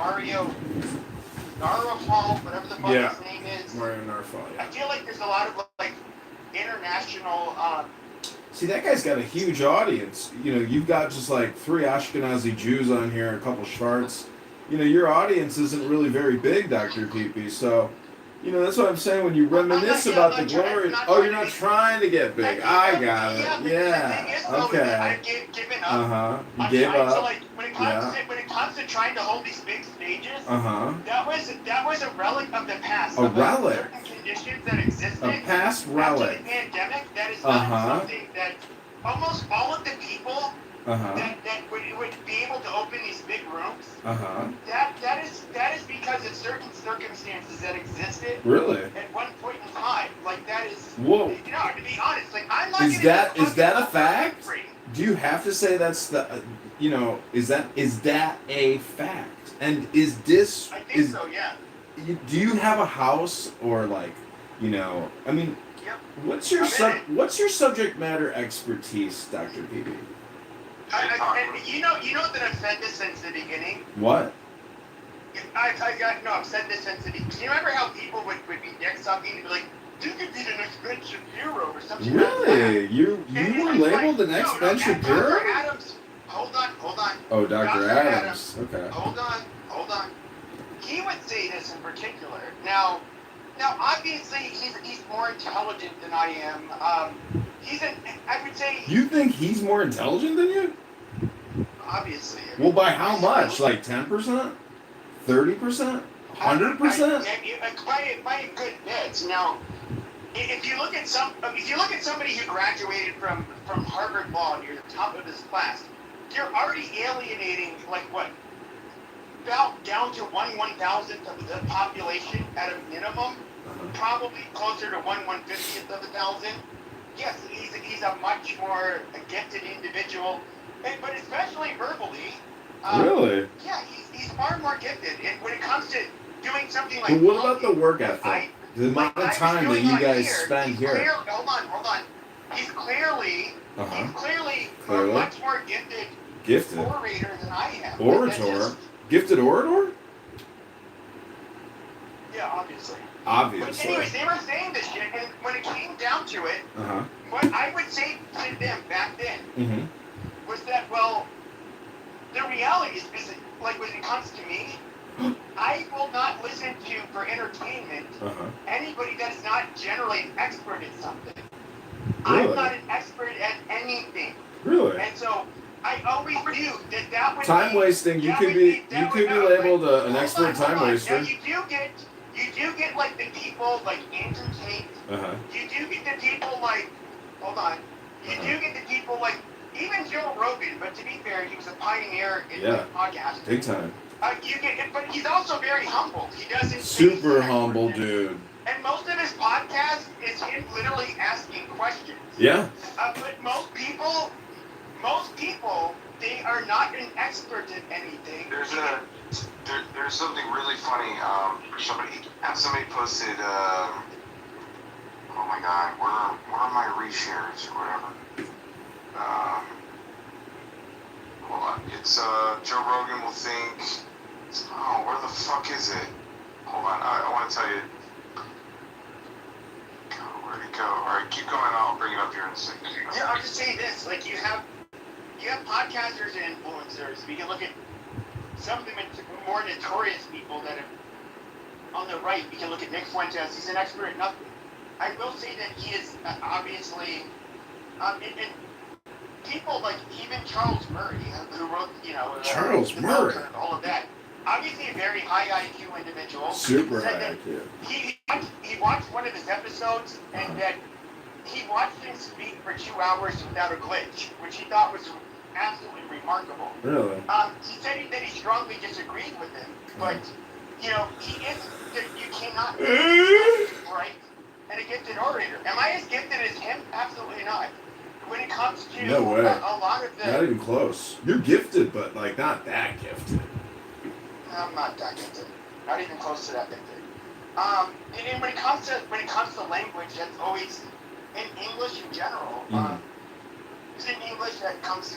Mario Narafal, whatever the fuck his name is. Mario Narafal, yeah. I feel like there's a lot of like international. See, that guy's got a huge audience. You know, you've got just like 3 Ashkenazi Jews on here, and a couple Schwartz. You know, your audience isn't really very big, Dr. Peepee. So, you know, that's what I'm saying when you reminisce about the glory. Oh, you're not trying to get big. I got it. Yeah. Okay. I've given up. You gave up. So like when it comes to trying to hold these big stages, that was a relic of the past. A relic. Certain conditions that existed. A past relic. After the pandemic, that is not something that almost all of the people that would be able to open these big rooms. That is because of certain circumstances that existed. Really? At one point in time, like that is. Whoa. You know, to be honest, like I'm not. Is that a fact? Do you have to say that's the? You know, is that a fact? And is this? I think so. Yeah. Do you have a house or like, you know? I mean, yep. What's your subject matter expertise, Dr. Peepee? You know that I've said this since the beginning. What? I've said this since the beginning. Do you remember how people would be dick sucking and be like, you could be the next Ben Shapiro or something like that? Really? You were labeled the next Ben Shapiro? Dr. Adams. Hold on. Oh, Dr. Adams. Okay. Hold on. He would say this in particular. Now, obviously, he's more intelligent than I am. I would say. You think he's more intelligent than you? Obviously. Well, by how much? Like 10%? 30%? 100%? By a good bit. Now, if you look at somebody who graduated from Harvard Law and you're the top of his class, you're already alienating like what? About down to 1/1000th of the population at a minimum, probably closer to 1/150th of a thousand. Yes, he's a much more gifted individual, but especially verbally. Really? Yeah, he's far more gifted. And when it comes to doing something like. But what about the work ethic? The amount of time that you guys spend here. Hold on. He's clearly a much more gifted orator than I am. Orator? Gifted orator? Yeah, obviously. Obviously. But anyways, they were saying this shit, and when it came down to it, what I would say to them back then was that, well, the reality is that, like, when it comes to me, I will not listen to, for entertainment, anybody that is not generally an expert at something. Really? I'm not an expert at anything. Really? And so I always knew that would time wasting. You could be labeled an expert time waster. Now you do get like the people like Andrew Tate. You do get the people like You do get the people like even Joe Rogan, but to be fair, he was a pioneer in podcasting. Big time. But he's also very humble. He doesn't super humble dude. And most of his podcast is him literally asking questions. Yeah. But most people, they are not an expert in anything. There's something really funny. Somebody posted. Oh my God, where are my reshares or whatever? Hold on. It's Joe Rogan will think. Oh, where the fuck is it? Hold on. I want to tell you. Where'd it go? All right, keep going. I'll bring it up here in a second. Yeah, I'll just say this: like you have podcasters and influencers. We can look at some of the more notorious people that have on the right. We can look at Nick Fuentes. He's an expert at nothing. I will say that he is obviously, and people like even Charles Murray, who wrote, Charles Murray, all of that. Obviously, a very high IQ individual. Super high IQ. He watched one of his episodes, and that he watched him speak for 2 hours without a glitch, which he thought was absolutely remarkable. Really? He said that he strongly disagreed with him, but he is. You cannot be right and a gifted orator. Am I as gifted as him? Absolutely not. When it comes to no way. A lot of the not even close. You're gifted, but like not that gifted. I'm not that gifted. Not even close to that gifted. And when it comes to language, that's always in English in general. in English that comes to,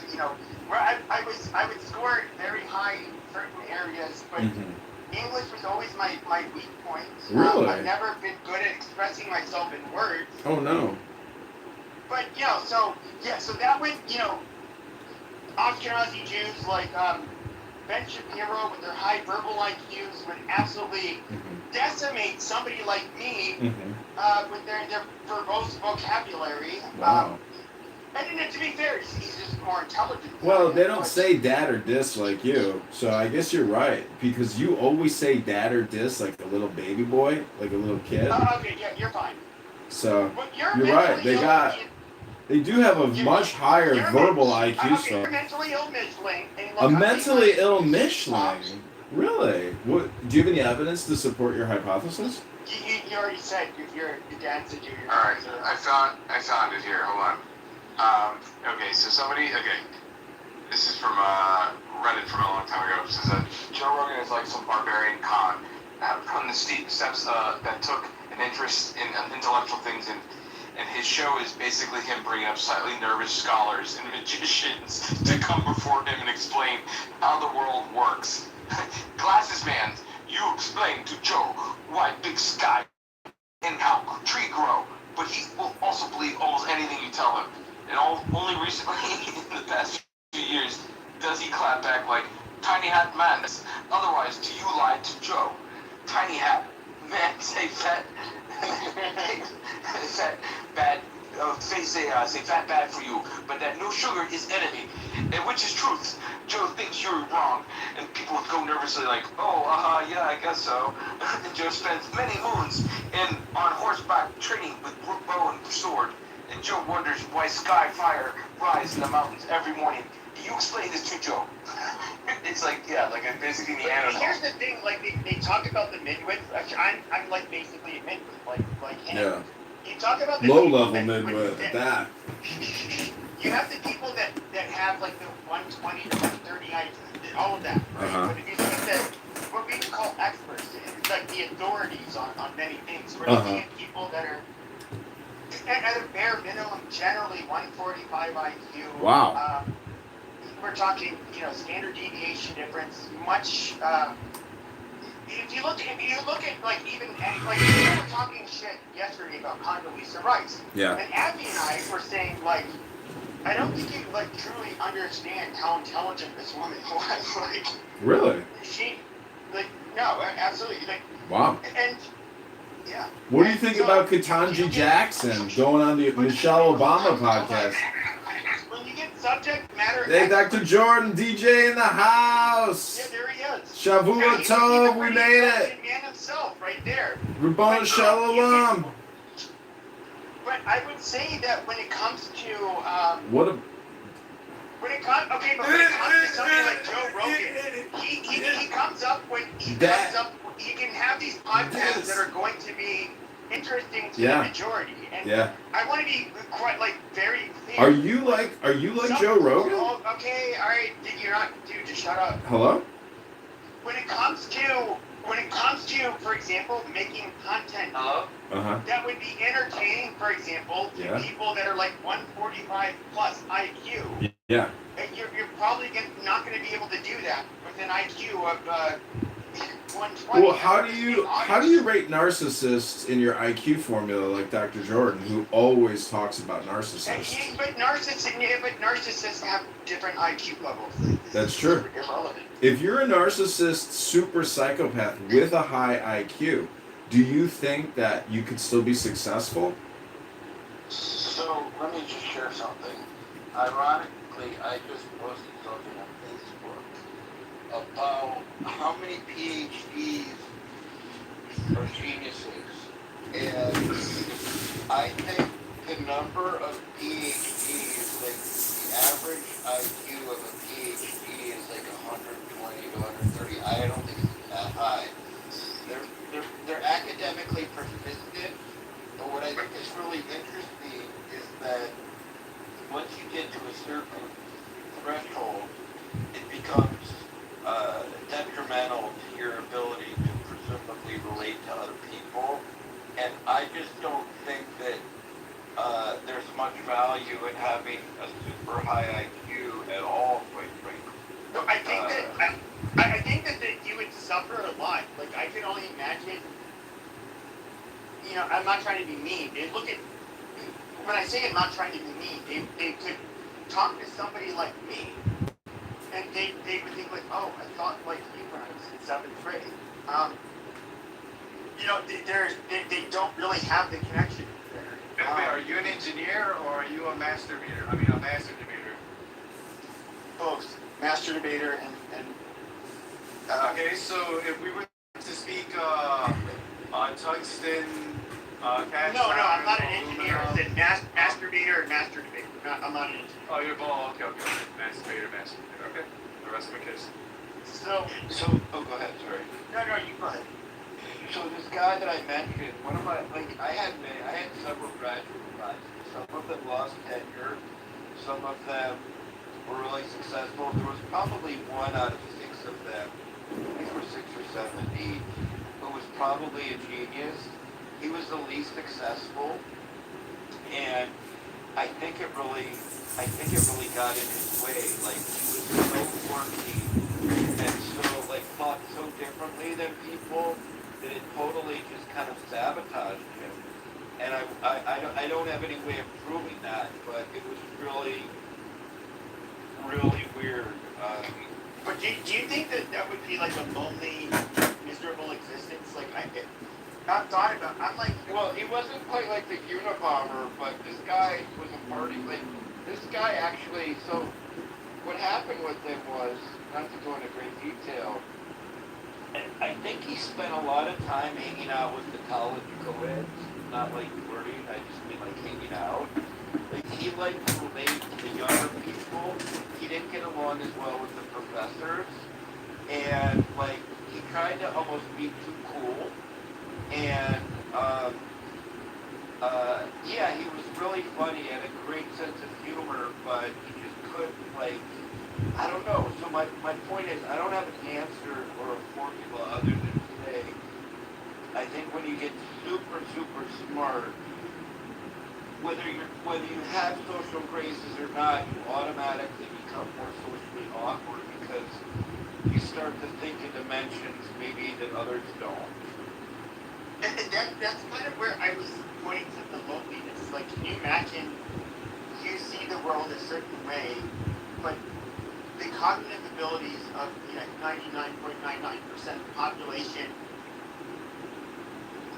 where I would score very high in certain areas, but English was always my weak point. Really? I've never been good at expressing myself in words. Oh no. But so that would Ashkenazi Jews like Ben Shapiro with their high verbal IQs would absolutely decimate somebody like me with their verbose vocabulary. Wow. And to be fair, he's just more intelligent. Well, they don't say dad or dis like you, so I guess you're right, because you always say dad or dis like a little baby boy, like a little kid. Okay, yeah, you're fine. So But you're right. They do have a much higher verbal IQ. So you're mentally ill Mischling. A mentally ill Mischling? Really? What? Do you have any evidence to support your hypothesis? You already said your dad said you're. All right, I found it here. Hold on. Okay, so this is from Reddit from a long time ago. It says that Joe Rogan is like some barbarian con from the steep steps that took an interest in intellectual things, and his show is basically him bringing up slightly nervous scholars and magicians to come before him and explain how the world works. Glasses man, you explain to Joe why big sky and how tree grow, but he will also believe almost anything you tell him. And only recently, in the past few years, does he clap back like, Tiny Hat Man, otherwise do you lie to Joe? Tiny Hat Man, say fat, fat, bad, say fat bad for you, but that no sugar is enemy, and which is truth. Joe thinks you're wrong, and people would go nervously like, yeah, I guess so. And Joe spends many moons on horseback training with bow and sword. And Joe wonders why sky fire rise in the mountains every morning. Do you explain this to Joe? It's like, yeah, like I'm basically Neanderthal. Here's the thing, like they talk about the midwits. Actually, I'm like basically a midwit, like him. Yeah. You talk about the low level midwit at that. You have the people that have like the 120 to 130 IQ, all of that, right? But if you look at what we would call experts, it's like the authorities on many things. We're looking at people that are at a bare minimum, generally 145 IQ. Wow. We're talking, standard deviation difference. Much. If you look at like even like we were talking shit yesterday about Condoleezza Rice. Yeah. And Abby and I were saying like, I don't think you like truly understand how intelligent this woman was. Like. Really? No, absolutely. Like. Wow. And. Yeah. What do you think about Ketanji Jackson going on the Michelle Obama podcast? When you get subject matter... Hey, Dr. Jordan, DJ in the house! Yeah, there he is. Shavua Tov, we made it! Man himself, right there. Rabbana Shalom! But I would say that when it comes to... When it comes to somebody like Joe Rogan, he comes up with... He can have these podcasts that are going to be interesting to the majority. And I want to be quite very clear. Are you like Joe Rogan? Oh, okay, all right. Dude, just shut up. Hello? When it comes to, for example, making content, that would be entertaining, for example, to people that are like 145 plus IQ. Yeah. And you're probably not going to be able to do that with an IQ of 120. Well, how do you rate narcissists in your IQ formula, like Dr. Jordan, who always talks about narcissists? But narcissists have different IQ levels. That's true. Irrelevant. If you're a narcissist super psychopath with a high IQ, do you think that you could still be successful? So let me just share something. Ironically, I just posted something on Facebook about how many PhDs are geniuses. And I think the number of PhDs, like the average IQ of a PhD is like 120 to 130. I don't think it's that high. They're academically persistent, but what I think is really interesting is that once you get to a certain threshold, it becomes detrimental to your ability to presumably relate to other people. And I just don't think that there's much value in having a super high IQ at all, quite frankly. No, I think that you would suffer a lot. Like I can only imagine. I'm not trying to be mean. They look at when I say I'm not trying to be mean. They could talk to somebody like me, and they would think like, oh, I thought like you when I was in seventh grade. They don't really have the connection there. Wait, are you an engineer or are you a masturbator? I mean, a master debater. Both master debater and Okay, so if we were to speak tungsten, cast no, I'm not an iron, engineer. I said masturbator and master debater. I'm not an engineer. Oh, you're both. Okay. Masturbator. Okay. The rest of my case. So Oh, go ahead, sorry. no, you go ahead. So this guy that I mentioned, I had several graduate classes. Some of them lost tenure, some of them were really successful. There was probably one out of 6 of them, I think there were 6 or 7 each, who was probably a genius. He was the least successful, and I think it really got in his way. Like he was so quirky and so thought so differently than people that it totally just kind of sabotaged him. And I don't have any way of proving that, but it was really, really weird. But do you think that would be like a lonely, miserable existence? Like I've thought about. I'm like, Well, he wasn't quite like the Unabomber, but this guy was a party. This guy actually. So what happened with him was, not to go into great detail, I think he spent a lot of time hanging out with the college co-eds, not like flirting. I just mean like hanging out. Like he liked to relate to the younger people. He didn't get along as well with the professors, and he tried to almost be too cool. And yeah, he was really funny, had a great sense of humor, but he just couldn't I don't know. So my point is, I don't have an answer or a formula other than to say, I think when you get super, super smart, whether you have social graces or not, you automatically become more socially awkward because you start to think in dimensions maybe that others don't. and that's kind of where I was pointing to the loneliness. Like, can you imagine you see the world a certain way, but the cognitive abilities of 99.99% of the population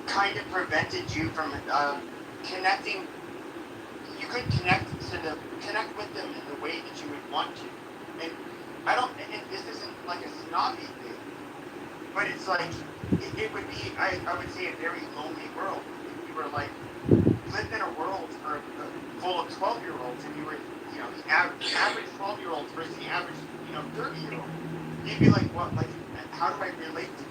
kind of prevented you from connecting. You couldn't connect with them in the way that you would want to. And and this isn't like a snobby thing, but it's like it would be I would say a very lonely world if you were lived in a world full of 12-year-olds and you were the average 12-year-olds versus the average 30-year-old. You'd be like, what? How do I relate to you?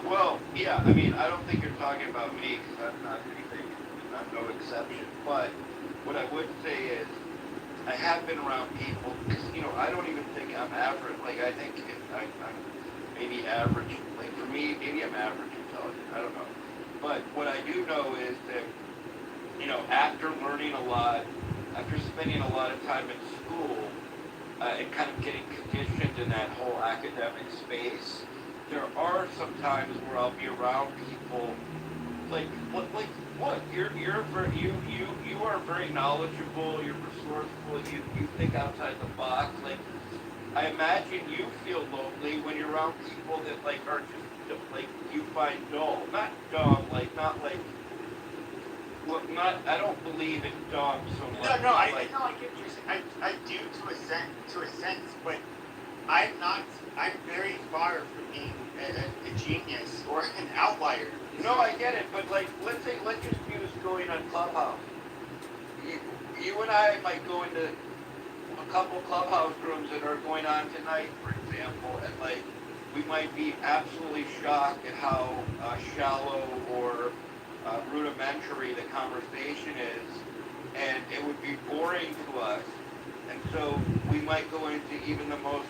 Well, yeah, I mean, I don't think you're talking about me because I'm not anything, I'm no exception. But what I would say is, I have been around people because I don't even think I'm average. I think I'm maybe average. For me, maybe I'm average intelligent. I don't know. But what I do know is that after learning a lot, after spending a lot of time in school, and kind of getting conditioned in that whole academic space, there are some times where I'll be around people what you are very knowledgeable, you're resourceful, you think outside the box. I imagine you feel lonely when you're around people that are just you find dull, not dumb, I don't believe in dumb so much. No, I get what you're saying. I do to a sense, but I'm very far from being a genius or an outlier. No, I get it, but let's just use going on Clubhouse. You and I might go into a couple Clubhouse rooms that are going on tonight, for example, and we might be absolutely shocked at how shallow or rudimentary the conversation is, and it would be boring to us, and so we might go into even the most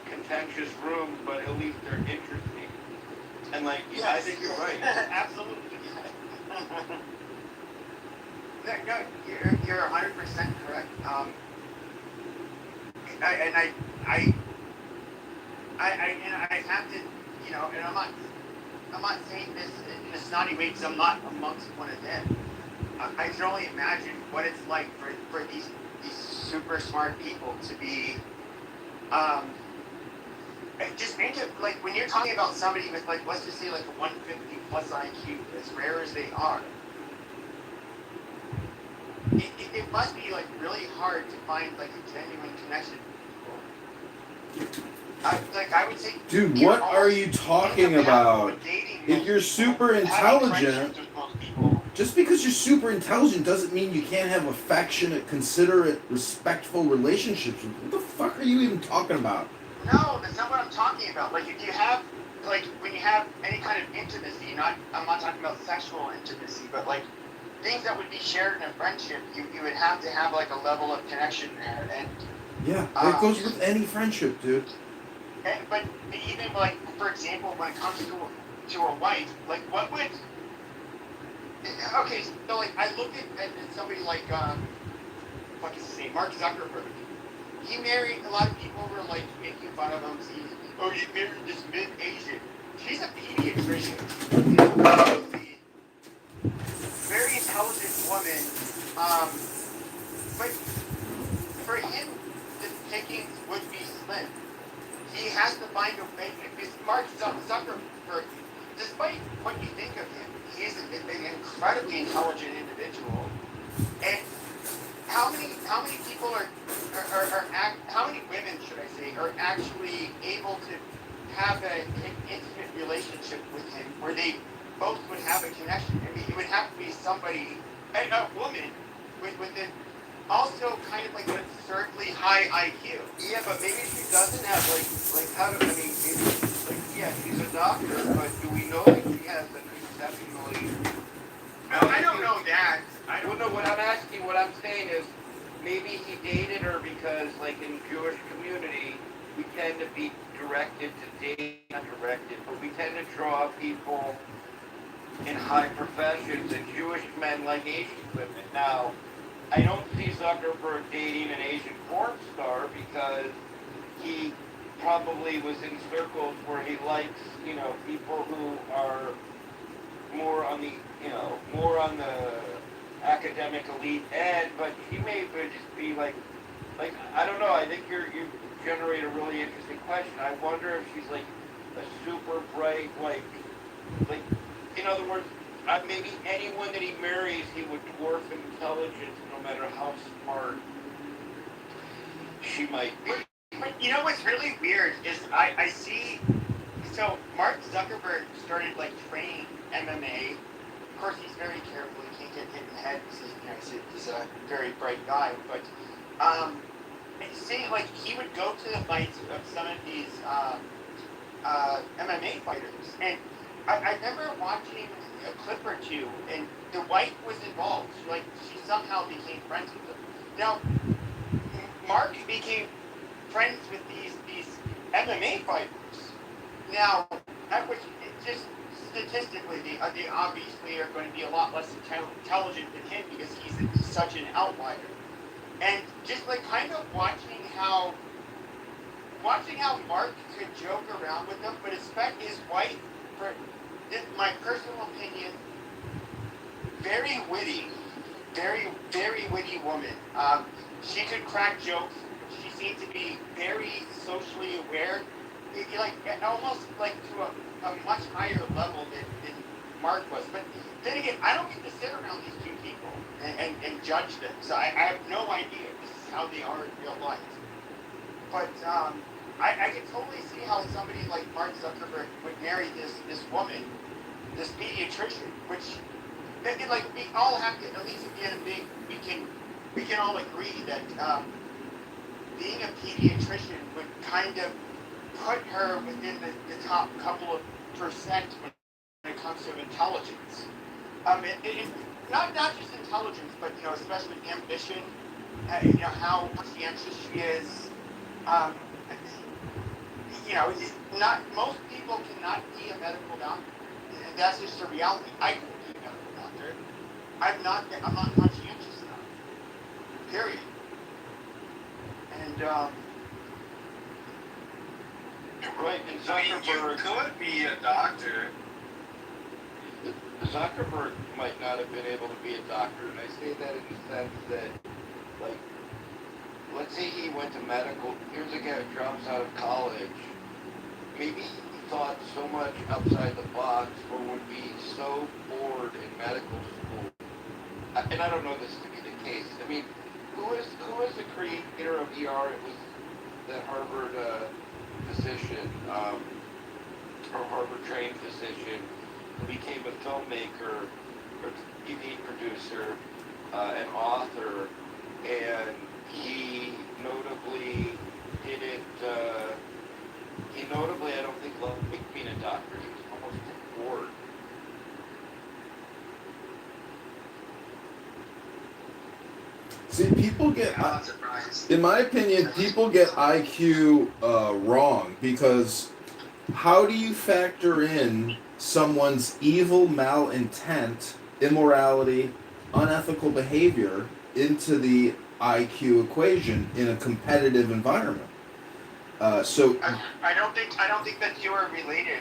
contentious rooms, but at least they're interesting. And yes. I think you're right. Absolutely. No, you're 100% correct. I have to, and I'm not saying this in a snotty way because I'm not amongst one of them. I can only imagine what it's like for these super smart people to be, just think of, like, when you're talking about somebody with, like, let's just say like a 150 plus IQ, as rare as they are, it must be like really hard to find like a genuine connection with people. I would say, Dude, what are you talking about? If you're super intelligent, just because you're super intelligent doesn't mean you can't have affectionate, considerate, respectful relationships. What the fuck are you even talking about? No, that's not what I'm talking about. Like, if you have, like, when you have any kind of intimacy, I'm not talking about sexual intimacy, but like things that would be shared in a friendship, you would have to have like a level of connection there. And yeah, that goes with any friendship, dude. But even like, for example, when it comes to a wife, like, what would? Okay, so like I look at somebody like what is his name, Mark Zuckerberg. He married, a lot of people were like making fun of him. Saying, oh, he married this mid-Asian. She's a pediatrician. Very intelligent woman. But for him, the pickings would be slim. He has to find a way. Because Mark Zuckerberg, despite what you think of him, he is an incredibly intelligent individual. And how many people how many women, should I say, are actually able to have an intimate relationship with him where they both would have a connection? I mean, it would have to be somebody, a woman with an also kind of like an absurdly high IQ. Yeah, but maybe she doesn't have like how do I mean? Maybe, like, yeah, she's a doctor, but do we know that she has an exceptionally? I don't know that. I don't know what I'm asking. What I'm saying is, maybe he dated her because, like, in Jewish community, we tend to be directed to date, not directed, but we tend to draw people in high professions, and Jewish men like Asian women. Now, I don't see Zuckerberg dating an Asian porn star because he probably was in circles where he likes, people who are more on the, more on the academic elite end, but he may just be like I don't know. I think you generate a really interesting question. I wonder if she's like a super bright, like in other words, maybe anyone that he marries, he would dwarf in intelligence, no matter how smart she might be. But you know what's really weird is I see. So Mark Zuckerberg started like training MMA. Of course, he's very careful. He can't get hit in the head because he's a very bright guy. But see, like, he would go to the fights of some of these MMA fighters, and I remember watching a clip or two, and the wife was involved. She somehow became friends with him. Now, Mark became friends with these MMA fighters. Now, which just statistically, they obviously are going to be a lot less intelligent than him because he's such an outlier. And just like kind of watching how Mark could joke around with them, but expect his wife, for my personal opinion, very witty, very witty woman. She could crack jokes. She seemed to be very socially aware. Almost like to a much higher level than Mark was. But then again, I don't get to sit around these two people and judge them. So I have no idea if this is how they are in real life. But I can totally see how somebody like Mark Zuckerberg would marry this woman, this pediatrician, which like we all have to, at least at the end of the day, we can all agree that being a pediatrician would kind of put her within the top couple of percent when it comes to intelligence. Not just intelligence, but especially ambition. How conscientious she is. Not most people cannot be a medical doctor. That's just the reality. I couldn't be a medical doctor. I'm not conscientious. Period. And Right, and I mean, you Zuckerberg, could be a doctor. Zuckerberg might not have been able to be a doctor, and I say that in the sense that, like, let's say he went to medical. Here's a guy who drops out of college. Maybe he thought so much outside the box, or would be so bored in medical school. And I don't know this to be the case. I mean, who was the creator of ER? It was the Harvard physician, or Harvard-trained physician, who became a filmmaker, or TV producer, an author, and he notably didn't. He notably, I don't think, loved being a doctor. He was almost bored. See, people get, I'm not surprised. in my opinion, people get IQ wrong because how do you factor in someone's evil malintent, immorality, unethical behavior into the IQ equation in a competitive environment? So I don't think that you are related.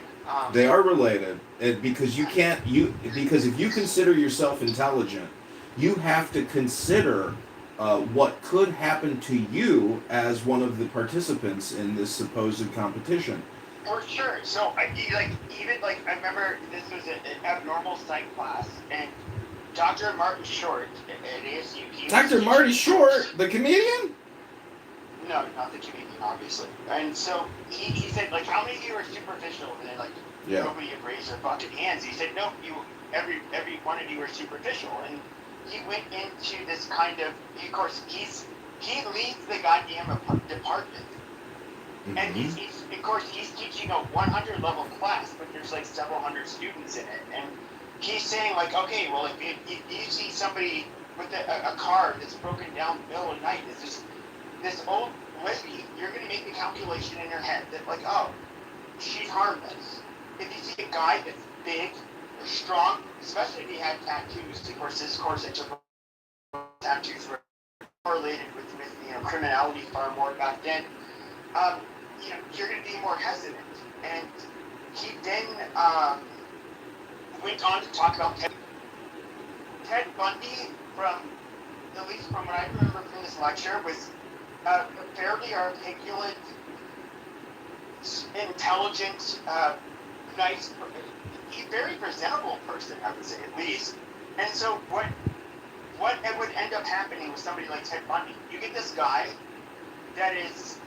they are related, and because because if you consider yourself intelligent, you have to consider what could happen to you as one of the participants in this supposed competition. For sure. So I remember this was an abnormal psych class, and Dr. Martin Short at ASU. Dr. Marty Short, the comedian? No, not the comedian, obviously. And so he said, like, how many of you are superficial? And then, like, Yeah. nobody had raised their fucking hands. He said, no, every one of you are superficial. And he went into this kind of course, he leads the goddamn department. And he's of course, he's teaching a 100 level class, but there's like several hundred students in it. And he's saying, like, okay, well, if you see somebody with a car that's broken down in the middle of the night, it's this old lady, you're going to make the calculation in your head that, like, oh, she's harmless. If you see a guy that's big, or strong, especially if he had tattoos, of course, this course I took tattoos were correlated with criminality far more back then. You're going to be more hesitant. And he then went on to talk about Ted Bundy, at least from what I remember from this lecture, was a fairly articulate, intelligent, nice, very presentable person, I would say, at least. And so what would end up happening with somebody like Ted Bundy? You get this guy that is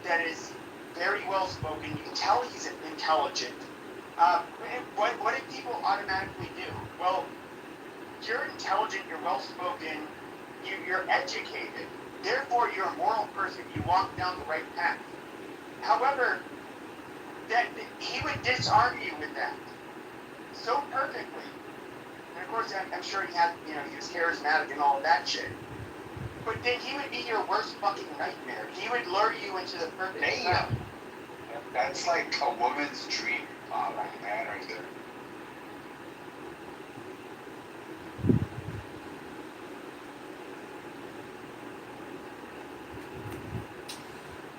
very well spoken. You can tell he's intelligent. What do people automatically do? Well, you're intelligent, you're well spoken, you're educated. Therefore, you're a moral person. You walk down the right path. However, that he would disarm you with that so perfectly. And of course, I'm sure he was charismatic and all of that shit. But then he would be your worst fucking nightmare. He would lure you into the perfect trap. That's like a woman's dream, man, right there.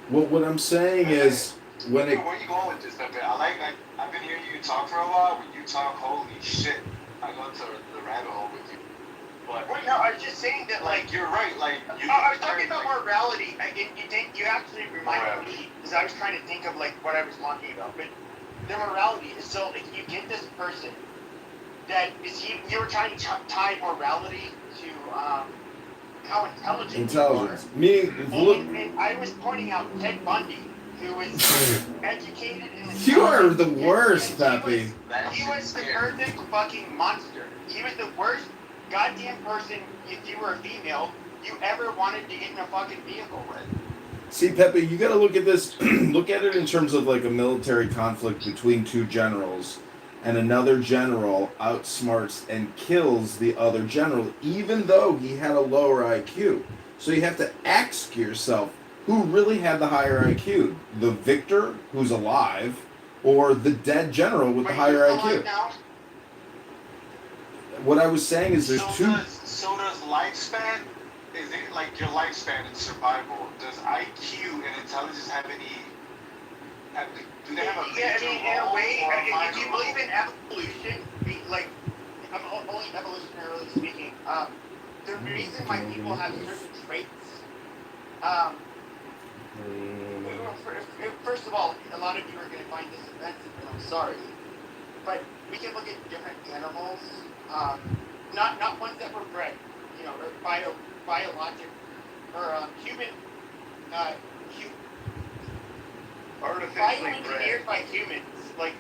Well, what I'm saying is, Where you going with this? I've been hearing you talk for a while. When you talk, holy shit, I go into the rabbit hole with you. But Well, no, I was just saying that, like, you're right. I was talking about morality. You actually reminded me, because I was trying to think of, like, what I was talking about. But the morality is, so, like, you get this person that you were trying to tie morality to how intelligent you are. And I was pointing out Ted Bundy, who was educated in the You are the worst, Peppy. He was the perfect fucking monster. He was the worst goddamn person, if you were a female, you ever wanted to get in a fucking vehicle with. See, Pepe, you got to look at this. Look at it in terms of like a military conflict between two generals, and another general outsmarts and kills the other general, even though he had a lower IQ. So you have to ask yourself, who really had the higher IQ? The victor, who's alive, or the dead general with the higher IQ? What I was saying is there's two. So does lifespan is it like your lifespan and survival? Does IQ and intelligence have any? Do they have a Yeah, I major mean, in a role way, or a if minor you role? believe in evolution, like, I'm only evolutionarily speaking, the reason why people have certain traits, um, first of all, a lot of you are going to find this offensive, and I'm sorry, but we can look at different animals, not ones that were bred, or biologic, or human, uh, Artificially bioengineered bred. by humans,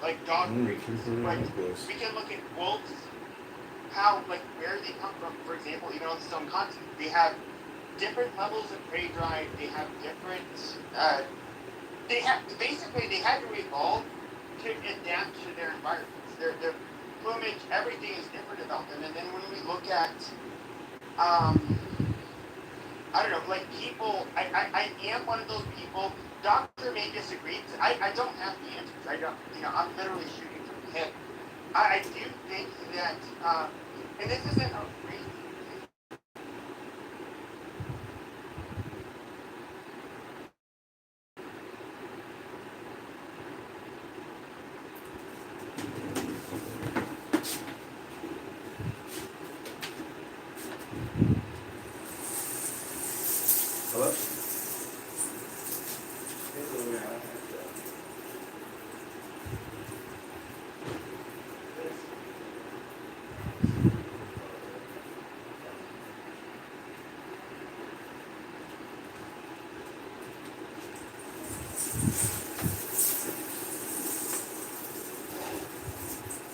like dog breeds. Like we can look at wolves, where they come from. For example, even on the stone continent, they have different levels of prey drive. They have different. They had to evolve to adapt to their environments. Their plumage, everything is different about them. And then when we look at, I don't know, like people, I am one of those people. Doctor may disagree. I don't have the answers. I don't, I'm literally shooting from the hip. I do think that, and this isn't a crazy. Hello?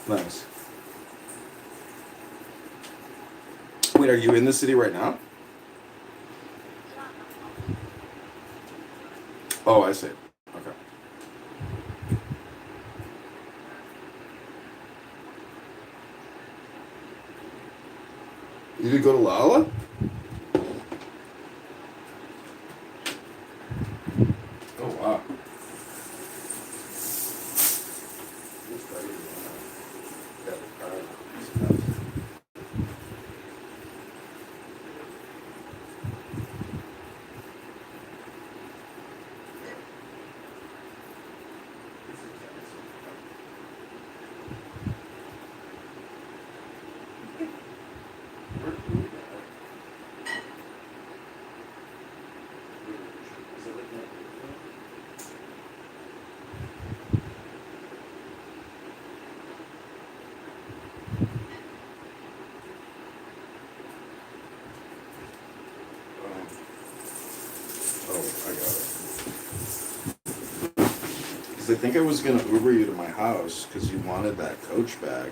Nice. Wait, are you in the city right now? Oh, I see. Okay. You did go to Lala? Oh, wow. Oh, I got it. Because I think I was going to Uber you to my house because you wanted that Coach bag.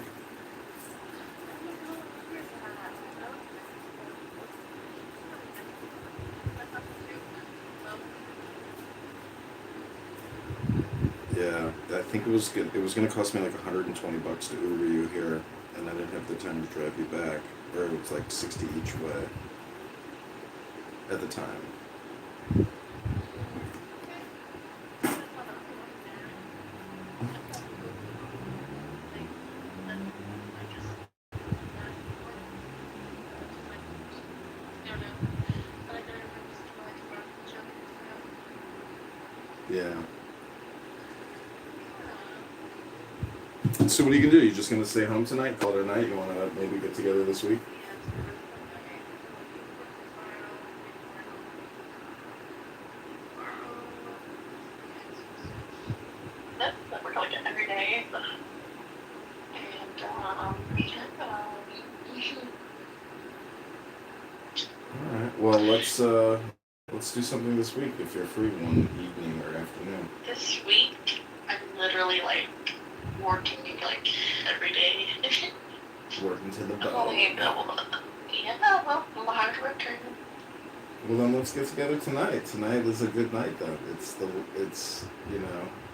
Yeah, I think it was good. It was going to cost me like $120 to Uber you here, and I didn't have the time to drive you back. Or it was like 60 each way at the time. Yeah. So what are you gonna do? You just gonna stay home tonight? Call it a night? You wanna maybe get together this week? That we're like every day. And All right. Well, let's do something this week if you're free one evening or afternoon. this week I'm literally like working like every day. Working to the I'm bone. only available. Yeah, well, I'm a hard worker. Well, then let's get together tonight. Tonight is a good night, though. It's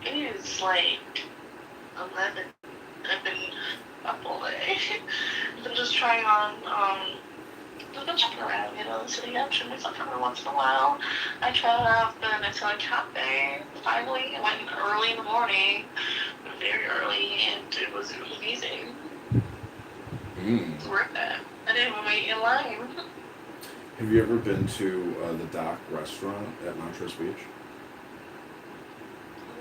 It is like 11. I've been up all day. I've been just trying on, I've been checking around, the city option myself every once in a while. I tried out the Nutella Cafe, finally. I went early in the morning, very early, and it was amazing. It's worth it. I didn't even wait in line. Have you ever been to the Dock restaurant at Montrose Beach?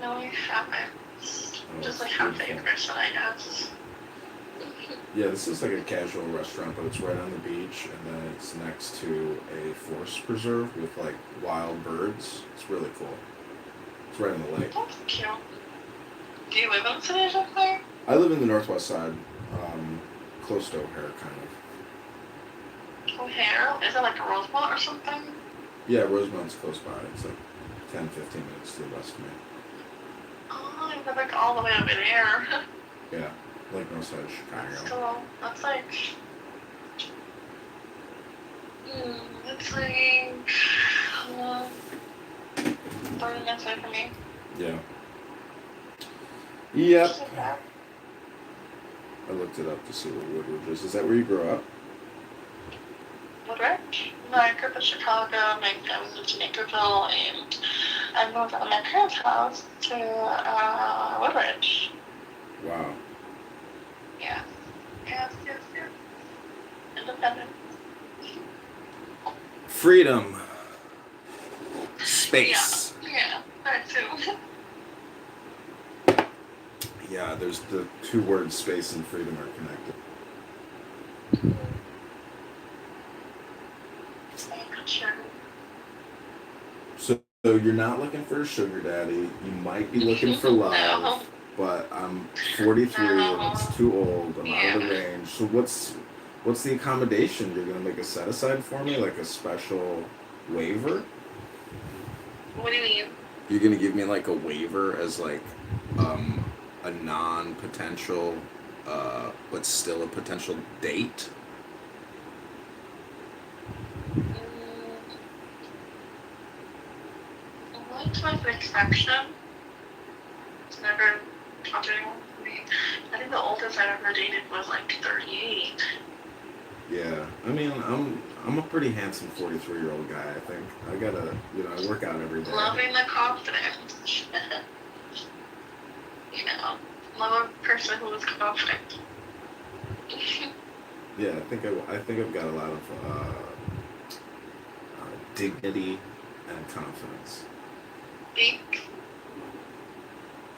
No, I haven't. Oh, Just it's like half beautiful. acres, I guess. Yeah, this is like a casual restaurant, but it's right on the beach, and then it's next to a forest preserve with like wild birds. It's really cool. It's right on the lake. That's cute. Do you live in the city of there? I live in the northwest side, close to O'Hare, kind of. O'Hare? Is it like a Rosemont or something? Yeah, Rosemont's close by. It's like 10, 15 minutes to the west of me. Oh, I live like all the way over there. Yeah, like north side of That's Chicago. cool. That's like... it's like... Uh, 30 minutes away from me. Yeah. Yep. Just like that. I looked it up to see where Woodridge is. Is that where you grew up? Woodridge? No, I grew up in Chicago, my family lived in Naperville, and I moved out of my parents' house to Woodridge. Wow. Yeah. Yes. Independent. Freedom. Space. Yeah, that too. Yeah, there's the two words space and freedom are connected. Sure. So you're not looking for a sugar daddy. You might be looking for love, No. but I'm 43 and it's too old. I'm out of the range. So what's the accommodation? You're gonna make a set aside for me, like a special waiver? What do you mean? You're gonna give me like a waiver as like a non-potential but still a potential date? I like to make an exception. It's never talked to anyone with me. I think the oldest I've ever dated was like 38. Yeah, I mean, I'm a pretty handsome 43-year-old guy. I think I gotta, I work out every day. Loving the confidence. Love a person who is confident. Yeah, I think I've got a lot of dignity and confidence. Think?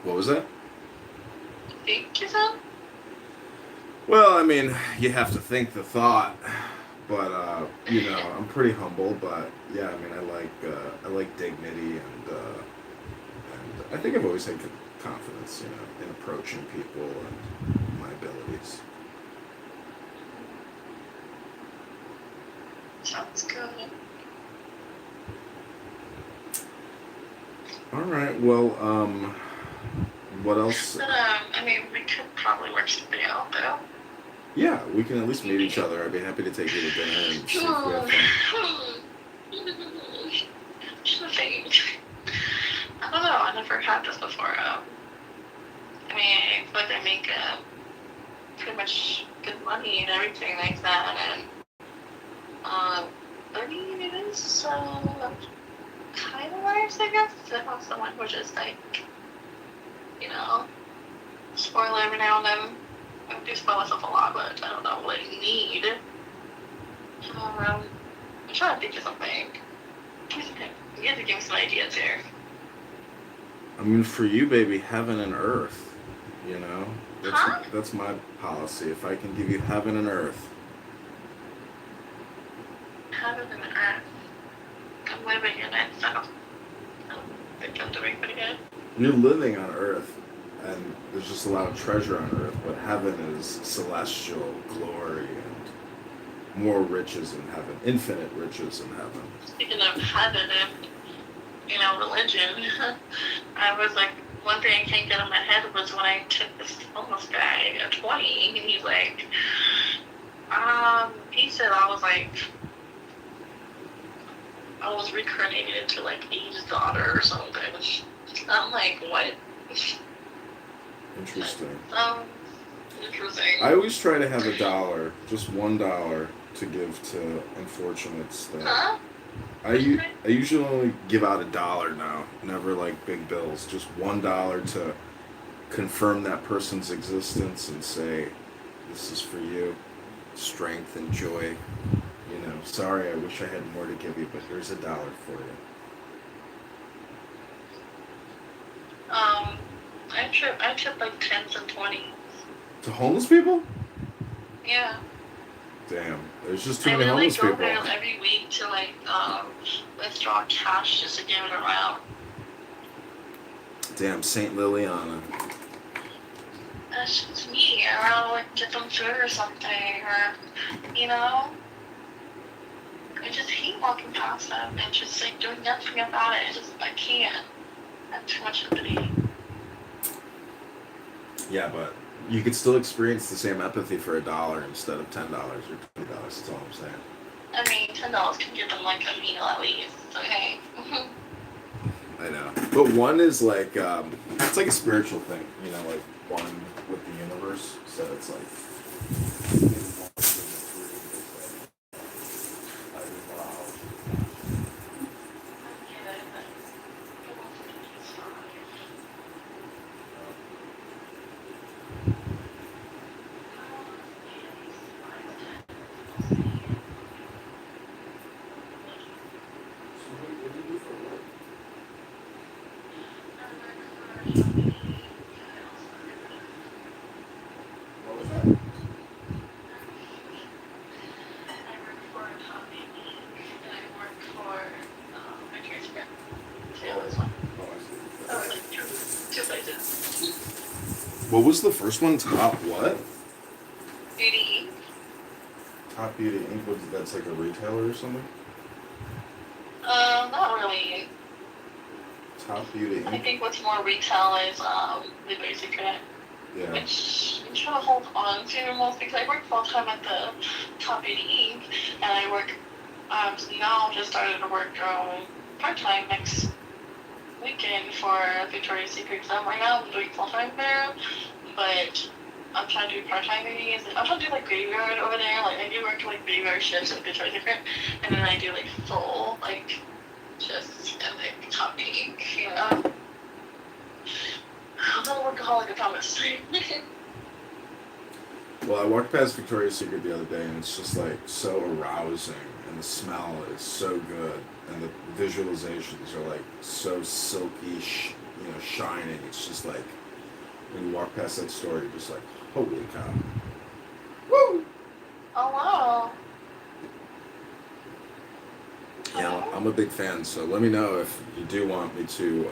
What was that? Think, you said? Well, I mean, you have to think the thought, but I'm pretty humble. But yeah, I mean, I like dignity, and I think I've always had confidence, in approaching people and my abilities. Sounds good. All right. Well, what else? But, we could probably work something out, though. Yeah, we can at least meet each other. I'd be happy to take you to dinner and see if we have fun. I don't know. I never had this before. I feel like I make pretty much good money and everything like that, and it is kind of nice, I guess, to have someone who just like, spoil every now and then. I do spoil myself a lot, but I don't know what I need. I'm trying to think of something. You have to give me some ideas here. I mean, for you, baby, heaven and earth. Huh? That's my policy. If I can give you heaven and earth. Heaven and earth. I'm living in it, so I don't think I'm doing pretty good. You're living on earth, and there's just a lot of treasure on earth, but heaven is celestial glory and more riches in heaven, infinite riches in heaven. Speaking of heaven and, religion, I was like, one thing I can't get in my head was when I took this homeless guy at 20, and he's like, he said I was reincarnated into like Eve's daughter or something. I'm like, what? Interesting. Interesting. I always try to have $1, just $1, to give to unfortunates. Huh? I usually only give out $1 now, never like big bills, just $1 to confirm that person's existence and say, this is for you, strength and joy, sorry, I wish I had more to give you, but here's $1 for you. I tip like 10s and 20s. To homeless people? Yeah. Damn, there's just too I many would homeless go people. there every week to withdraw cash just to give it around. Damn, Saint Liliana. That's just me. I would get them food or something, or I just hate walking past them and just doing nothing about it. I can't. I have too much empathy. Yeah, but you could still experience the same empathy for $1 instead of $10 or $20. That's all I'm saying. I mean, $10 can get them like a meal at least. Okay. I know, but one is like it's like a spiritual thing, like one with the universe. So it's like. What was that? What was the first one? Top what? Beauty. Top Beauty Inc. That's like a retailer or something? Not really. Top Beauty I Inc. think what's more retail is Victoria's Secret, Yeah. which I'm trying to hold on to most because I work full time at the Top Beauty Inc. and I work now just started to work part time next weekend for Victoria's Secret. So right now I'm doing full time there, but I'm trying to do part time days. I'm trying to do like graveyard over there. Like I do work like graveyard shifts at Victoria's Secret, and then I do like full just at like Top Beauty Inc. I'm not a workaholic, I promise. Well, I walked past Victoria's Secret the other day, and it's just like so arousing, and the smell is so good, and the visualizations are like so silky, shining. It's just like when you walk past that store, you're just like, holy cow! Woo! Oh wow. Yeah, I'm a big fan. So let me know if you do want me to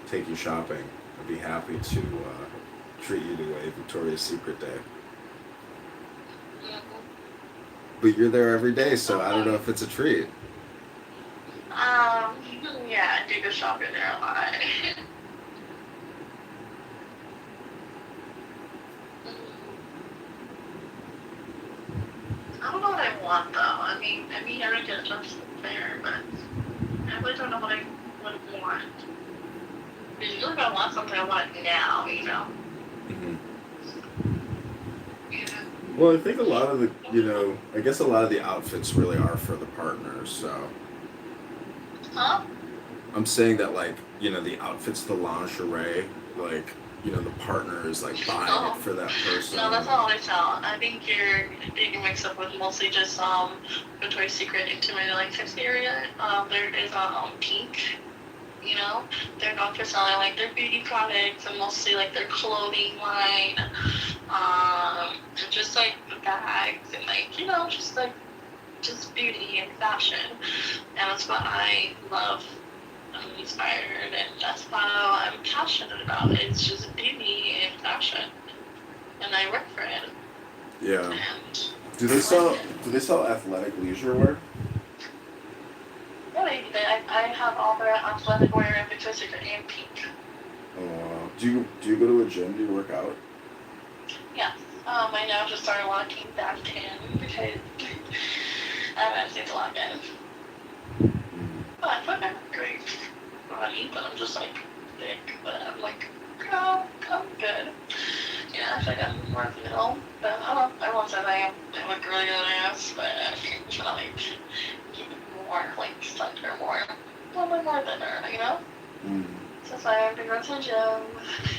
take you shopping. I'd be happy to treat you to a Victoria's Secret day. But you're there every day, so I don't know if it's a treat. Yeah, I do go shopping there a lot. I don't know what I want though. I mean, I don't get jobs there, but I really don't know what I would want. Because usually if I want something, I want it now, Mm-hmm. Yeah. Well, I think a lot of I guess a lot of the outfits really are for the partners, so. Huh? I'm saying that, the outfits, the lingerie, the partner is, buying it for that person. No, that's not what I tell. I think you're getting mixed up with mostly just, Victoria's Secret intimate, sexy area. There is, Pink. They're known for selling their beauty products and mostly their clothing line, and just bags and just beauty and fashion, and that's what I love. I'm inspired, and that's what I'm passionate about. It's just beauty and fashion, and I work for it. Yeah. And Do they sell athletic leisure wear? really, I have all their athletic wear in Victoria's Secret and Pink. Oh, wow. Do you go to a gym? Do you work out? Yes. I now just started walking back in because I haven't seen a lot again. But I'm great running, but I'm just thick. But I'm girl, I'm good. Yeah, I think I'm more middle. But I don't know. Everyone says I look really good ass, but I think I'm trying to keep it more slender, more a little bit more thinner, Mm. So that's why I've been going to the gym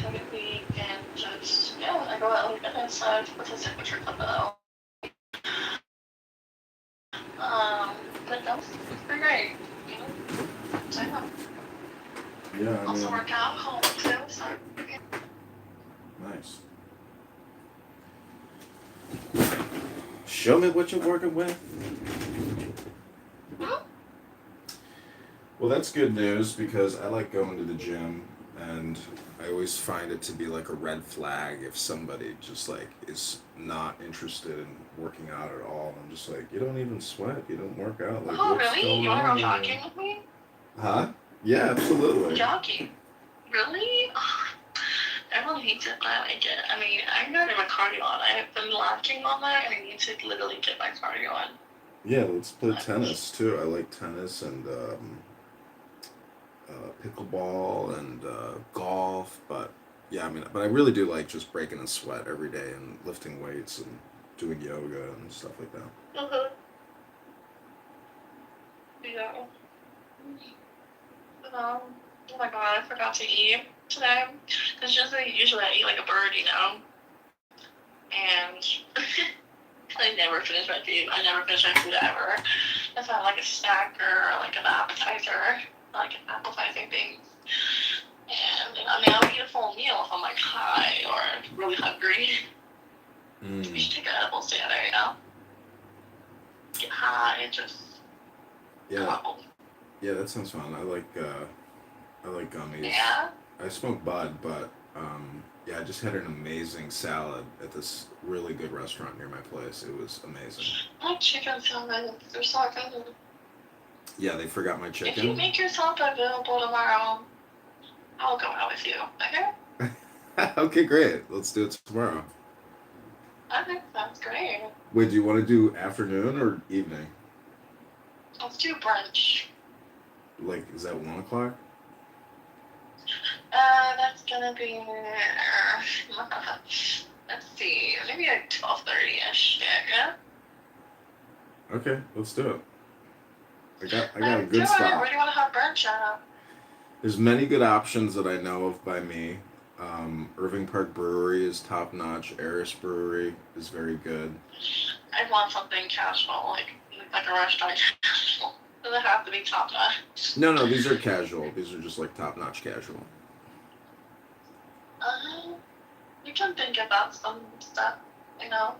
every week and just I go out with fitness. I with a signature club though. it's pretty great. You know? So yeah. Yeah, I Also mean, work out home too. So nice. Show me what you're working with. Well, that's good news because I like going to the gym, and I always find it to be like a red flag if somebody just like is not interested in working out at all. I'm just like, you don't even sweat, you don't work out. Like, oh what's really? going You wanna on go here? jogging with me? Huh? Yeah, absolutely. Jogging? Really? Everyone hates it, but I like it. I mean, I'm not even cardio on. I've been lacking on that, and I need to literally get my cardio on. Yeah, let's play But, tennis too. I like tennis and pickleball and golf, but yeah, I mean, but I really do like just breaking a sweat every day and lifting weights and doing yoga and stuff like that. yeah. Oh my god, I forgot to eat today. Because usually I eat like a bird, you know? And I never finish my food. I never finish my food ever. If I have like a snack or like an appetizer, like an appetizing thing. And I mean, I'll eat a full meal if I'm like high or really hungry. We should take an edible together, you know? Get high and just Yeah, go. yeah, that sounds fun. I like gummies. Yeah? I smoke bud, but yeah, I just had an amazing salad at this really good restaurant near my place. It was amazing. I like chicken salad. They're so good. Yeah, they forgot my If you chicken. make yourself available tomorrow, I'll go out with you. Okay? Okay, great. Let's do it tomorrow. Okay, sounds great. Wait, do you want to do afternoon or evening? Let's do brunch. Like, is that 1 o'clock? That's gonna be. Let's see, maybe like 12:30ish. Yeah. Okay, let's do it. I got a Do good it. spot. Where do you want to have brunch at? There's many good options that I know of by me. Irving Park Brewery is top notch. Eris Brewery is very good. I want something casual, like a restaurant casual. Doesn't have to be top notch. No, these are casual. These are just like top notch casual. You can think about some stuff, you know.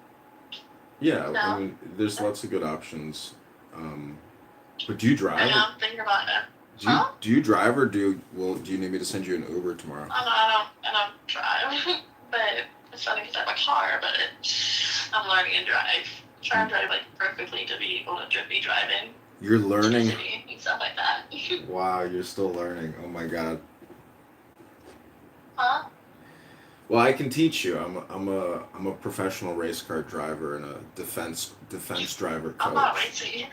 Yeah, No. I mean, there's lots of good options. But do you drive? I'm thinking about it. Do you drive or do you need me to send you an Uber tomorrow? I don't drive, but it's funny because I have a car, but I'm learning to drive. Trying to drive like perfectly to be able to be driving. You're learning. City and stuff like that. Wow, you're still learning. Oh my god. Huh? Well, I can teach you. I'm a professional race car driver and a defense driver coach. I'm not racing.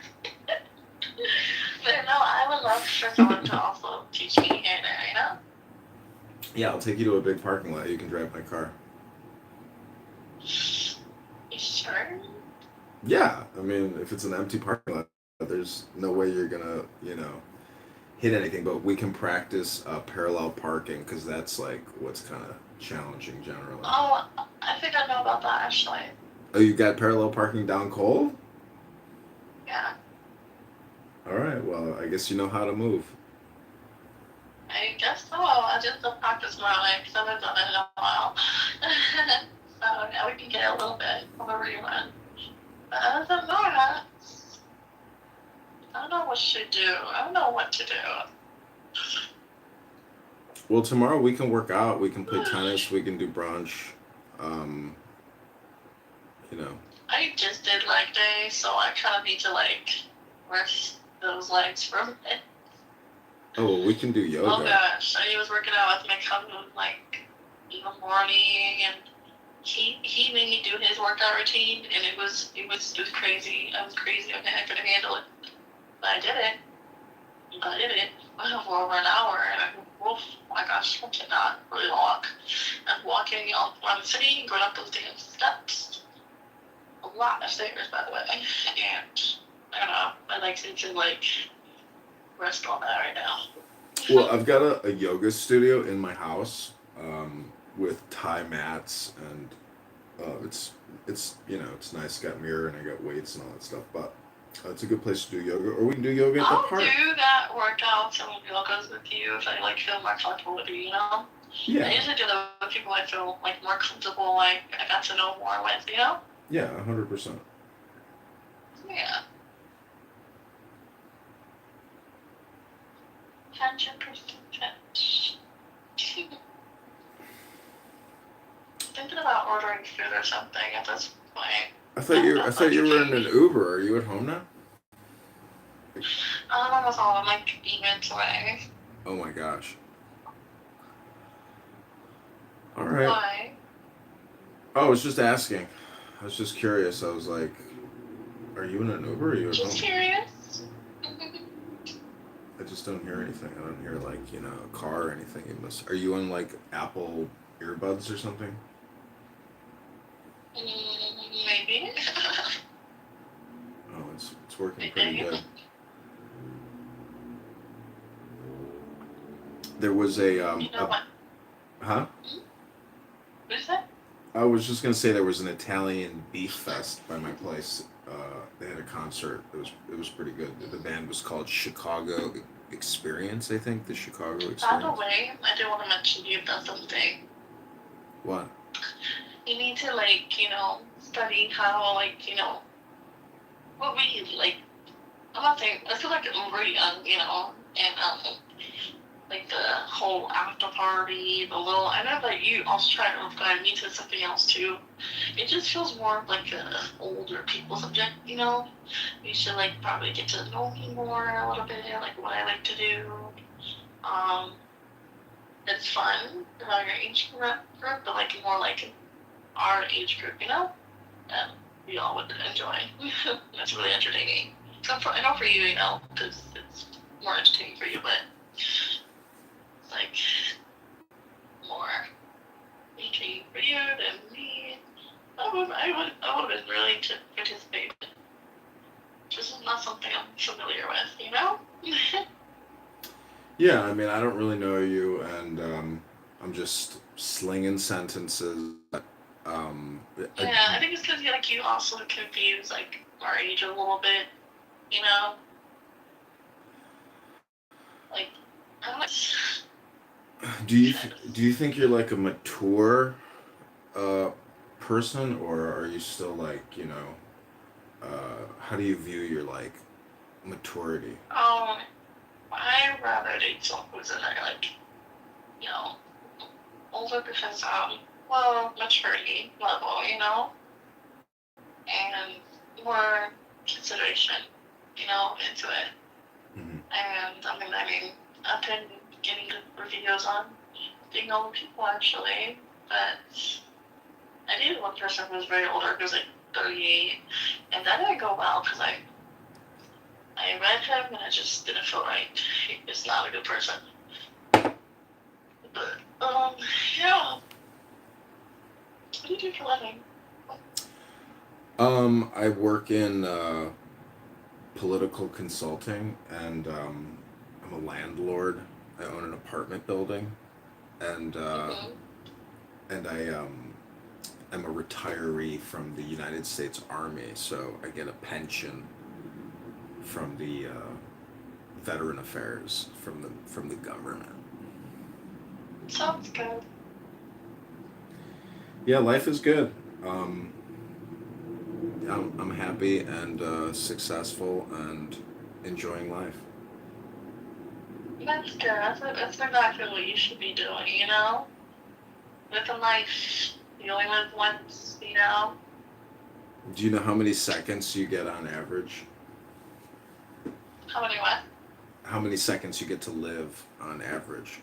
But no, I would love for someone to also teach me here and there, you know? Yeah, I'll take you to a big parking lot. You can drive my car. You sure? Yeah, I mean, if it's an empty parking lot, there's no way you're gonna, hit anything. But we can practice parallel parking because that's like what's kind of challenging generally. Oh, I think I know about that actually. Oh, you got parallel parking down cold? Yeah. All right. Well, I guess you know how to move. I guess so. I just have practice more because I haven't done it in a while. So now we can get a little bit of a rerun. But other than that, I don't know what to do. I don't know what to do. Well, tomorrow we can work out. We can play tennis. We can do brunch. Um, I just did leg day, so I kind of need to rest those legs for a bit. Oh, well, we can do yoga. Oh gosh, I was working out with my cousin in the morning, and he made me do his workout routine, and it was crazy. I was crazy. Okay, I couldn't handle it, but I did it. For over an hour, and oh my gosh, I cannot really walk. I'm walking around the city and going up those damn steps. A lot of stairs, by the way, and I don't know. My legs need to rest on that right now. Well, I've got a yoga studio in my house with Thai mats, and it's nice. Got a mirror and I got weights and all that stuff. But That's a good place to do yoga, or we can do yoga at the I'll park. do that workouts and yogas with you if I like feel more comfortable with you, you know? I Yeah, usually do that with people I feel like more comfortable, like I got to know more with, you know? yeah, 100%. Yeah. 100%. Thinking about ordering food or something at this point. I thought you were in an Uber. Are you at home now? That's all. I'm like minutes away. Oh my gosh. All right. Why? Oh, I was just asking. I was just curious. I was like, are you in an Uber or are you at Just home? curious. I just don't hear anything. I don't hear like, a car or anything. Are you on like Apple earbuds or something? Maybe. Oh, it's working pretty Maybe. good. There was a You know what? huh? What is that? I was just gonna say there was an Italian beef fest by my place. They had a concert. It was pretty good. The band was called Chicago Experience. I think the Chicago By the Experience. way, I do want to mention to you about something. What? You need to study how what we like. I'm not saying I feel like I'm really young, and like the whole after party, the little. I know that you also try to guide me to something else too. It just feels more like a older people subject, You should probably get to know me more a little bit, like what I like to do. Um, it's fun around your age group, but more like our age group, that we all would enjoy. That's really entertaining. So I know for you, because it's more entertaining for you, but it's like more intriguing for you than me. I would have been really to participate. This is not something I'm familiar with. Yeah, I mean, I don't really know you, and I'm just slinging sentences. Yeah, I think it's because you also confuse our age a little bit, you know. Like I'm like Do you think you're like a mature uh, person, or are you still like how do you view your like maturity? I'd rather date someone who's in their you know older because maturity level, and more consideration, into it. Mm-hmm. And I mean, I've been getting good reviews on dating older people actually, but I dated one person who was very older, who was like 38, and that didn't go well because I read him and I just didn't feel right. He was not a good person. But yeah. What do you do for a living? I work in political consulting, and I'm a landlord. I own an apartment building, and Mm-hmm. and I'm a retiree from the United States Army, so I get a pension from the Veteran Affairs from the government. Sounds good. Yeah, life is good. Um, I'm happy and successful and enjoying life. That's good. That's exactly what you should be doing, Living life. You only live once. Do you know how many seconds you get on average? How many what? How many seconds you get to live on average?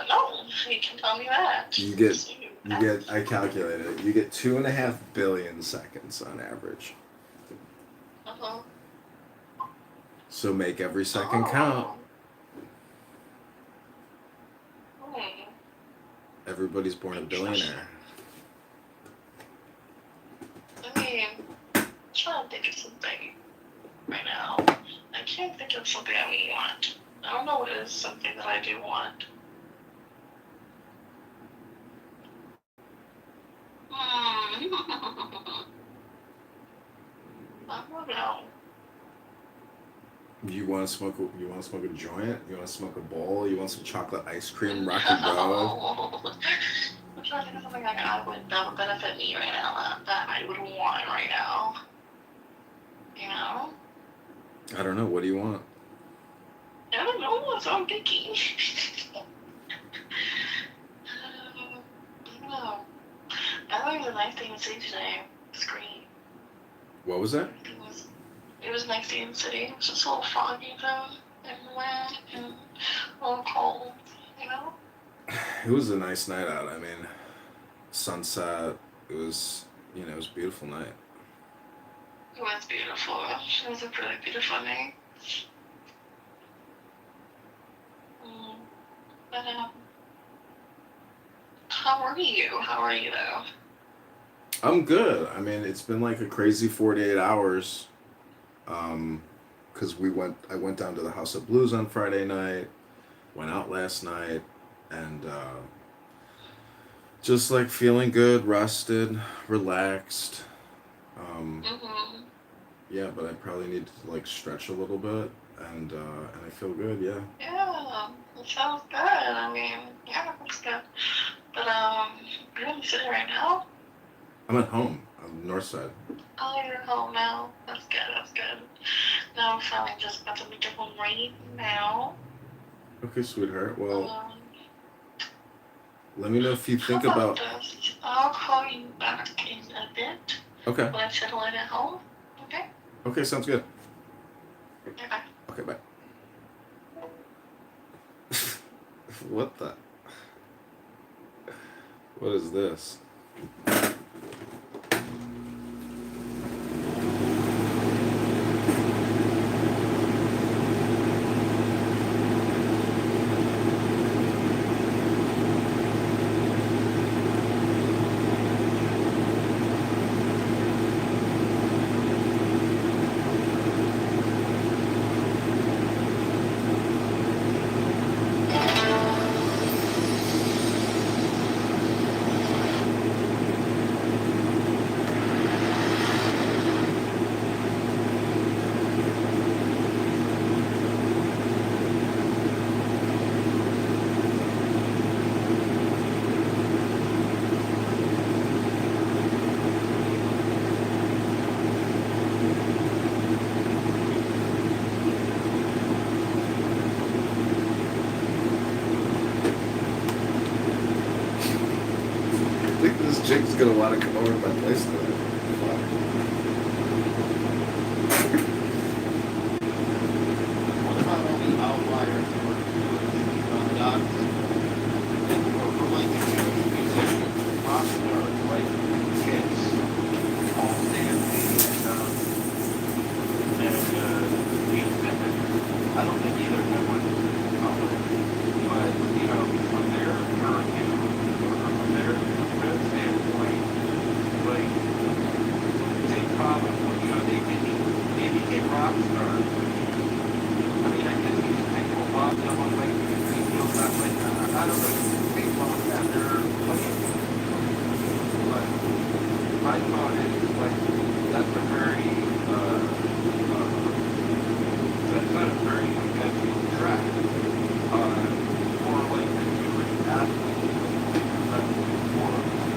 No. You can tell me that. You get. I calculated it. You get 2.5 billion seconds on average. Uh-huh. So make every second count. Hmm. Everybody's born a billionaire. I mean, I'm trying to think of something right now. I can't think of something I really want. I don't know what is something that I do want. Hmm. No. You want to smoke? You want to smoke a joint? You want to smoke a bowl? You want some chocolate ice cream, Rocky Road? No. I'm trying to think of something like that would benefit me right now, that I would want right now. You know? I don't know. What do you want? I don't know, so I'm picky. I don't know. I thought it was a nice day in the city today. It was great. What was that? It was a nice day in the city. It was just a little foggy though, and wet, and a little cold, you know? It was a nice night out. I mean, sunset. It was, it was a beautiful night. It was beautiful. It was a really beautiful night. But, how are you? How are you though? I'm good. I mean, it's been like a crazy 48 hours. Because I went down to the House of Blues on Friday night, went out last night, and just like feeling good, rested, relaxed. Yeah, but I probably need to like stretch a little bit, and I feel good. Yeah. Yeah, it sounds good. I mean, yeah, it's good. But you're in the city right now? I'm at home on the north side. Oh, you're home now. That's good. That's good. Now I'm feeling just about to meet your home right now. Okay, sweetheart. Well, Um, let me know if you how think about about. this? I'll call you back in a bit Okay. when I settle in at home. Okay? Okay, sounds good. Okay, bye. Okay, bye. What the? What is this? I think this chick's gonna want to come over to my place today. What about all the outliers who are doing dogs? For like the Jewish musicians, rock stars, like kids, all dancing and I don't think either of them would public. But, from their purview, or from their standpoint, like, they probably, they became rock stars. I mean, I guess these people love them on like feel that like I don't know, they love that they're playing. But my thought is like that's a very that's not a very effective track for like the Jewish athlete.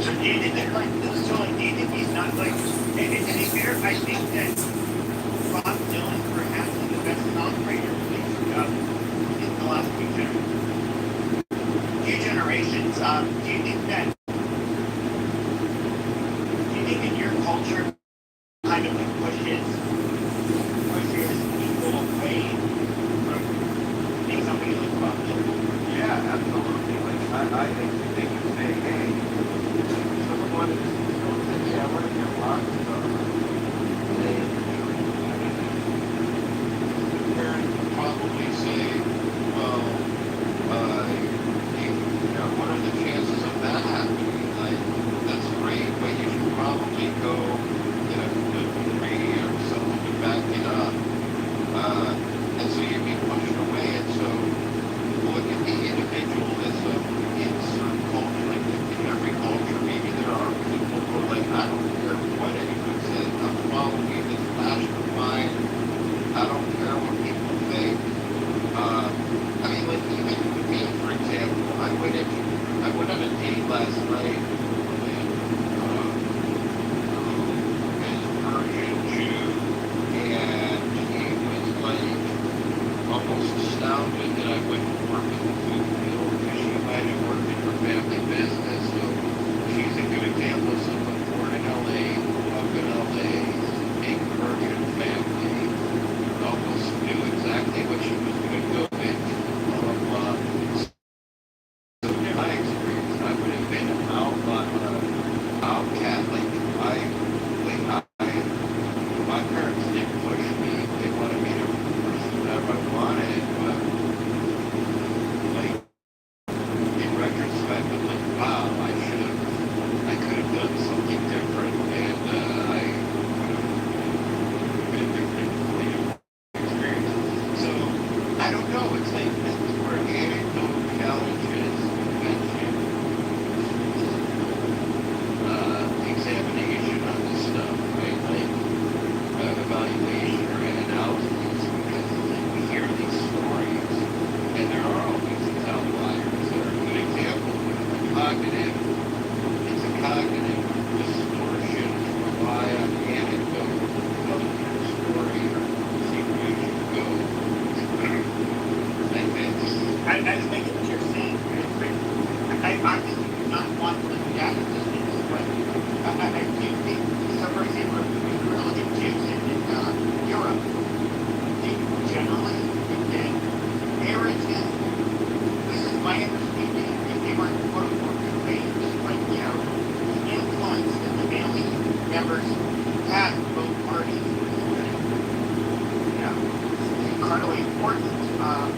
So do you think that, like, do you think he's not, like, and to be fair, I think that Bob Dylan perhaps is the best songwriter in the last few generations. Do you think that your culture kind of like pushes people away from being somebody like Bob Dylan? Yeah, absolutely. Like I think they can say, hey, someone don't say, yeah, I want to be a rock star. Say parents would probably say, well, what are the chances of that happening? Like, that's great, but you should probably go get a good degree or something to back it up. And so you'd be pushed away. And so look at the individualism in certain culture. Like in every culture, maybe there are people who are like, I don't care what anyone says. I'm following this passion of mine. members at both parties. Yeah, it's incredibly important. But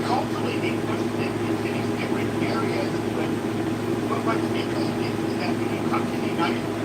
culturally, they push it into these different areas. But what's interesting is that when you come to the United States,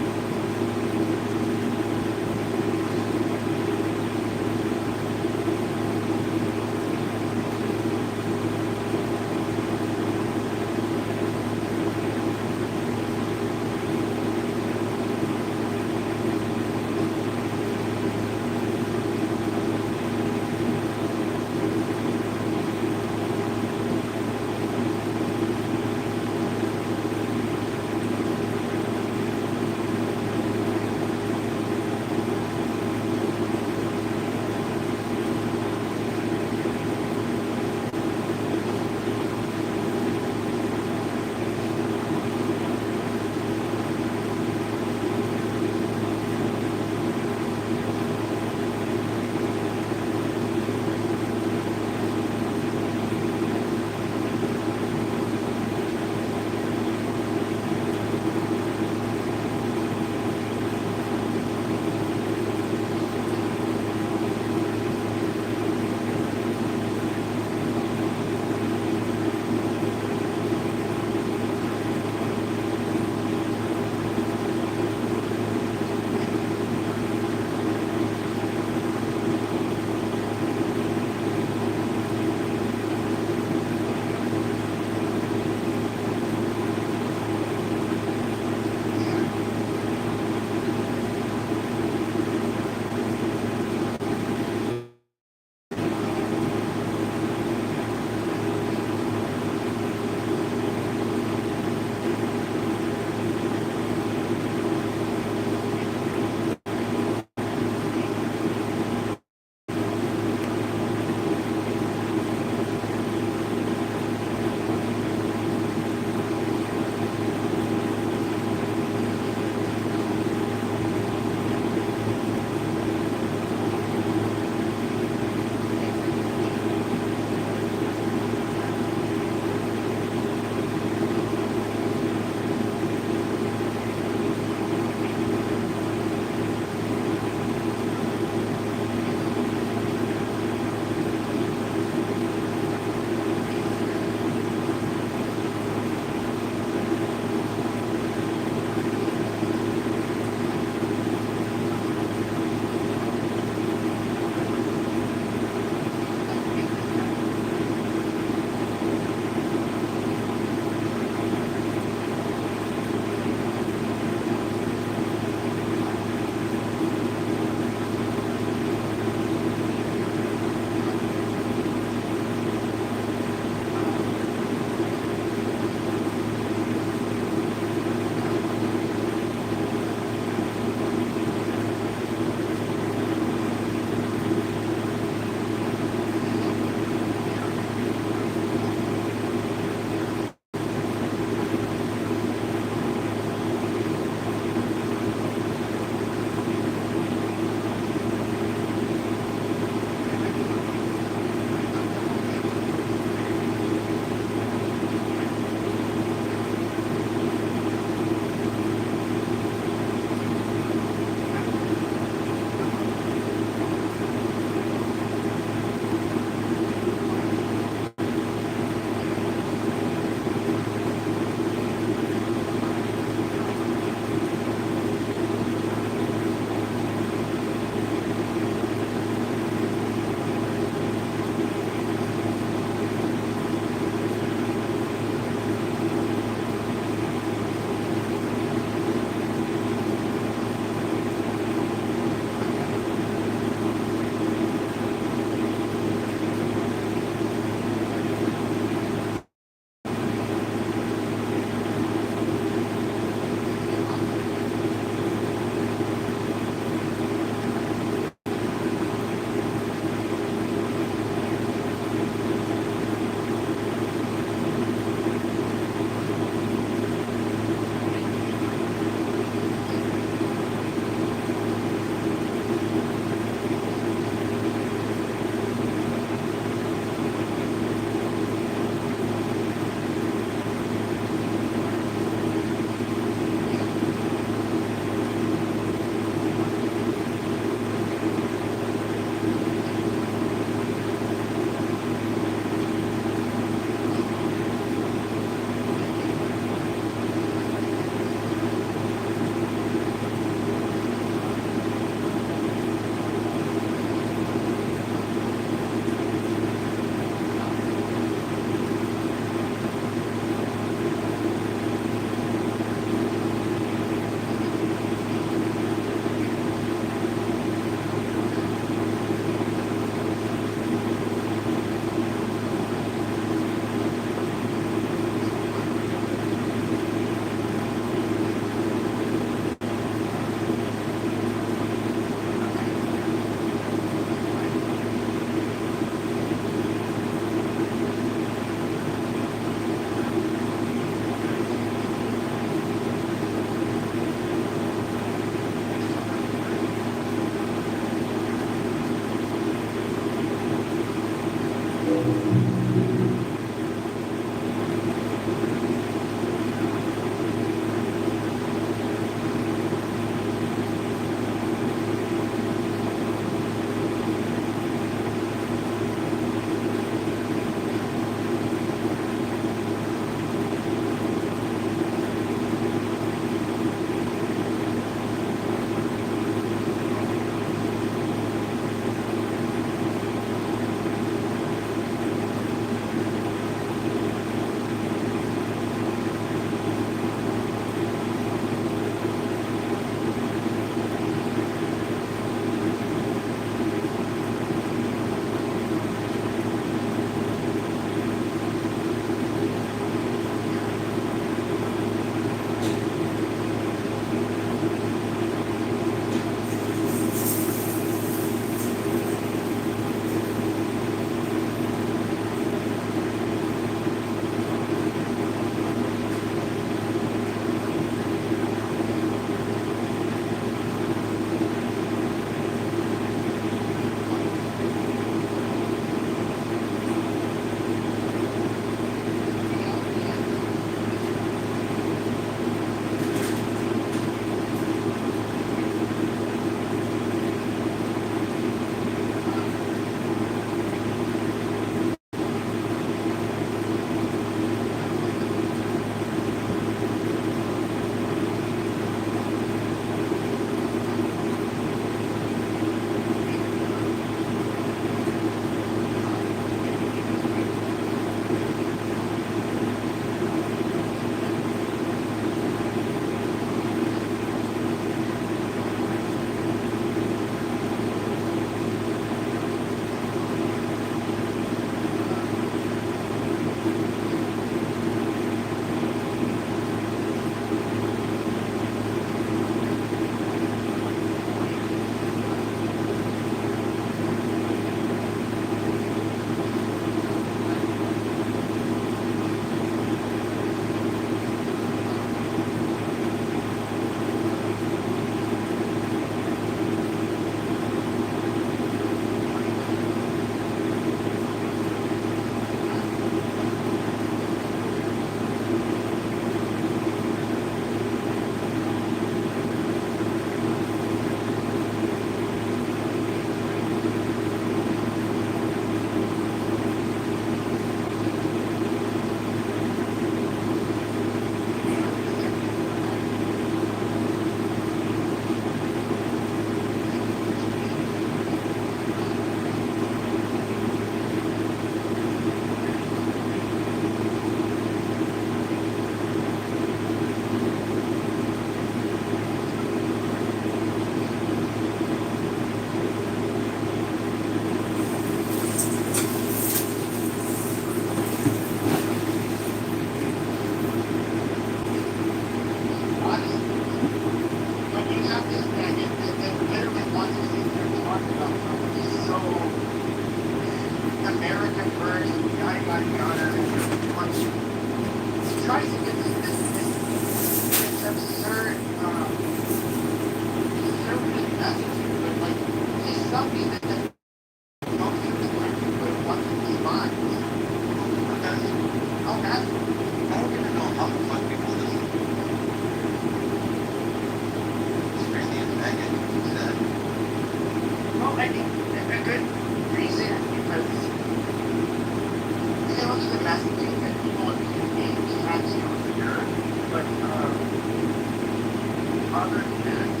Robert. And it's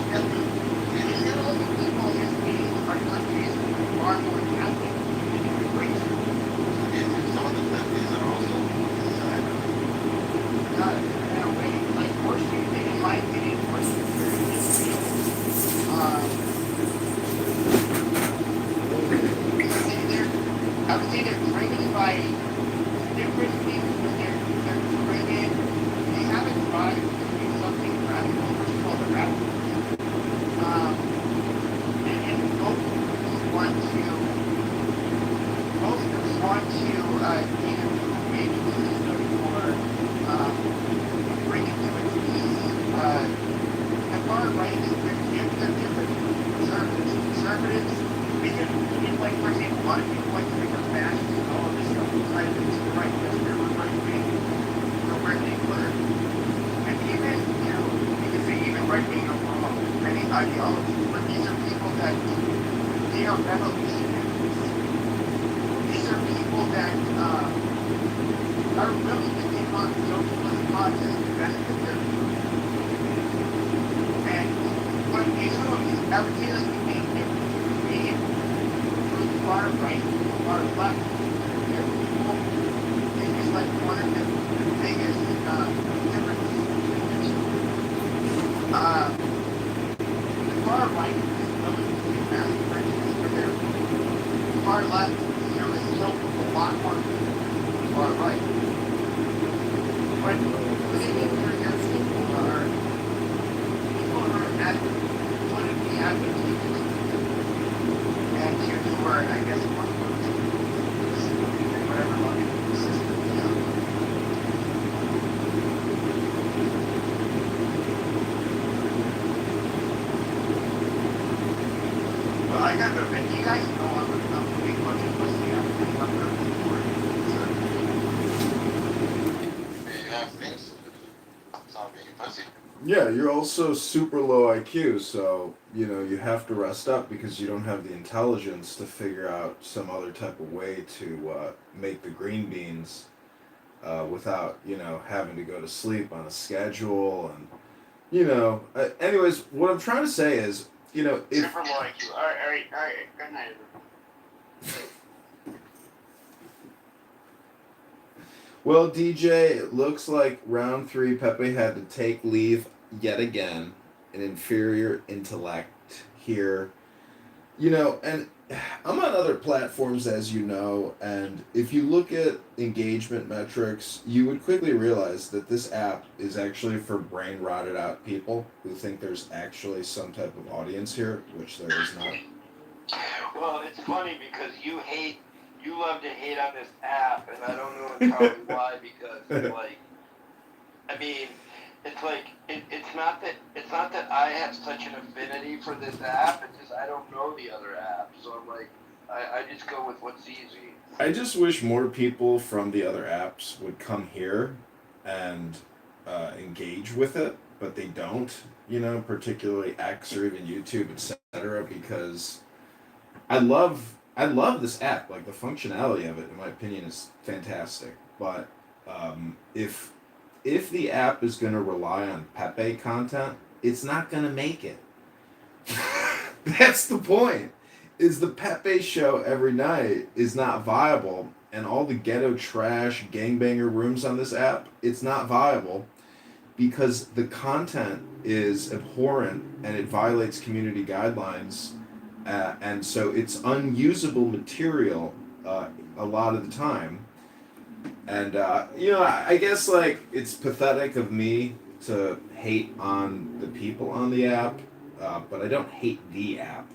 and then all the people in our country is far more Catholic than great. And some of the countries are also In a way, like worship, in my opinion, worship is very different. I would say they're training by different things, but they're training. They haven't tried to do something radical, which is called a radical. And both groups want to either make the system or bring it to its knees. The far right is they're different. Conservatives, like for example, a lot of people like to make a fascist and all of this stuff. Decided to the right, because they're right wing, where they were. And even, you can say even right wing or wrong, many ideologies, but these are people that they are revolutionaries. These are people that are willing to take on socialist causes to benefit their people. And what I would say like the main difference between far right, far left, their people is like one of the biggest differences. The far right is willing to do massive purchases for their people. Far left, is still a lot more far right. But living for your people are one of the advocates and who are, I guess, one of whatever the system Well, I got to admit, you guys know I'm a big fucking pussy. I'm really yeah, things. It's not being a pussy. Yeah, you're also super low IQ, so you have to rest up because you don't have the intelligence to figure out some other type of way to make the green beans without having to go to sleep on a schedule and anyways, what I'm trying to say is if super low IQ. All right. Good night, everyone. Well, DJ, it looks like round 3 Pepe had to take leave yet again. An inferior intellect here. And I'm on other platforms, as you know, and if you look at engagement metrics, you would quickly realize that this app is actually for brain rotted out people who think there's actually some type of audience here, which there is not. Well, it's funny because you love to hate on this app, and I don't know entirely why, because it's not that I have such an affinity for this app. It's just I don't know the other apps, so I'm like I just go with what's easy. I just wish more people from the other apps would come here and engage with it, but they don't. Particularly X or even YouTube, etc. Because I love this app. Like the functionality of it, in my opinion, is fantastic. But if the app is going to rely on Pepe content, it's not going to make it. That's the point. Is the Pepe show every night is not viable, and all the ghetto trash gangbanger rooms on this app, it's not viable because the content is abhorrent and it violates community guidelines. And so it's unusable material a lot of the time. And, I guess, it's pathetic of me to hate on the people on the app, but I don't hate the app.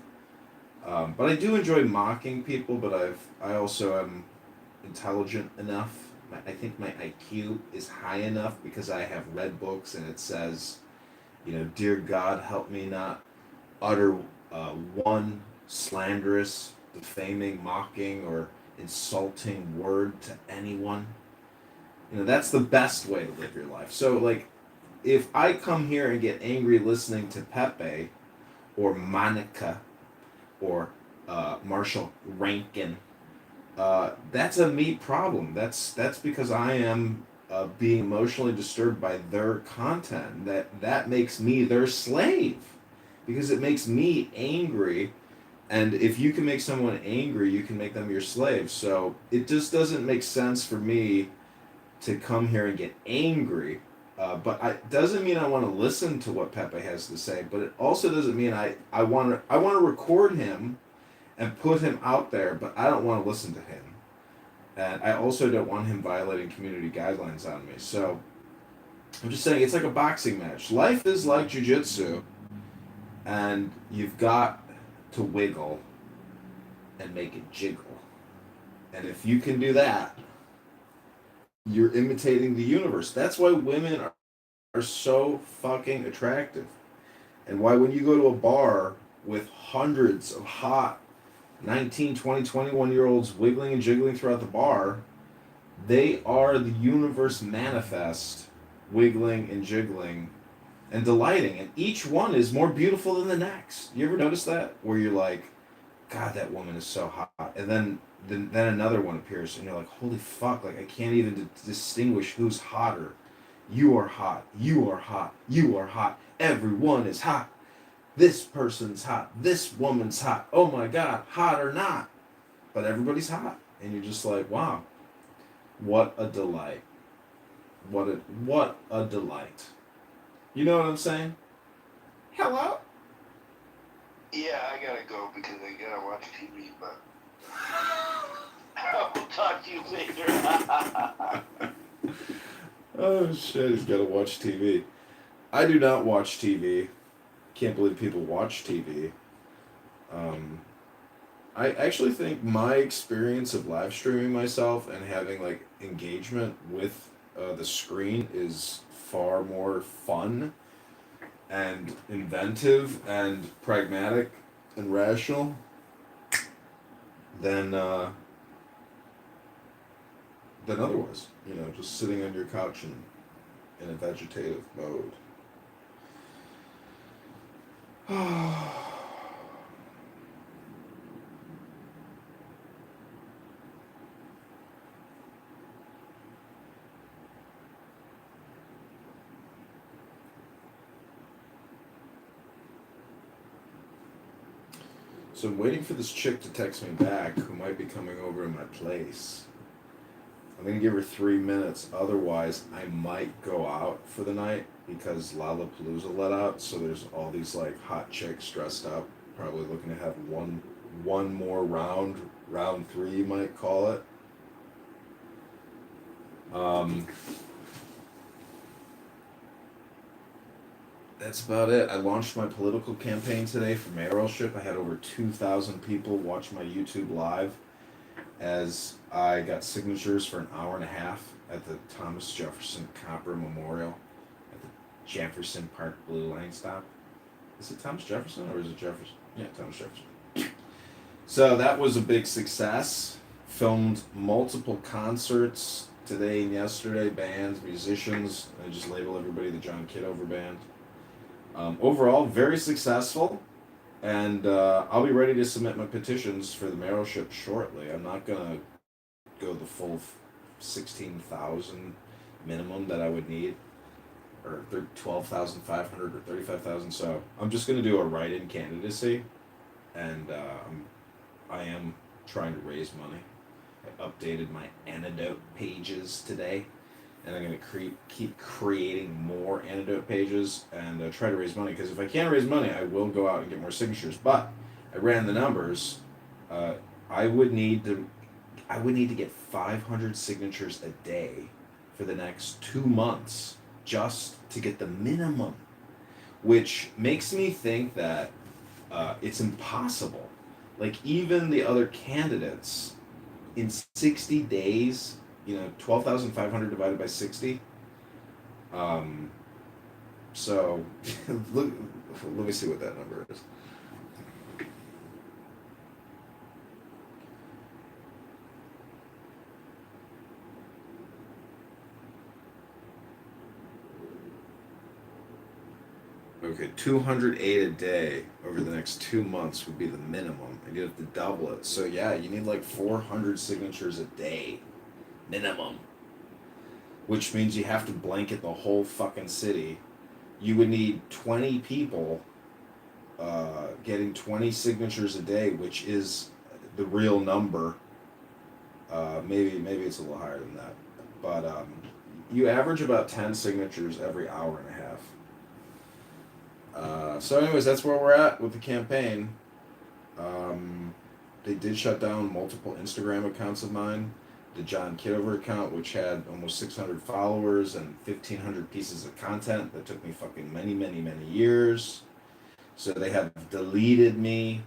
But I do enjoy mocking people, but I also am intelligent enough. I think my IQ is high enough because I have read books and it says, dear God, help me not utter one slanderous, defaming, mocking, or insulting word to anyone. That's the best way to live your life. So, if I come here and get angry listening to Pepe or Monica or Marshall Rankin that's a me problem. That's because I am being emotionally disturbed by their content. That makes me their slave, because it makes me angry. And if you can make someone angry, you can make them your slave. So it just doesn't make sense for me to come here and get angry. But it doesn't mean I want to listen to what Pepe has to say. But it also doesn't mean I want to record him and put him out there. But I don't want to listen to him, and I also don't want him violating community guidelines on me. So I'm just saying it's like a boxing match. Life is like jujitsu, and you've got to wiggle and make it jiggle. And if you can do that, you're imitating the universe. That's why women are so fucking attractive. And why when you go to a bar with hundreds of hot 19, 20, 21-year olds wiggling and jiggling throughout the bar, they are the universe manifest, wiggling and jiggling and delighting. And each one is more beautiful than the next. You ever notice that? Where you're like, God, that woman is so hot. And then another one appears, and you're like, holy fuck, like I can't even distinguish who's hotter. You are hot. You are hot. You are hot. Everyone is hot. This person's hot. This woman's hot. Oh my God, hot or not. But everybody's hot. And you're just like, wow, what a delight. What a delight. You know what I'm saying? Hello? Yeah, I gotta go because I gotta watch TV, but I'll talk to you later. Oh shit, he's gotta watch TV. I do not watch TV. Can't believe people watch TV. I actually think my experience of live streaming myself and having like engagement with the screen is far more fun and inventive and pragmatic and rational than otherwise. You know, just sitting on your couch and in a vegetative mode. So I'm waiting for this chick to text me back who might be coming over to my place. I'm gonna give her 3 minutes. Otherwise, I might go out for the night because Lollapalooza let out. So there's all these like hot chicks dressed up, probably looking to have one more round three, you might call it. That's about it. I launched my political campaign today for mayoralship. I had over 2,000 people watch my YouTube live as I got signatures for an hour and a half at the Thomas Jefferson Copper Memorial at the Jefferson Park Blue Line stop. Is it Thomas Jefferson or is it Jefferson? Yeah, Thomas Jefferson. So that was a big success. Filmed multiple concerts today and yesterday, bands, musicians. I just label everybody the John Kitover Band. Overall, very successful, and I'll be ready to submit my petitions for the mayoralship shortly. I'm not gonna go the full 16,000 minimum that I would need, or 12,500 or 35,000. So I'm just gonna do a write-in candidacy, and I am trying to raise money. I updated my antidote pages today, and I'm going to keep creating more antidote pages and try to raise money. Because if I can't raise money, I will go out and get more signatures. But I ran the numbers. I would need to get 500 signatures a day for the next 2 months just to get the minimum, which makes me think that it's impossible. Like even the other candidates in 60 days, 12,500 divided by 60. So, let me see what that number is. Okay, 208 a day over the next 2 months would be the minimum, and you have to double it. So yeah, you need like 400 signatures a day, minimum. Which means you have to blanket the whole fucking city. You would need 20 people getting 20 signatures a day, which is the real number. Maybe it's a little higher than that, but you average about 10 signatures every hour and a half. So anyways, that's where we're at with the campaign. They did shut down multiple Instagram accounts of mine. The John Kitover account, which had almost 600 followers and 1,500 pieces of content that took me fucking many years. So they have deleted me,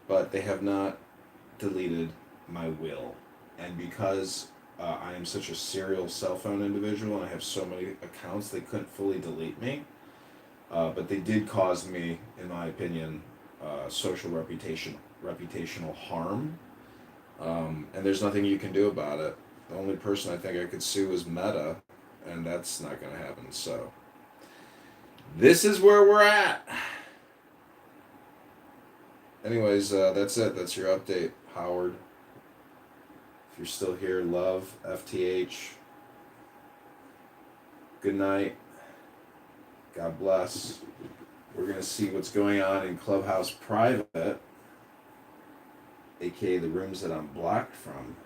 but they have not deleted my will. And because I am such a serial cell phone individual and I have so many accounts, they couldn't fully delete me. But they did cause me, in my opinion, social reputational harm. And there's nothing you can do about it. The only person I think I could sue is Meta, and that's not going to happen. So this is where we're at. Anyways, that's it. That's your update, Howard. If you're still here, love, FTH. Good night. God bless. We're going to see what's going on in Clubhouse Private, aka the rooms that I'm blocked from.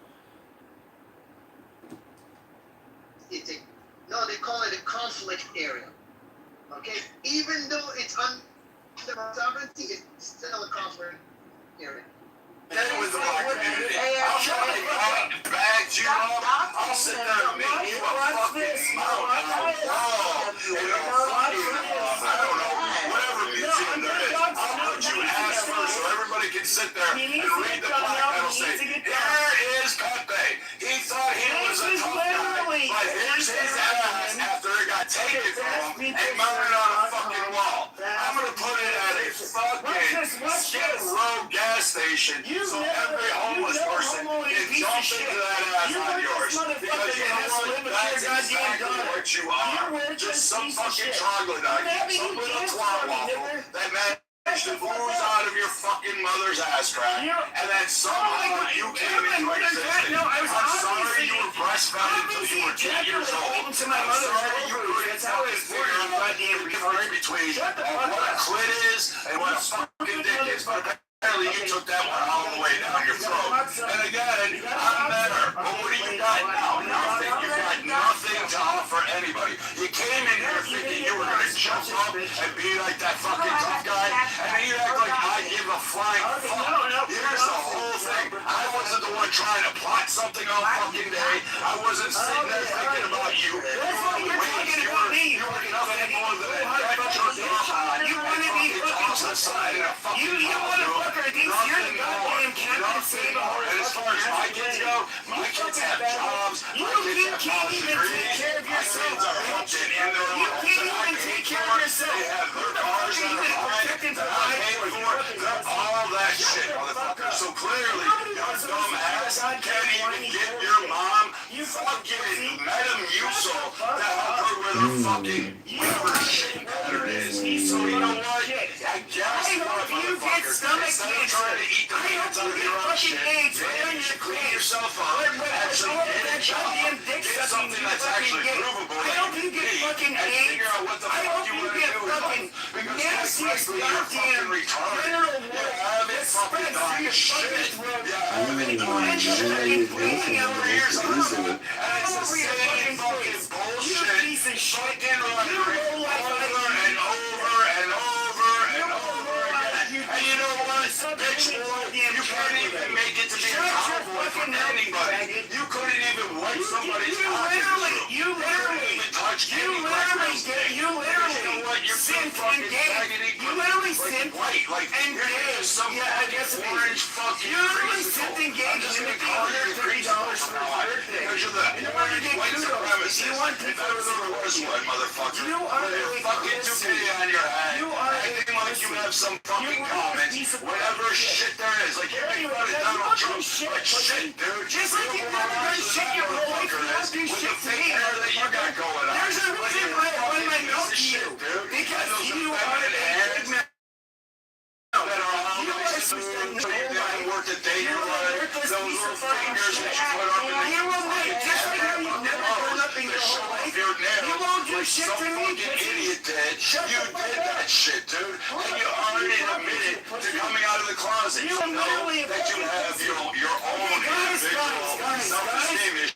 No, they call it a conflict area. Okay? Even though it's under sovereignty, it's still a conflict area. That was the black community. I'll try to bag you up. I'll sit there and make you a fucking mouth. I don't know, whatever museum they're in. I'll put you ass first so everybody can sit there and read the plaque that'll say, here is Pepe. He thought he was a tough guy, but here's his ass after it got taken from him and mounted on a fucking wall. I'm going to put it at a fucking Skid Row gas station so every homeless person can jump into that ass on yours. Because you know what? That's exactly what you are. Just some fucking troglodyte, some little twat waffle that managed to ooze out of your fucking mother's ass crack, and then somehow you came into existence. I'm sorry you were breastfed until you were 10 years old. I'm sorry you couldn't fucking figure out the difference between what a clit is and what a fucking dick is. But apparently you took that one all the way down your throat. And again, I'm better. But what do you got now? Nothing. You got nothing to offer anybody. You came in here thinking you were going to jump up and be like that fucking tough guy, and then you act like I give a flying fuck. Here's the whole thing. I wasn't the one trying to plot something all fucking day. I wasn't sitting there thinking about you. You were nothing more than a dead jerk off. You wanted me fucking outside in a fucking room. Nothing more. And as far as my kids go, my kids have jobs. My kids have college degrees. My kids are fucking in their own homes that I paid for. They have their cars that are mine that I paid for. They're all that shit, motherfucker. So clearly, your dumb ass can't even get your mom fucking Metamucil to help her with her fucking whatever shit pattern is. So you know what? I guess motherfucker, instead of trying to eat the hands out of your own shit, maybe you should clean yourself up, actually get a job, get something that's actually provable that you can be, and figure out what the fuck you want to do with life. Because quite frankly, you're fucking retarded. You haven't fucking done shit. You haven't done shit. Putting your ears on, and it's the same fucking bullshit, fucking rhetoric over and over and over and over again. And you know what, bitch boy, you can't even make it to be a cowboy for anybody. You couldn't even wipe somebody's pocket. You literally even touch any breakfast thing. You know what, you're some fucking faggoty. You literally sit white, like you're just some fucking orange fucking creasicle. I'm just gonna call you the creasicle from now on. Because you're the orange white supremacist. If ever there was one, motherfucker. You're fucking toupee on your head. Acting like you have some fucking comments. Whatever shit there is. Like you're making fun of Donald Trump. Like shit, dude. Just like you've never done shit your whole life. You don't do shit to me. Hair that you got going on. There's a reason why I won my milk to you. Because you are your leg, those little fingers that you put up in the You will not, just like how you've never done nothing your whole life. You won't do shit to me. Idiot did. You did that shit, dude. And you already admitted to coming out of the closet. You know that you have your own individual self-esteem issue.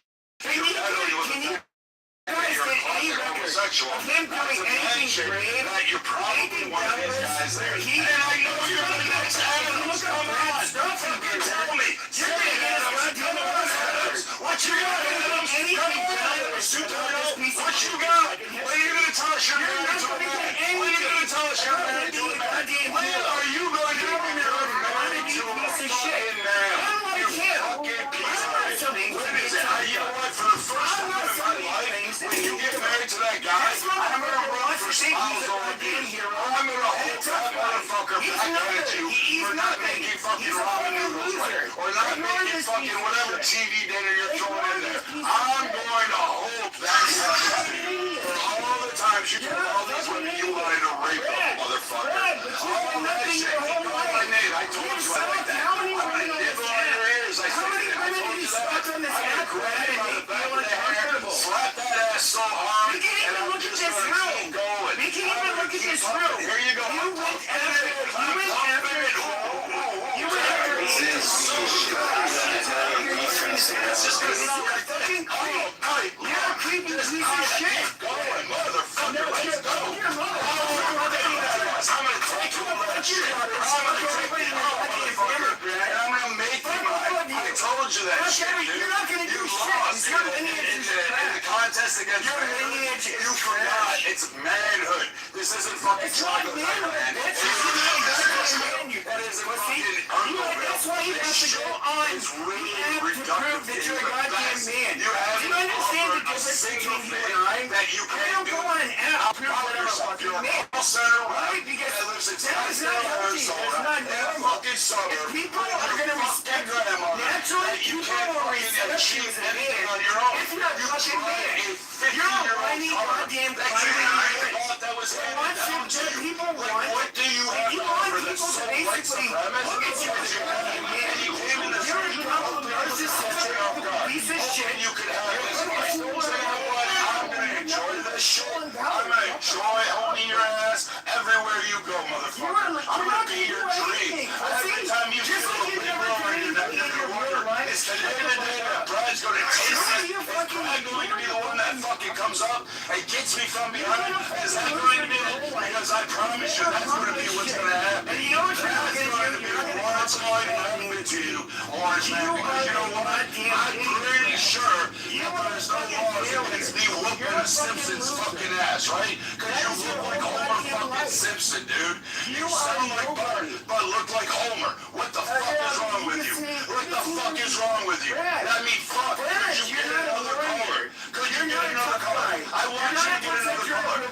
You're homosexual. Him doing anything brave, that you're probably one of these guys there. And I know you're the next Adam. Come on. Fucking tell me. Say it. What you got? What you got? When are you going to tell us you're married to a man? When are you going to tell us you're married to a man? When are you going to tell me you're married to a fucking man? You fucking piece of shit. What is it? You know what? For the first time in my life, when you get married to that guy, I'm going to run for spousal abuse. I'm going to hold that motherfucker back at you for not making fucking ramen noodles right, or not making fucking whatever TV dinner you're throwing in there. I'm going to hold that for all the times you told all these women you wanted to rape them, motherfucker. All that shit. You called my name. I told you I like that. I'm going to nibble on your ears. I said, I told you that. I'm going to grab you by the back of the hair, slap that ass so hard, and I'm just going to keep going. We can't even look at this room. Here you go. You went after It's just because you're a fucking creep. You're a creepy piece of shit. Motherfucker, let's go. I'm going to take you over that shit. I'm going to take you over, motherfucker. And I'm going to make you mine. I told you that shit, dude. You're not going to do You shit. lost Your in lineage is the contest against Your lineage is you forgot. It's manhood. This isn't fucking chocolate, man. That's fucking That isn't Well, see, fucking that's why you have to go on. It's really You have to prove that you're a goddamn man. You have Do you understand the a difference single between you thing and I? that you I can't don't do. go on an app. Prove Proud of whatever yourself. fucking You're a man. whole center Right, because that lives in that is not healthy. That's not normal. fucking suburb. If people are going to respect you, naturally, you people can't will fucking respect you achieve as a anything man. on your own. If you're a You fucking tried man, a 50-year-old you're a whiny car goddamn that climbing you bitch. thought that was handed What's down it to that you. people Like, want? what do you have You to want offer people that's to so white basically supremacist? look at you as a goddamn man. And you came in this You're a dumb, narcissistic piece of shit. you could have this life. So you know what? I'm going to enjoy this shit. I'm going to enjoy owning your ass everywhere you go, motherfucker. I'm going to be your dream. Every time you feel a big roll in your neck, you're wondering, is today the day that Brad's going to taste it? Is Brad going to be the one that fucking comes up and gets me from behind? Is that going to be it? Because I promise you, that's going to be what's going to happen. And you know what That's going to be what's going to happen to you, Orange Man. Because you know what? I'm pretty sure that there's no laws against me whooping the Simpsons fucking ass, right? Because you look like Homer fucking Simpson, dude. You sound like Bart, but look like Homer. What the fuck is wrong with you? What the fuck is wrong with you? I mean, fuck. Could you get another color? Could you get another color? I want you to get another color.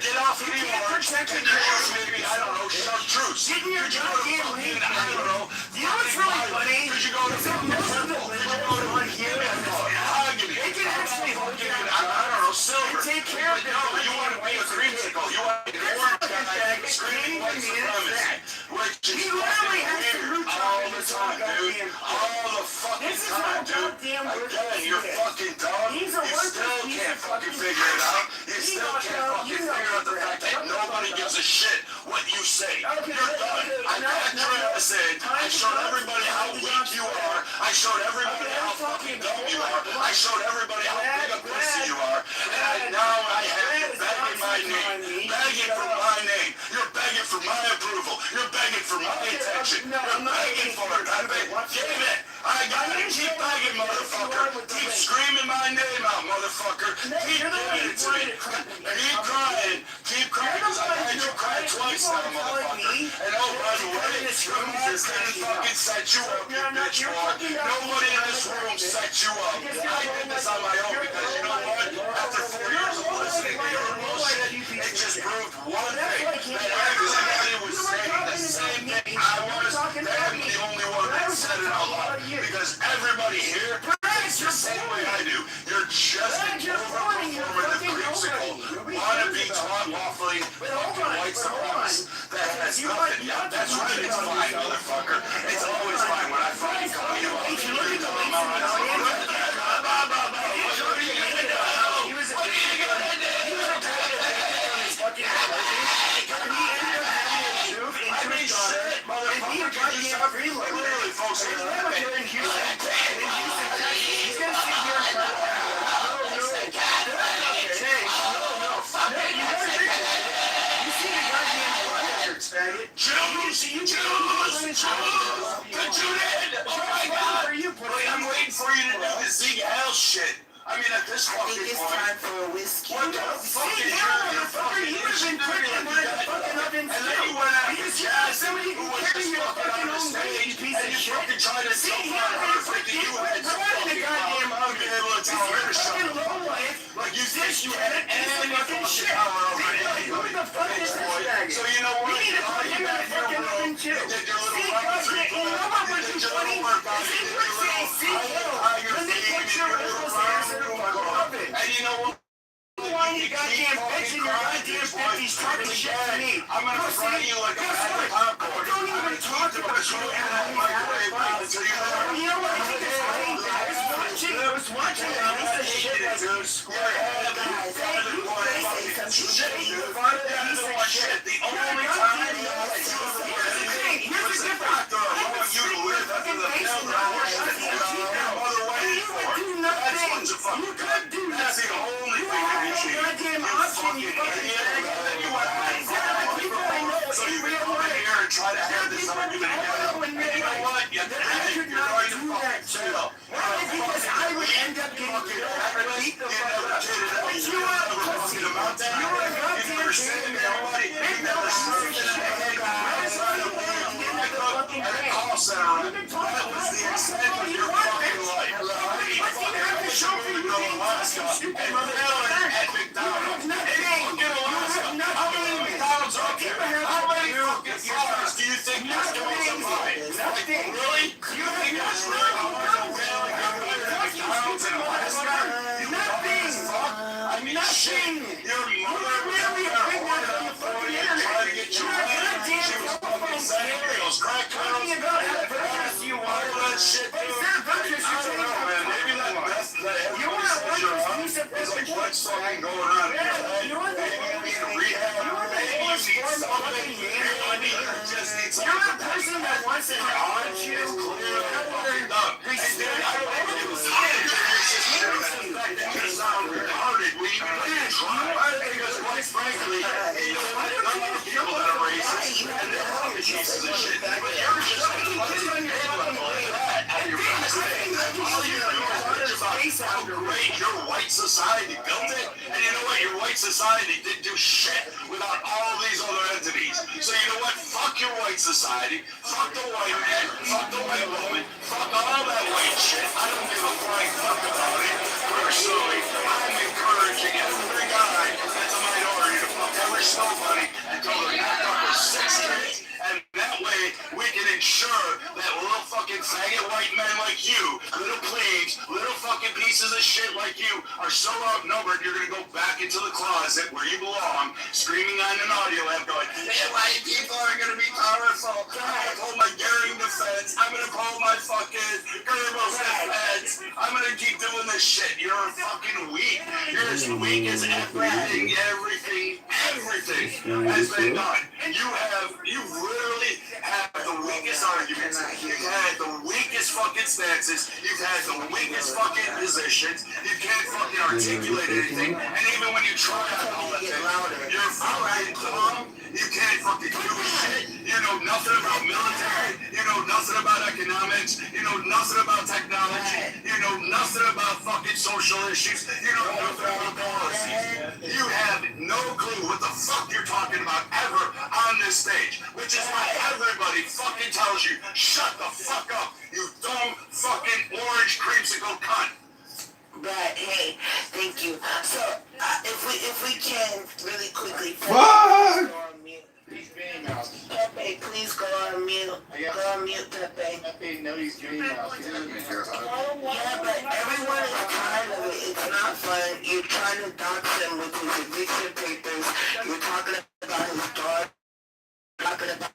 Get off of me, Orange. And use maybe, I don't know, chartreuse. Could you go to fucking, I don't know, You know what's really funny? could you go to fucking purple? Could you go to fucking mahogany? They can actually hold you I don't know, silver. and take care of But no, you want to be a creamsicle. You want to be an orange guy screaming white supremacy. Which is He literally fucking has to weird root all out the this time, dude. goddamn All the fucking This is time, how dude. goddamn worthless Again, he you're is. fucking dumb. He's You a worthless still piece can't of fucking fucking figure it out. You He still don't can't know. fucking You know figure out the Brad. fact that Shut the nobody fuck gives up. a shit what you say. Okay, You're done. I backed your ass in. I showed everybody how weak you are. I showed everybody how fucking dumb you are. I showed everybody how big a pussy you are. And now I have you begging my name. Begging for my name. You're begging for my approval. You're begging for my attention. You're begging for it. I beg. Give it. I gotta keep begging, motherfucker. Keep screaming my name out, motherfucker. Keep giving it to me. Keep crying. Keep crying, because I've had you cry twice now, motherfucker. And oh, by the way, your mom didn't fucking set you up, you bitch boy. Nobody in this room set you up. I did this on my own because you know what? After 4 years of listening to your bullshit, it just proved one thing. That everybody was saying the same thing I was. That I'm the only one that said it out loud. Because everybody here thinks the same way I do. You're just an overperformer, the creamsicle, wannabe top waffling fucking white supremacist that has That's nothing. Yeah, that's right. It's fine, motherfucker. It's always fine when I fucking call you up. If you look at the links in the audience, he was a fucking Clearly, folks, he's gonna sit here Jews! The Judean! Oh my God! I'm waiting for you to do the Zeke Hell shit. I mean, at this fucking point, time for a whiskey. what the fuck is your fucking and then you went after Jazz, who was just fucking on the stage, and you fucking tried to tell her freaking you had some fucking power to be able to tell her to shut up. Like you think you had any fucking power over anybody. So you know what? You got your little room, you did your little run through club, you did your little workout, you did your little tiger thing, you did your little round. And you know what? You goddamn bitch in your goddamn 50s talking shit to me. I'm gonna fry you like a bag of popcorn. Don't even talk about you and you know what? I was watching a piece of shit like this. The only time that you ever was a doctor allowing you to live after the pill that other way for. That's what's a fucking that's the only thing that you cheat. You fucking idiot. You went so you can come in here and try to have this argument again. And you know what? You're going to fucking jail. Because I would end up getting beat the fuck up. You are a pussy. You are a goddamn shit. You never served in a head at a call center. That was the extent of your fucking life. You fucking have to show me to go to Alaska and Miller at McDonald's. Get Alaska. How many McDonald's are there? How many fucking fries do you think that's going to survive? Like, really? You think that's really hard to win? McDonald's in Alaska? You fucking fuck? I mean, shit. Your mother really trying to get you money. She was fucking saying those crack cows. All that shit, dude. I don't know, man. Maybe that everybody says you're on is like, what's fucking going on in your head? Maybe you need a rehab. Maybe you need something. Maybe you just need something. You're a person that wants to haunt you. Clearly fucking dumb. Hey, dude, I don't think it was you sound retarded when you even try. Because quite frankly, you know what? None of the people that are racist and they're fucking pieces of shit. But you're just a fucking level like that. And you're all you know is about how great your white society built it. And you know what? Your white society didn't do shit without all these other entities. So you know what? Fuck your white society. Fuck the white man. Fuck the white woman. Fuck all that white shit. I don't give a flying fuck about it. Personally, I'm encouraging every guy that's a minority to fuck every snow bunny until they're knocked up with 6 kids. And that way, we can ensure that little fucking faggot white men like you, little plebes, little fucking pieces of shit like you, are so outnumbered, you're gonna go back into the closet where you belong, screaming on an audio amp going, hey, white people are gonna be powerful. I'm gonna pull my Goering defense. I'm gonna pull my fucking Goebbels defense. I'm gonna keep doing this shit. You're fucking weak. You're as weak as everything has been done. You literally have the weakest arguments. You've had the weakest fucking stances. You've had the weakest fucking positions. You can't fucking articulate anything. And even when you try to hold it, you're fucking dumb. You can't fucking do shit. You know nothing about military. You know nothing about economics. You know nothing about technology. You know nothing about fucking social issues. You know nothing about policies. You have no clue what the fuck you're talking about ever on this stage. Which is why everybody fucking tells you, shut the fuck up, you dumb fucking orange creamsicle cunt. But hey, thank you. So if we can really quickly, Fuck! Pepe, please go on mute. Go on mute, Pepe. Pepe knows he's Minnie Mouse. He doesn't care about it. Yeah, but everyone is tired of it. It's not fun. You're trying to dox him with his eviction papers. You're talking about his daughter. Talking about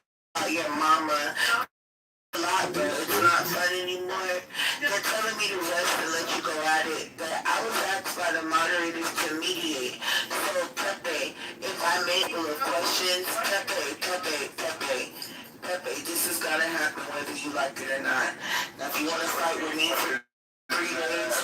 you to rest and let you go at it, but I was asked by the moderators to mediate. So, Pepe, if I may, full of questions, Pepe, this is gonna happen whether you like it or not. Now, if you want to fight with me for 3 days,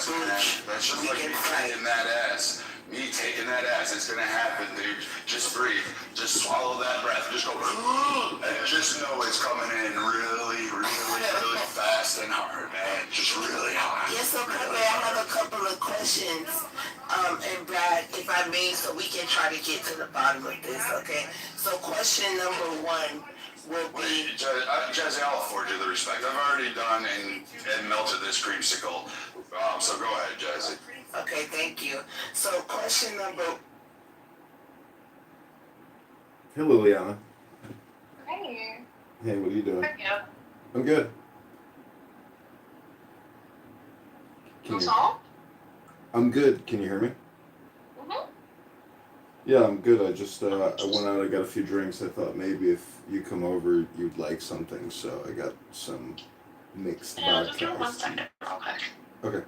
That's just we like can me fight. taking that ass. Me taking that ass. It's gonna happen, dude. Just breathe. Just swallow that breath. Just go. And just know it's coming in really, really fast and hard, man. Just really hard. Yes, so Pepe, I have a couple of questions. And Brad, if I may, so we can try to get to the bottom of this, okay? So question number 1 will be... Jazzy, I'll afford you the respect. I've already done and melted this creamsicle. So go ahead, Jazzy. Okay, thank you. So question number... Hey, Liliana. Hey. Hey, what are you doing? How are you? I'm good. What's all? I'm good. Can you hear me? Mm-hmm. Yeah, I'm good. I just I went out. I got a few drinks. I thought maybe if you come over, you'd like something. So I got some mixed Yeah, just give me vodka. 1 second. Okay. Okay.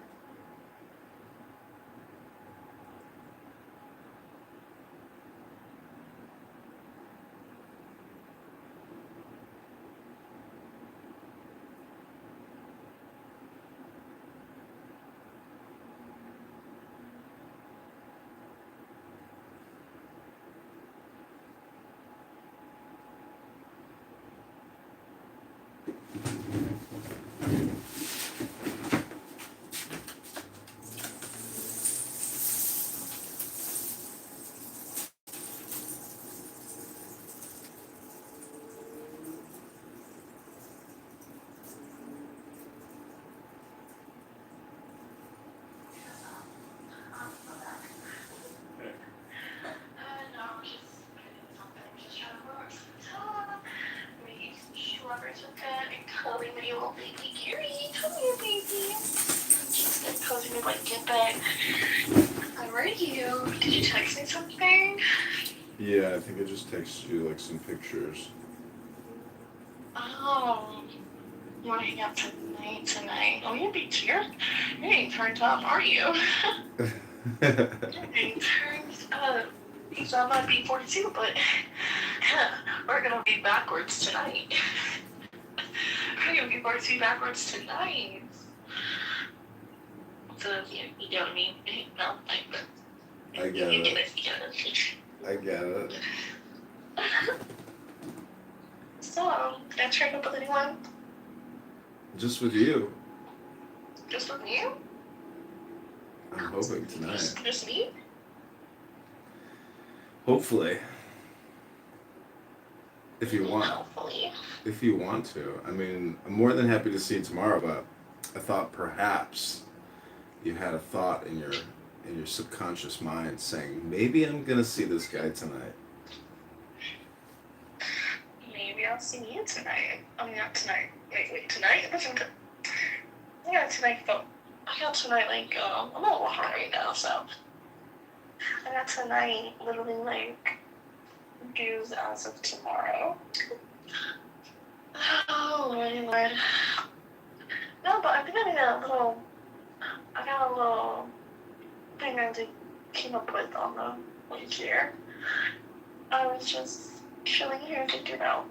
No, just trying to work. Make sure it's okay. And cuddling with your little baby Gary. Come here, baby. Just get cozy me like get back. How are you? Did you text me something? Yeah, I think I just texted you like some pictures. Oh. You want to hang out tonight? Oh, you're getting turned up, are you? You're getting turned up. So I might be 42, but we're gonna be backwards tonight. We're gonna be 42 backwards tonight. So you get what I mean? No, I get you it. get it. You get it. I get it. So, did I check up with anyone? Just with you. Just with you? I'm hoping tonight. Just me? Hopefully. If you want. Hopefully. If you want to. I mean, I'm more than happy to see you tomorrow, but I thought perhaps you had a thought in your subconscious mind saying, maybe I'm gonna see this guy tonight. Maybe I'll see you tonight. I mean, not tonight. Wait, tonight? It doesn't. Yeah, tonight. But I got tonight. Like, I'm a little hungry now, so I got tonight. Literally, like, dues as of tomorrow. Oh Lord, Lord. No, but I think I got a little thing I came up with on the way here. I was just chilling here thinking about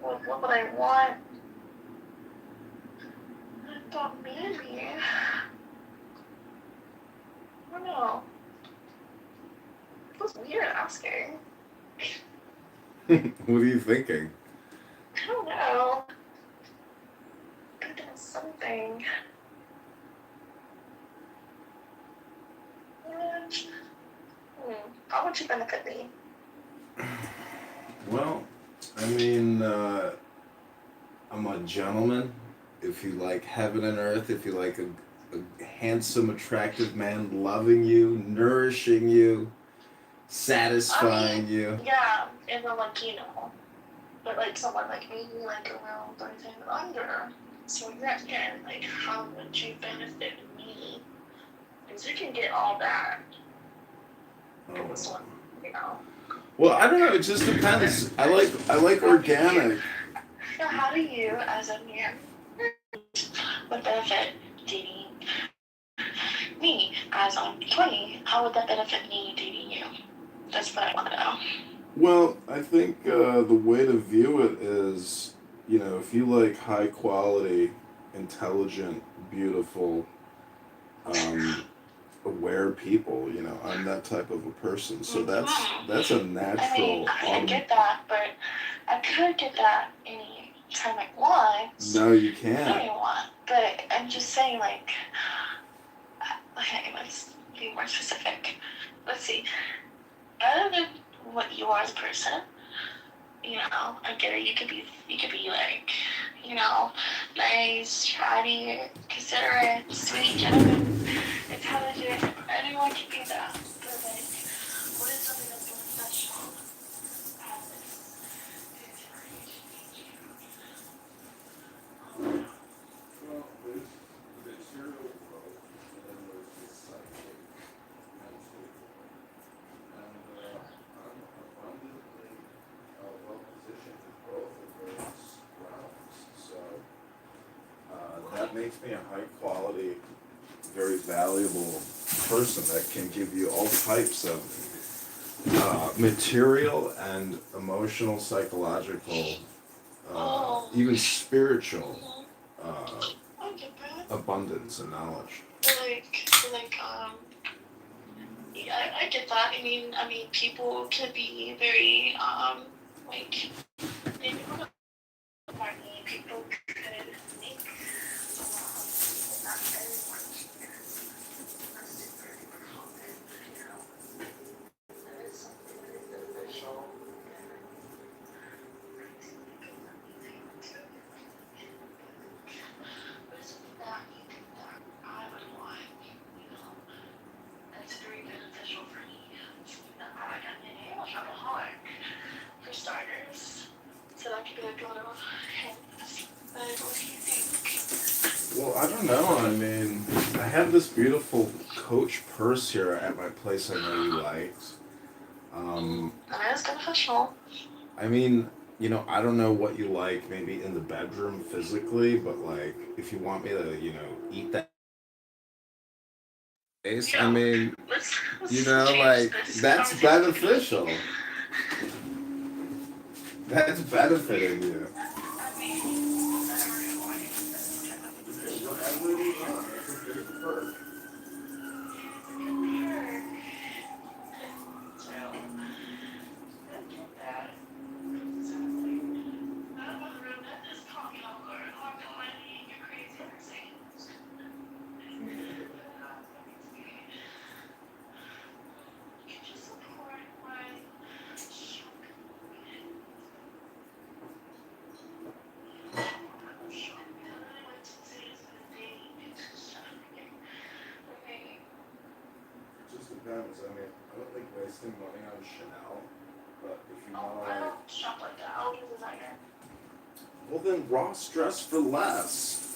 what would I want? I thought maybe. I don't know. It was weird asking. What are you thinking? I don't know. Thinking of something. How would you benefit me? Well, I mean, I'm a gentleman. If you like heaven and earth, if you like a handsome, attractive man loving you, nourishing you, satisfying you. Yeah, and then but like someone like me, like around 30 and under. So again, like how would you benefit me? Because you can get all that. From this one, you know. Well, I don't know. It just depends. I like organic. So how do you, as a man, would benefit dating me as I'm 20? How would that benefit me dating you? That's what I want to know. Well, I think the way to view it is, if you like high quality, intelligent, beautiful, um, aware people, I'm that type of a person. So that's a I mean, natural I get that, but I could get that any time I want. No, you I can't. don't want, but I'm just saying, like, okay, let's be more specific. Let's see. Other than what you are as a person, I get it. You could be like, nice, chatty, considerate, sweet, gentleman, intelligent. Anyone can be that. But like, what is something that's more special? Have this Well, there's the material growth, and then there's the psychic mental growth. And I'm abundantly well positioned in both of those realms. So that makes me a high quality, very valuable person that can give you all types of material and emotional, psychological, even spiritual I get that. abundance and knowledge. Yeah, I get that. I mean, people can be very, like, maybe not money. People could make, not everyone are super duper common, There is something really beneficial and brings people that need to but it's something that you think that I would want, that's very beneficial for me. Something that I like. I'm an alcoholic, for starters. So that could be a good little hint. But what do you think? Well, I don't know. I mean, I have this beautiful Coach purse here at my place I know you liked. That is beneficial. I mean, I don't know what you like maybe in the bedroom physically, but like if you want me to, eat that face, I mean, Let's like this that's conversation. beneficial. That's benefiting you. I mean, whatever you want. Whatever you want. That's a good perk. It's a good perk. So, I get that. Exactly. I'm a real that just call me over. I'm not gonna you're crazy for saying you can just support my shopping. I really went to say it's been a day. Okay. It just depends. I mean, I don't like wasting money on Chanel, but if you Oh, want I to, don't shop like that. I'll do designer. well then Ross dress for less.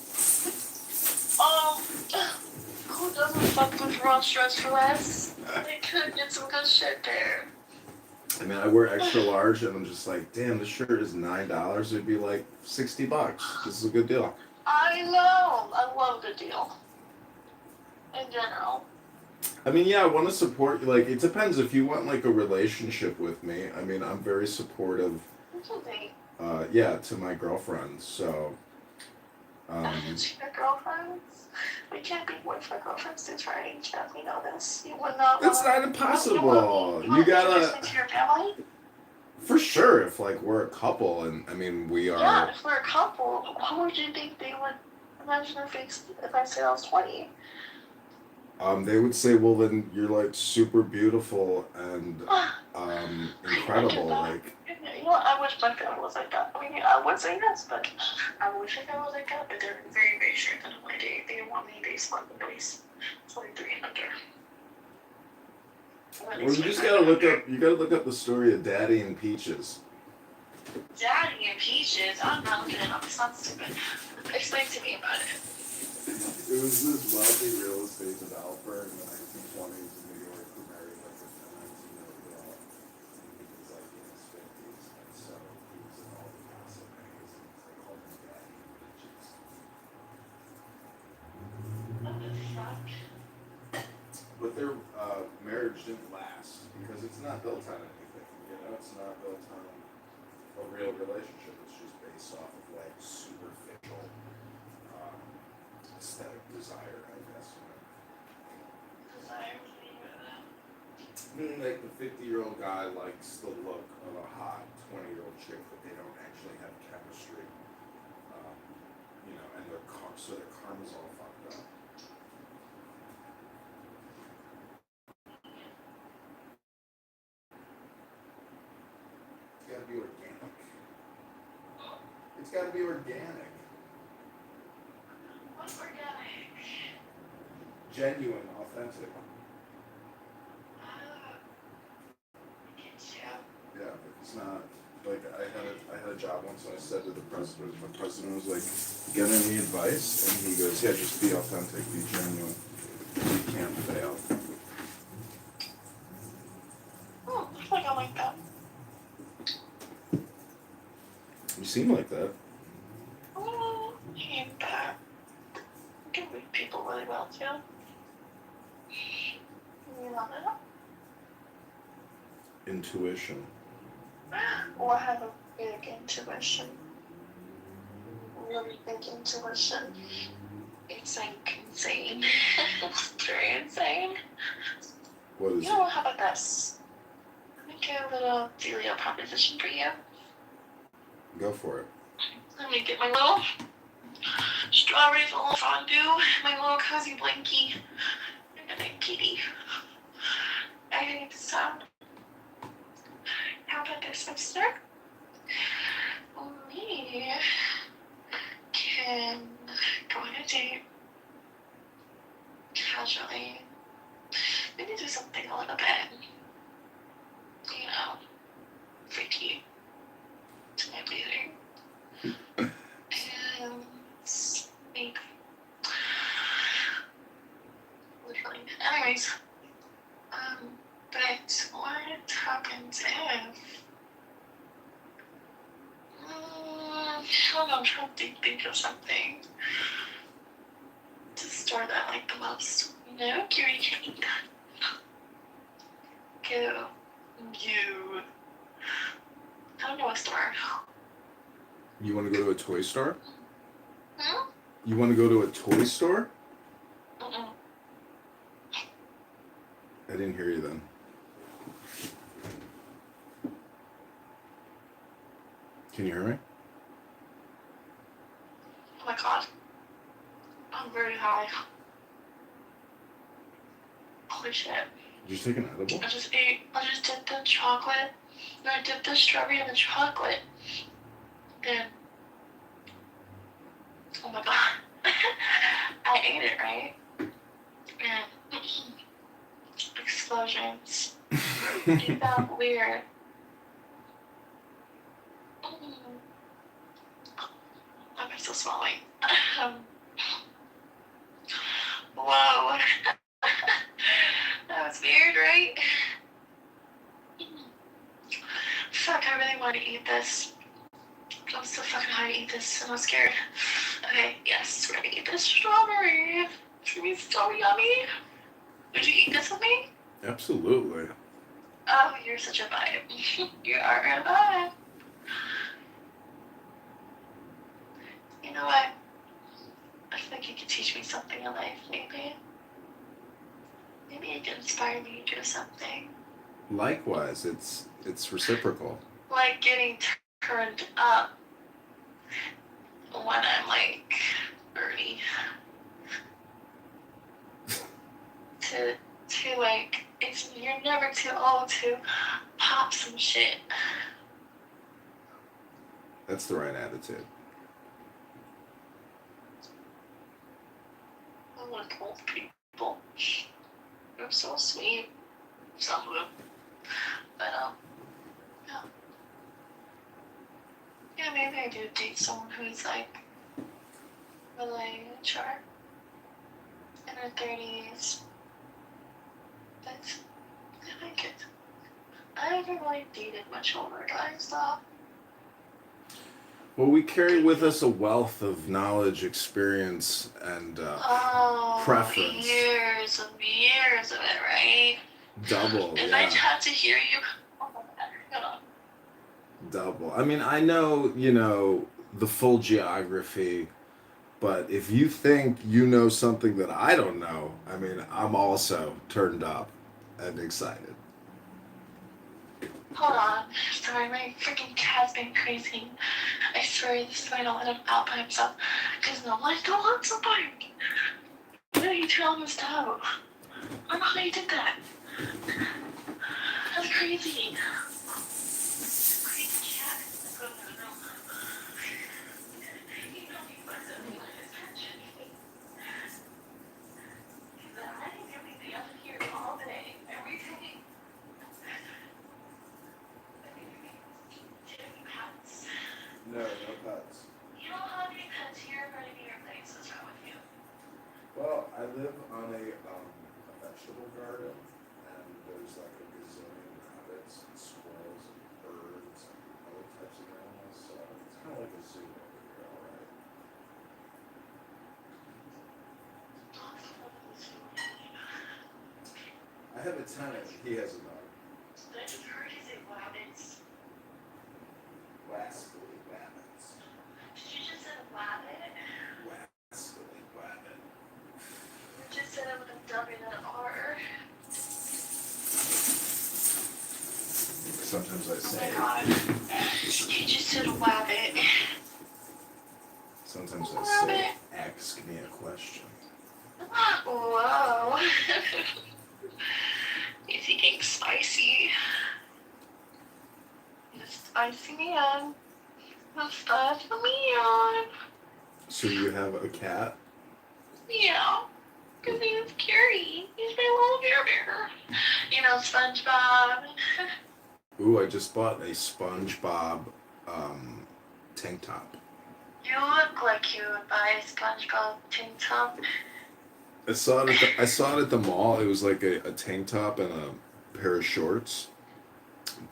Who doesn't fuck with Ross dress for less? They could get some good shit there. I mean, I wear extra large, and I'm just like, damn, this shirt is $9. It'd be like $60. This is a good deal. I know. I love a good deal. In general. I mean, yeah, I want to support you. Like, it depends if you want like a relationship with me. I mean, I'm very supportive. Yeah, to my girlfriends. So. Your girlfriends? We can't be boyfriend girlfriends since we're age. We know this. You would not. It's not impossible. You gotta. To your family? For sure, if like we're a couple, and I mean we are. Yeah, if we're a couple, how would you think they would imagine if I said I was 20? They would say, well, then you're like super beautiful and incredible. Like, you know what? I wish my family was like that. I mean, I would say yes, but I wish my family was like that. But they're very, very strict on my date. They want me based on the base 23 and under. well, you just gotta look up. You gotta look up the story of Daddy and Peaches. Daddy and Peaches? I'm not looking it up. It's not stupid. Explain to me about it. It was this wealthy real estate developer in the 1920s in New York who married like a 19-year-old girl. And he was like in his 50s, and so he was in all the gossip magazines. They called him Daddy and Peaches. but their marriage didn't last because it's not built on anything. You know, it's not built on a real relationship. It's just based off of like superficial aesthetic desire, I guess. Desire. Like the 50-year-old guy likes the look of a hot 20-year-old chick, but they don't actually have chemistry. You know, and so their karma's all fucked up. It's gotta be organic. It's gotta be organic. What's organic? Genuine, authentic. Yeah, if it's not like I had a job once and I said to the president was like, get any advice? And he goes, yeah, just be authentic, be genuine. You can't fail. Oh, I feel like I like that. You seem like that. Oh, I hate that. I can read people really well too. You love it? Intuition. Or have a big intuition. Really big intuition. It's like insane. It's very insane. What is You know what? How about this? Let me get a little dealio proposition for you. Go for it. Let me get my little strawberries, a little fondue, my little cozy blankie, and a kitty. I need the sound. How about this, mister? We can go on a date casually. Maybe do something a little bit, you know, freaky to my bleeding. And make literally. Anyways, but what happens if I don't know, I'm trying to think of something to store that like the most. No, Curie cake. Go. You. I don't know a store. You want to go to a toy store? Hmm? You want to go to a toy store? Mm-mm. I didn't hear you then. Can you hear me? Oh my god. I'm very high. Holy shit. Did you take an edible? I just did the chocolate. No, I dipped the strawberry in the chocolate. And oh my god. I ate it, right? And explosions. It felt weird. I'm still swallowing. Whoa. That was weird, right? Fuck, I really want to eat this. I'm so fucking high to eat this, and I'm scared. Okay, yes, we're gonna eat this strawberry. It's gonna be so yummy. Would you eat this with me? Absolutely. Oh, you're such a vibe. You are a vibe. You know what? I think you could teach me something in life, maybe. Maybe it could inspire me to do something. Likewise, it's reciprocal. Like getting turned up when I'm like 30. to like, you're never too old to pop some shit. That's the right attitude. I like old people. They're so sweet. Some of them. But, yeah. Yeah, maybe I do date someone who's like really mature. In her 30s. But I like it. I haven't really dated much older guys though. Well, we carry with us a wealth of knowledge, experience, and preference. Years and years of it, right? Double, If yeah. I had to hear you, hold on. Double. I mean, I know, you know, the full geography, but if you think you know something that I don't know, I mean, I'm also turned up and excited. Hold on. Sorry, my freaking cat's been crazy. I swear this is why I don't let him out by himself. Because no one don't want somebody. Why are you telling this out? I don't know how you did that. That's crazy. Crazy cat. No. You know me better than his attention. I think everything up here all day. Everything. Pets. No pets. You don't have any pets here or any of your places. What's wrong with you? Well, I live on a vegetable garden, and there's like a gazillion rabbits and squirrels and birds and other types of animals, so it's kind of like a zoo over here, alright? I have a tenant, he has a dog. I just heard you say rabbits. Rascally rabbits. Did you just say rabbit? Rascally rabbit. You just said it with a W and an R. Sometimes I Oh say my god. You just said rabbit. Sometimes I Rabbit. say, ask me a question. Whoa. You thinking spicy? The spicy man. The spicy man. So you have a cat? Yeah. His name's Curie. He's my little bear. You know SpongeBob. Ooh, I just bought a SpongeBob tank top. You look like you would buy a SpongeBob tank top. I saw it at the mall. It was like a tank top and a pair of shorts,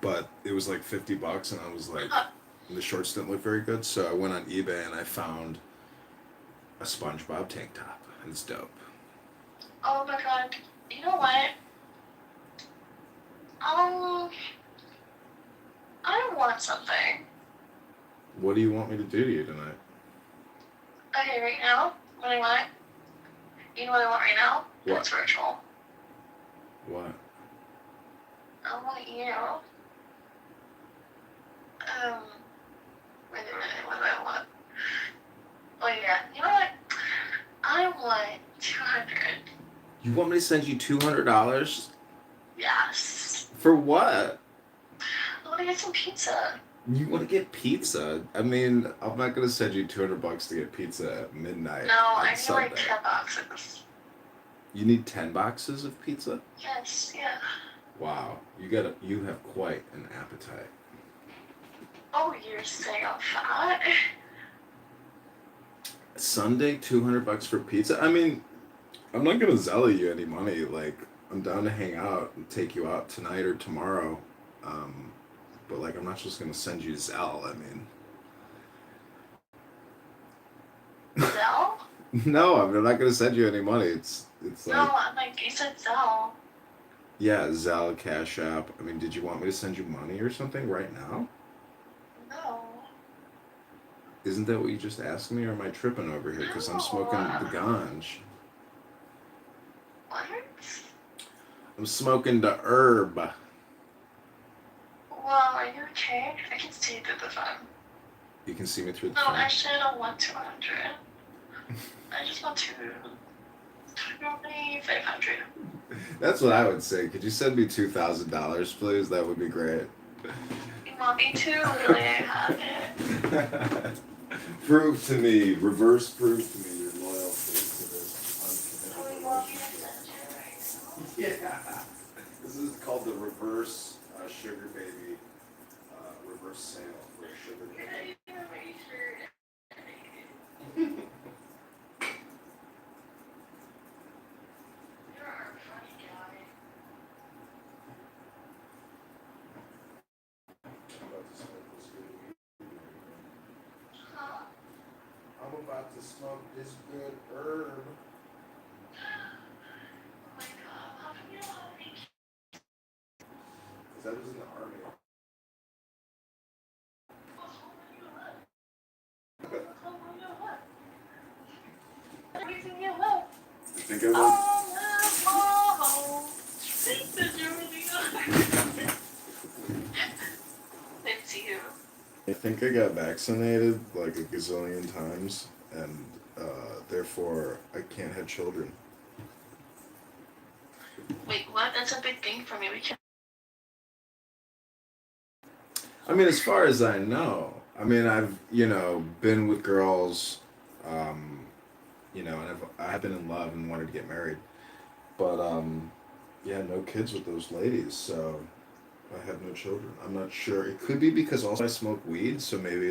but it was like $50, and I was like, the shorts didn't look very good. So I went on eBay and I found a SpongeBob tank top. It's dope. Oh my god. You know what? I want something. What do you want me to do to you tonight? Okay, right now, what I want. You know what I want right now? What? It's virtual. What? I want you. Wait a minute, what do I want? Oh yeah, you know what? I want 200. You want me to send you $200? Yes. For what? I want to get some pizza. You want to get pizza? I mean, I'm not gonna send you $200 to get pizza at midnight. No, on I need Sunday. like 10 boxes. You need 10 boxes of pizza? Yes, yeah. Wow, you have quite an appetite. Oh, you're saying I'm fat? Sunday, $200 for pizza? I mean, I'm not gonna zelly you any money. Like, I'm down to hang out and take you out tonight or tomorrow. But like, I'm not just gonna send you Zelle. I mean, Zell? no, I'm not gonna send you any money. It's like, No, I'm like, you said Zell. yeah, Zelle, Cash App. I mean, did you want me to send you money or something right now? No. Isn't that what you just asked me, or am I tripping over here? Because I'm smoking the ganj. What? I'm smoking the herb. Well, are you okay? I can see through the phone. You can see me through the No, phone. actually, I don't want 200. I just want 500. That's what I would say. Could you send me $2,000, please? That would be great. You want me to? Really, I have it. Prove to me, reverse prove to me your loyalty to this Oh, uncommitted you want me to relationship. send you right now? Yeah. This is called the reverse sugar baby reverse sale for a sugar You're not baby. even ready for You're a funny guy. I'm about to smoke this good weed. not to smoke this good herb. Oh my god, how come you don't have any Because I was in the army. everything you love? I think I was. Oh, think that you're really good. It's you. I think I got vaccinated like a gazillion times, and therefore I can't have children. Wait, what? That's a big thing for me. We can't. I mean, as far as I know, I mean, I've been with girls, and I've been in love and wanted to get married, but yeah, no kids with those ladies, so I have no children. I'm not sure. It could be because also I smoke weed, so maybe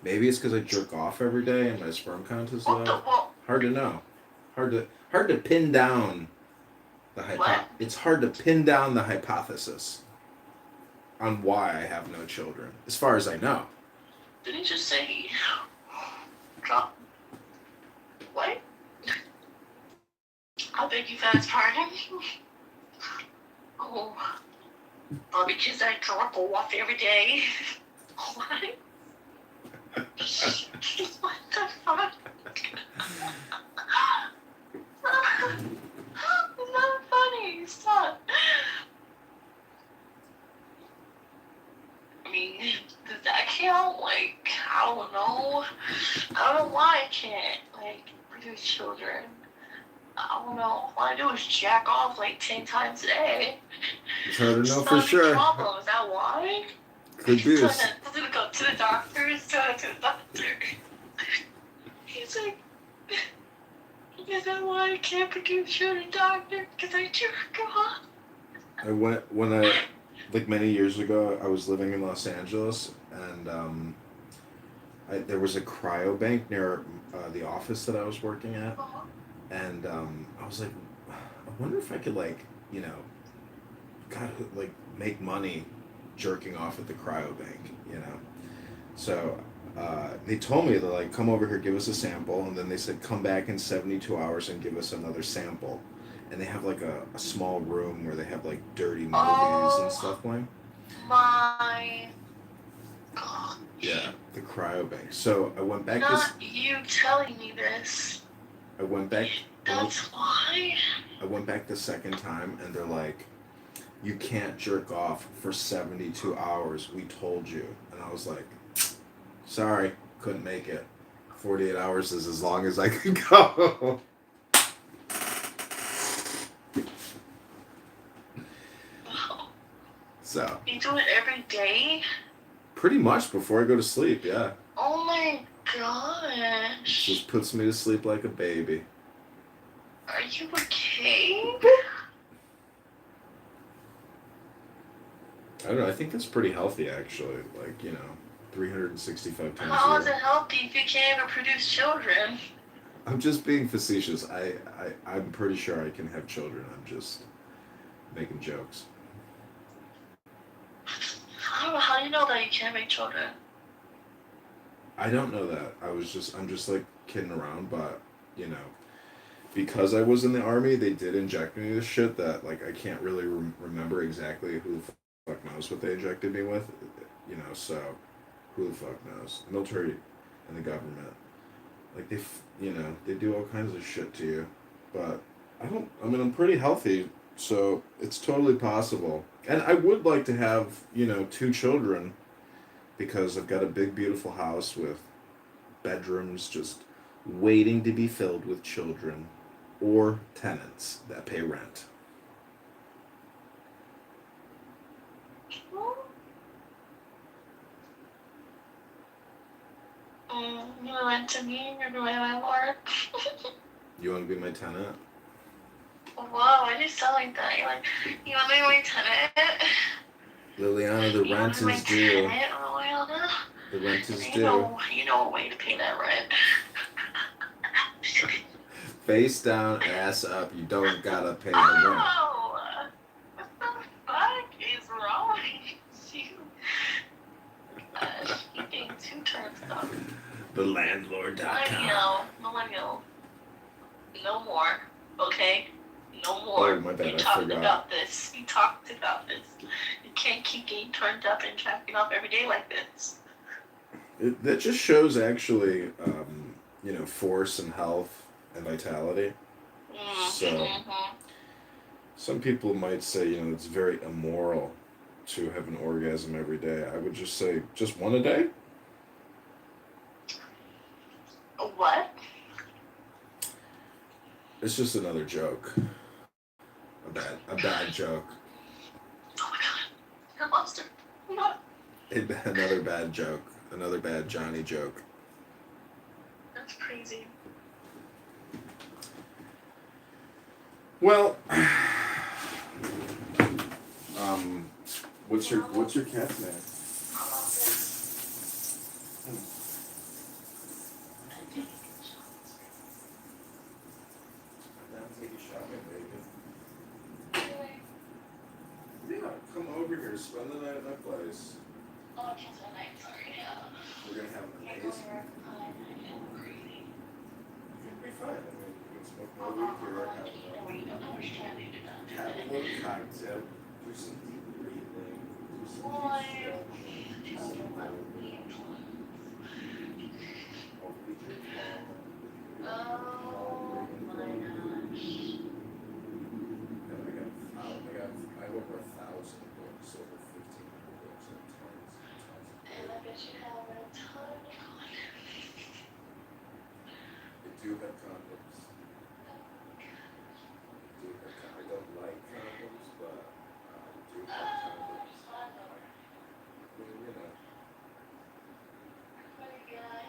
it's because I jerk off every day and my sperm count is What the low. fuck? Hard to know. Hard to pin down the What? It's hard to pin down the hypothesis on why I have no children, as far as I know. Did he just say drop? What? I beg you guys pardon? Oh, or because I drop off every day. What? What the fuck? It's not funny. Stop. I mean, does that count? Like, I don't know. I don't know why I can't, like, produce children. I don't know. All I do is jack off like 10 times a day. It's hard to know It's for not a big sure. problem. Is that why? Could be. So I to go to the doctor. He's like, is that why I can't produce children, doctor? Because I jerk off. I went like many years ago. I was living in Los Angeles, and there was a cryo bank near the office that I was working at, and I was like, I wonder if I could make money jerking off at the cryo bank, So they told me to come over here, give us a sample, and then they said come back in 72 hours and give us another sample. And they have a small room where they have dirty movies and stuff playing. My God. Yeah, the cryo bank. So I went back. Not you telling me this. I went back. That's why. I went back the second time, and they're like, "You can't jerk off for 72 hours. We told you." And I was like, "Sorry, couldn't make it. 48 hours is as long as I can go." So. You do it every day? Pretty much before I go to sleep, yeah. Oh my gosh. Just puts me to sleep like a baby. Are you okay? I don't know, I think that's pretty healthy actually. 365 times How a is year. it healthy if you can't even produce children? I'm just being facetious. I'm pretty sure I can have children. I'm just making jokes. I don't know. How do you know that you can't make children? I don't know that. I'm just kidding around, but because I was in the army, they did inject me with shit that I can't really remember exactly who the fuck knows what they injected me with, so who the fuck knows? The military and the government, they do all kinds of shit to you, but I'm pretty healthy, so it's totally possible. And I would like to have, 2 children, because I've got a big, beautiful house with bedrooms just waiting to be filled with children or tenants that pay rent. You rent to me, you're my landlord. You want to be my tenant? Whoa, why do you sound like that? You're like, you want to be my tenant? Liliana, the You rent want to be is my due. tenant, Liliana? The rent is You due. know a way to pay that rent. Face down, ass up. You don't gotta pay the rent. Oh! What the fuck is wrong with you? Gosh, you're getting too turned up. TheLandlord.com. Millennial. No more. Okay? No Oh, more. my bad, We I talked forgot. about this. We talked about this. You can't keep getting turned up and jacking off every day like this. That just shows actually, force and health and vitality. So Mm-hmm. some people might say, it's very immoral to have an orgasm every day. I would just say, just one a day. What? It's just another joke. A bad joke. Oh my god. You're a monster. What? Another bad joke. Another bad Johnny joke. That's crazy. Well, what's your cat's name? Take you shopping, baby. Yeah, come over here, spend the night at my place. Oh, I can't spend the night. Sorry. We're gonna have an amazing. You'll be fine. I mean, you can smoke more weed here, have a little cocktail, do some deep breathing, do some deep stretching, hopefully drink more. Oh my gosh. I have over 1,000 books, over 1,500 books, and tons of And I bet you have a ton of condoms. They do have condoms. I don't like condoms, but I do have condoms. Funny guy.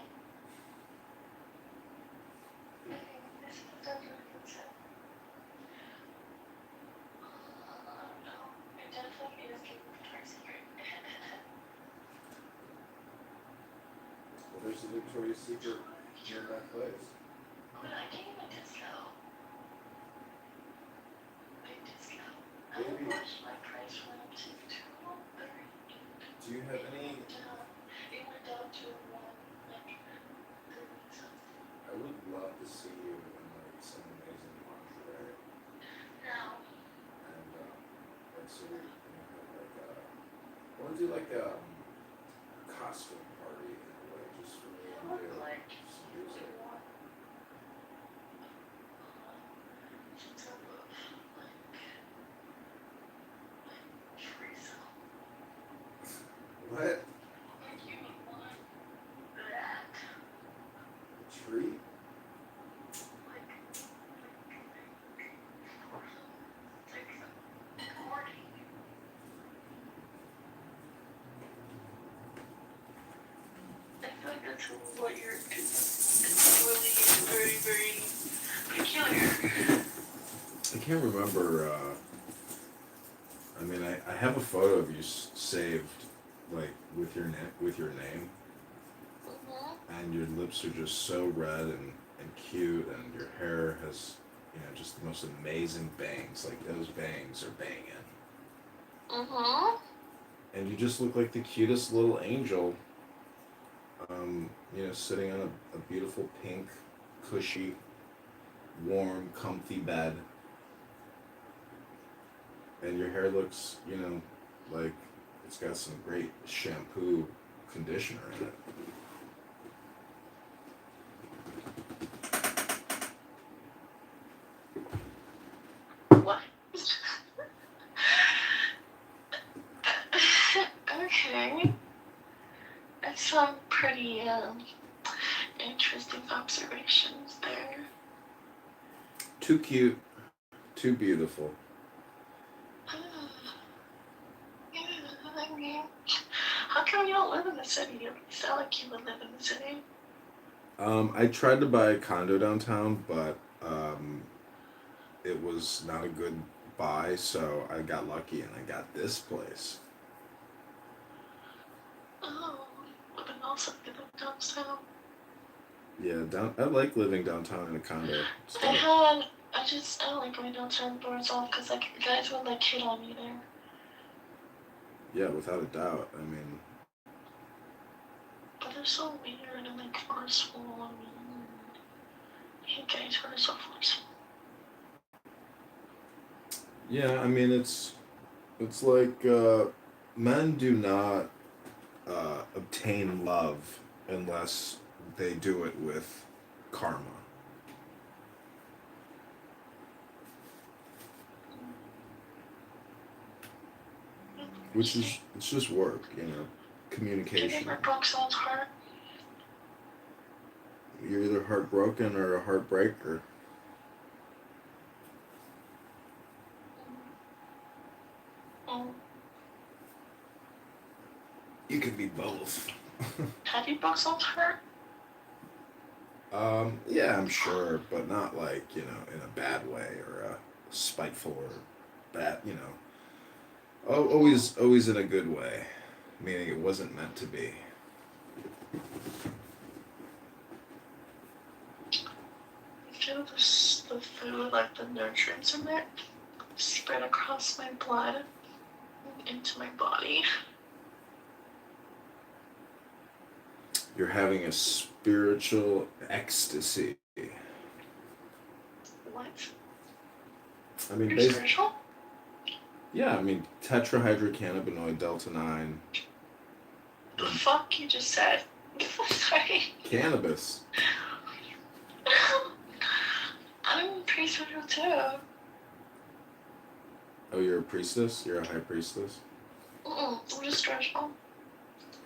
This is definitely consent. I don't know. It definitely is getting Victoria's Secret. Well, there's a Victoria's Secret near that place. But I gave him a discount. Big discount. I Maybe. watched my price went up to $230. Do you have any? It went down to like 30 something. I would love to see you in like some amazing lingerie, Now, and like so we have like I want to do like a costume party in a way, just for me and you, like some music. some type of like Teresa. What? Like you want that. Tree? Like corny. I feel like that's what you're doing. It's really very, very peculiar. I can't remember. I mean, I have a photo of you saved, like with your name, Mm-hmm. and your lips are just so red and cute, and your hair has, just the most amazing bangs. Like those bangs are banging, Mm-hmm. and you just look like the cutest little angel. Sitting on a beautiful pink, cushy, warm, comfy bed. And your hair looks, like it's got some great shampoo conditioner in it. What? Okay. That's some pretty interesting observations there. Too cute, too beautiful. Yeah, I mean, how come you don't live in the city? You sound like you would live in the city. I tried to buy a condo downtown, but it was not a good buy, so I got lucky and I got this place. Oh, would have also been downtown. Yeah, I like living downtown in a condo. I don't like going downtown doors off because like guys would like hit on me there. Yeah, without a doubt. I mean, But they're so weird and like forceful and I hate guys who are so forceful. Yeah, I mean it's like men do not obtain love unless they do it with karma, which is it's just work, Have you communication. ever broke someone's heart? You're either heartbroken or a heartbreaker. Mm. You can be both. Have you broke someone's heart? Yeah, I'm sure, but not like, in a bad way or a spiteful or bad, always in a good way, meaning it wasn't meant to be. I feel the food, like the nutrients in it, spread across my blood and into my body. You're having a spiritual ecstasy. What? I mean, You're spiritual? yeah, I mean, tetrahydrocannabinoid delta 9. The fuck you just said? Sorry. Cannabis. I'm pretty spiritual too. Oh, you're a priestess? You're a high priestess? I'm just spiritual.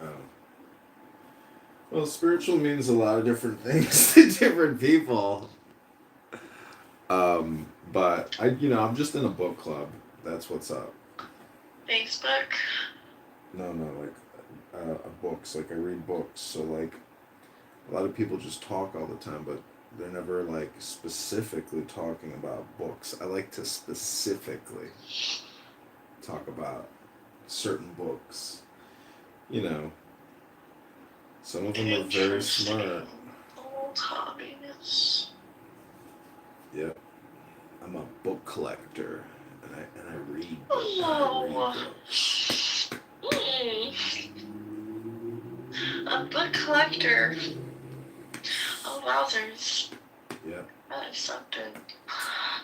Oh. Well, spiritual means a lot of different things to different people. But I'm just in a book club. That's what's up. Facebook. No, like books. Like I read books. So like a lot of people just talk all the time, but they're never like specifically talking about books. I like to specifically talk about certain books. Some of them are very smart. Old hobbies. Yep. I'm a book collector, and I read books. Oh. A book collector. Oh, wowzers. Yep. That is something.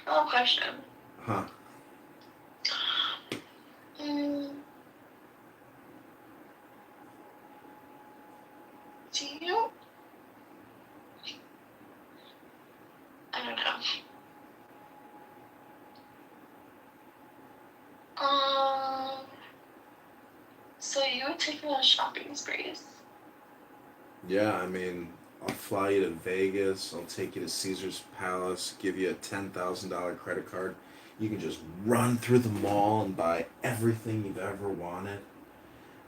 No question. Huh. Do you? I don't know. So you would take me on shopping sprees? Yeah, I mean, I'll fly you to Vegas. I'll take you to Caesar's Palace. Give you a $10,000 credit card. You can just run through the mall and buy everything you've ever wanted.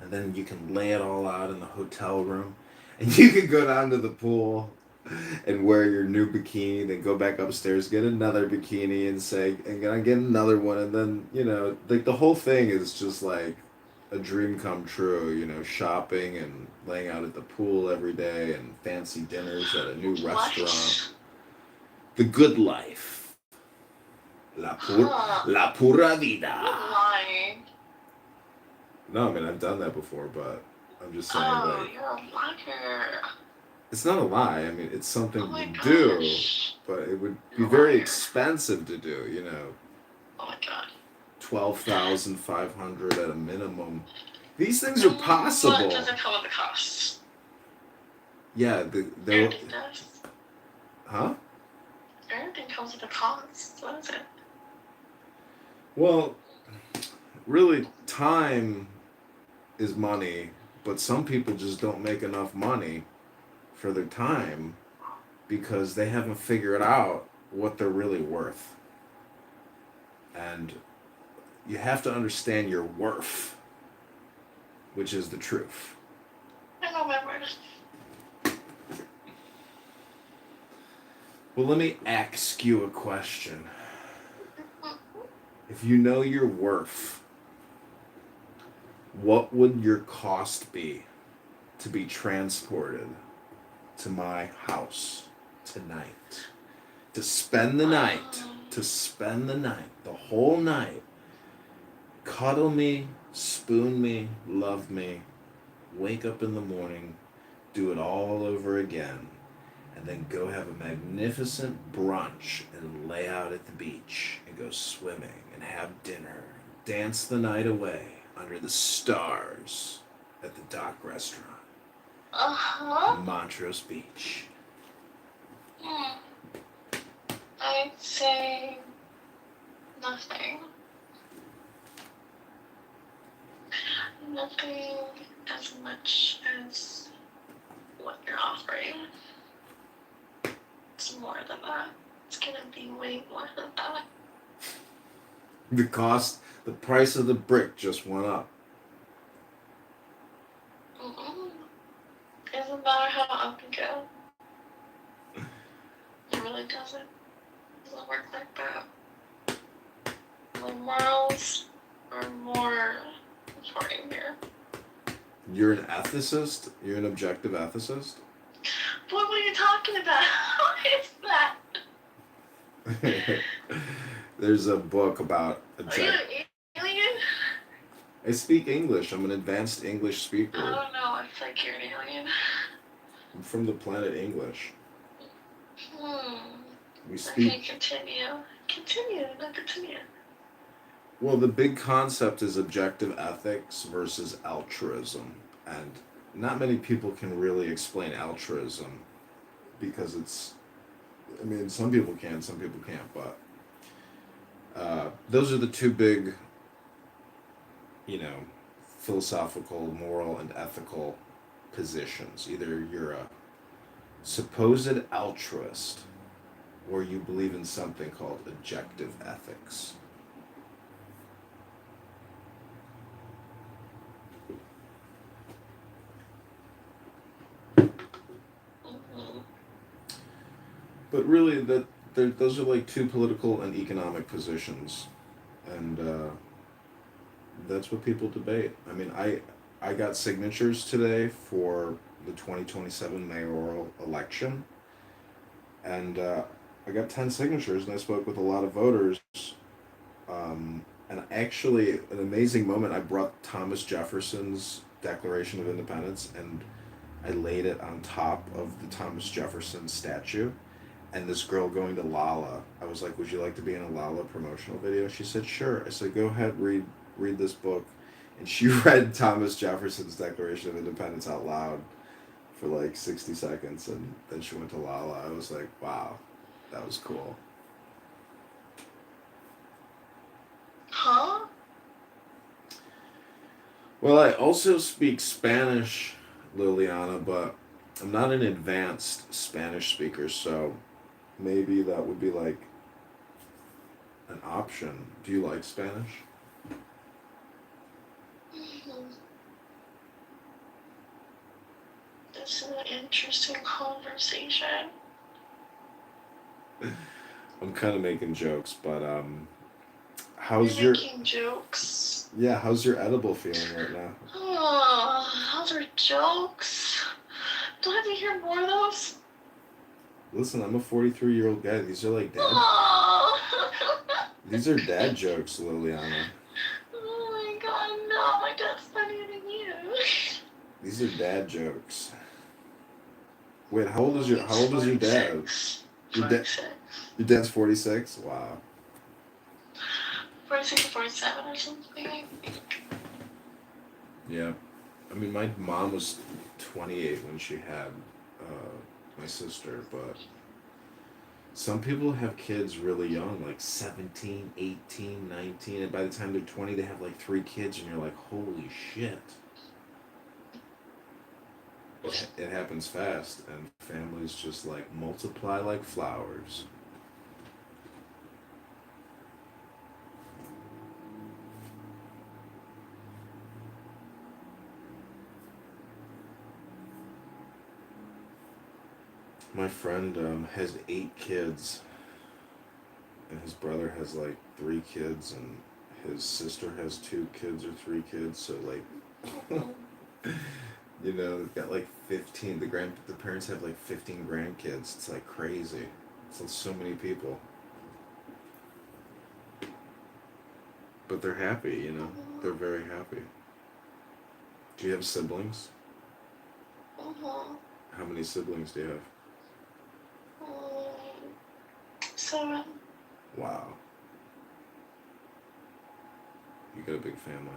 And then you can lay it all out in the hotel room. And you can go down to the pool and wear your new bikini, then go back upstairs, get another bikini, and get another one. And then, like the whole thing is just like a dream come true, shopping and laying out at the pool every day and fancy dinners at a new restaurant. The good life. La pura vida. You're lying. No, I mean, I've done that before, but I'm just saying, You're a liar. It's not a lie. I mean, it's something you gosh. do, but it would be very expensive to do, Oh my god. 12,500 at a minimum. These things are possible. What does it come with the cost? Yeah, Everything does. Huh? Everything comes with a cost. What is it? Well, really, time is money, but some people just don't make enough money for their time because they haven't figured out what they're really worth. And you have to understand your worth, which is the truth. I know my worth. Well, let me ask you a question. If you know your worth, what would your cost be to be transported to my house tonight? To spend the night, the whole night. Cuddle me, spoon me, love me, wake up in the morning, do it all over again, and then go have a magnificent brunch and lay out at the beach and go swimming and have dinner, dance the night away under the stars at the Dock Restaurant, Montrose Beach. I'd say nothing. Nothing as much as what you're offering. It's more than that. It's gonna be way more than that. The price of the brick just went up. Doesn't matter how up you go. It really doesn't. It doesn't work like that. The morals are more important here. You're an ethicist? You're an objective ethicist? What were you talking about? What is that? There's a book about Are you an alien? I speak English. I'm an advanced English speaker. I don't know. I feel like you're an alien. I'm from the planet English. We speak. Okay, continue. Continue. Well, the big concept is objective ethics versus altruism. And not many people can really explain altruism because it's, I mean, some people can, some people can't, but those are the two big, philosophical, moral, and ethical positions. Either you're a supposed altruist or you believe in something called objective ethics. But really, those are like two political and economic positions, and that's what people debate. I mean, I got signatures today for the 2027 mayoral election, and I got 10 signatures, and I spoke with a lot of voters. And actually, an amazing moment, I brought Thomas Jefferson's Declaration of Independence, and I laid it on top of the Thomas Jefferson statue. And this girl going to Lala, I was like, would you like to be in a Lala promotional video? She said, sure. I said, go ahead, read this book. And she read Thomas Jefferson's Declaration of Independence out loud for like 60 seconds, and then she went to Lala. I was like, wow, that was cool. Huh? Well, I also speak Spanish, Liliana, but I'm not an advanced Spanish speaker, so maybe that would be like an option. Do you like Spanish? This is an interesting conversation. I'm kind of making jokes, but You're making jokes. Yeah, how's your edible feeling right now? Oh, those are jokes. Do I have to hear more of those? Listen, I'm a 43-year-old guy. These are like dad. Oh. These are dad jokes, Liliana. Oh my god, no, my dad's funnier than you. These are dad jokes. Wait, how old is your dad? Your dad's 46? Wow. 46 or 47 or something, I think. Yeah. I mean, my mom was 28 when she had my sister, but some people have kids really young, like 17, 18, 19, and by the time they're 20, they have like 3 kids, and you're like, holy shit. It happens fast, and families just like multiply like flowers. My friend has 8 kids, and his brother has like 3 kids, and his sister has 2 kids or 3 kids. So like, they've got like 15. The parents have like 15 grandkids. It's like crazy. It's so many people, but they're happy. They're very happy. Do you have siblings? How many siblings do you have? 7. Wow. You got a big family.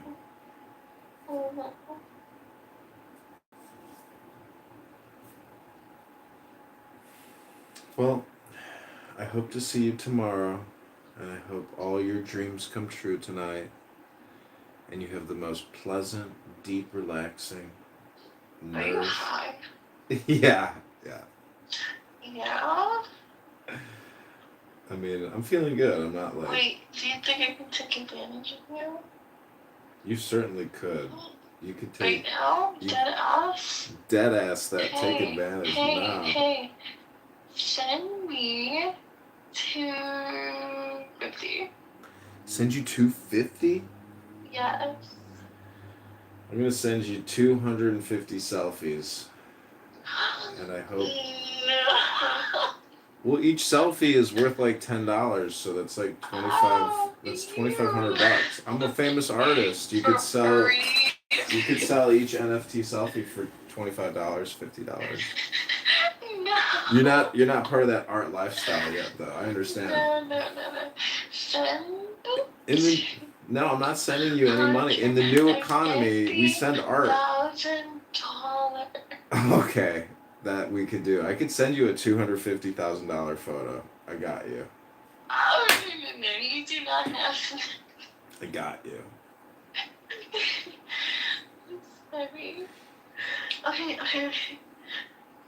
Mhm. Well, I hope to see you tomorrow, and I hope all your dreams come true tonight, and you have the most pleasant, deep, relaxing, Are you nerve. high? Yeah. Yeah? I mean, I'm feeling good. I'm not like. Wait, do you think I can take advantage of you? You certainly could. You could Right take now? you- Dead ass? dead ass that. Take Hey, advantage now. hey, send me 250. Send you 250. Yes. I'm gonna send you 250 selfies, and I hope. No. Well, each selfie is worth like $10, so that's like 25. That's $2,500. I'm a famous artist. You could sell. Free. You could sell each NFT selfie for $25, $50. No. You're not part of that art lifestyle yet, though. I understand. No. Send. No, I'm not sending you any money. In the new economy, we send art. $1,000. Okay, that we could do. I could send you a $250,000 photo. I got you. Oh, no, you do not have. I got you. Sorry. Okay.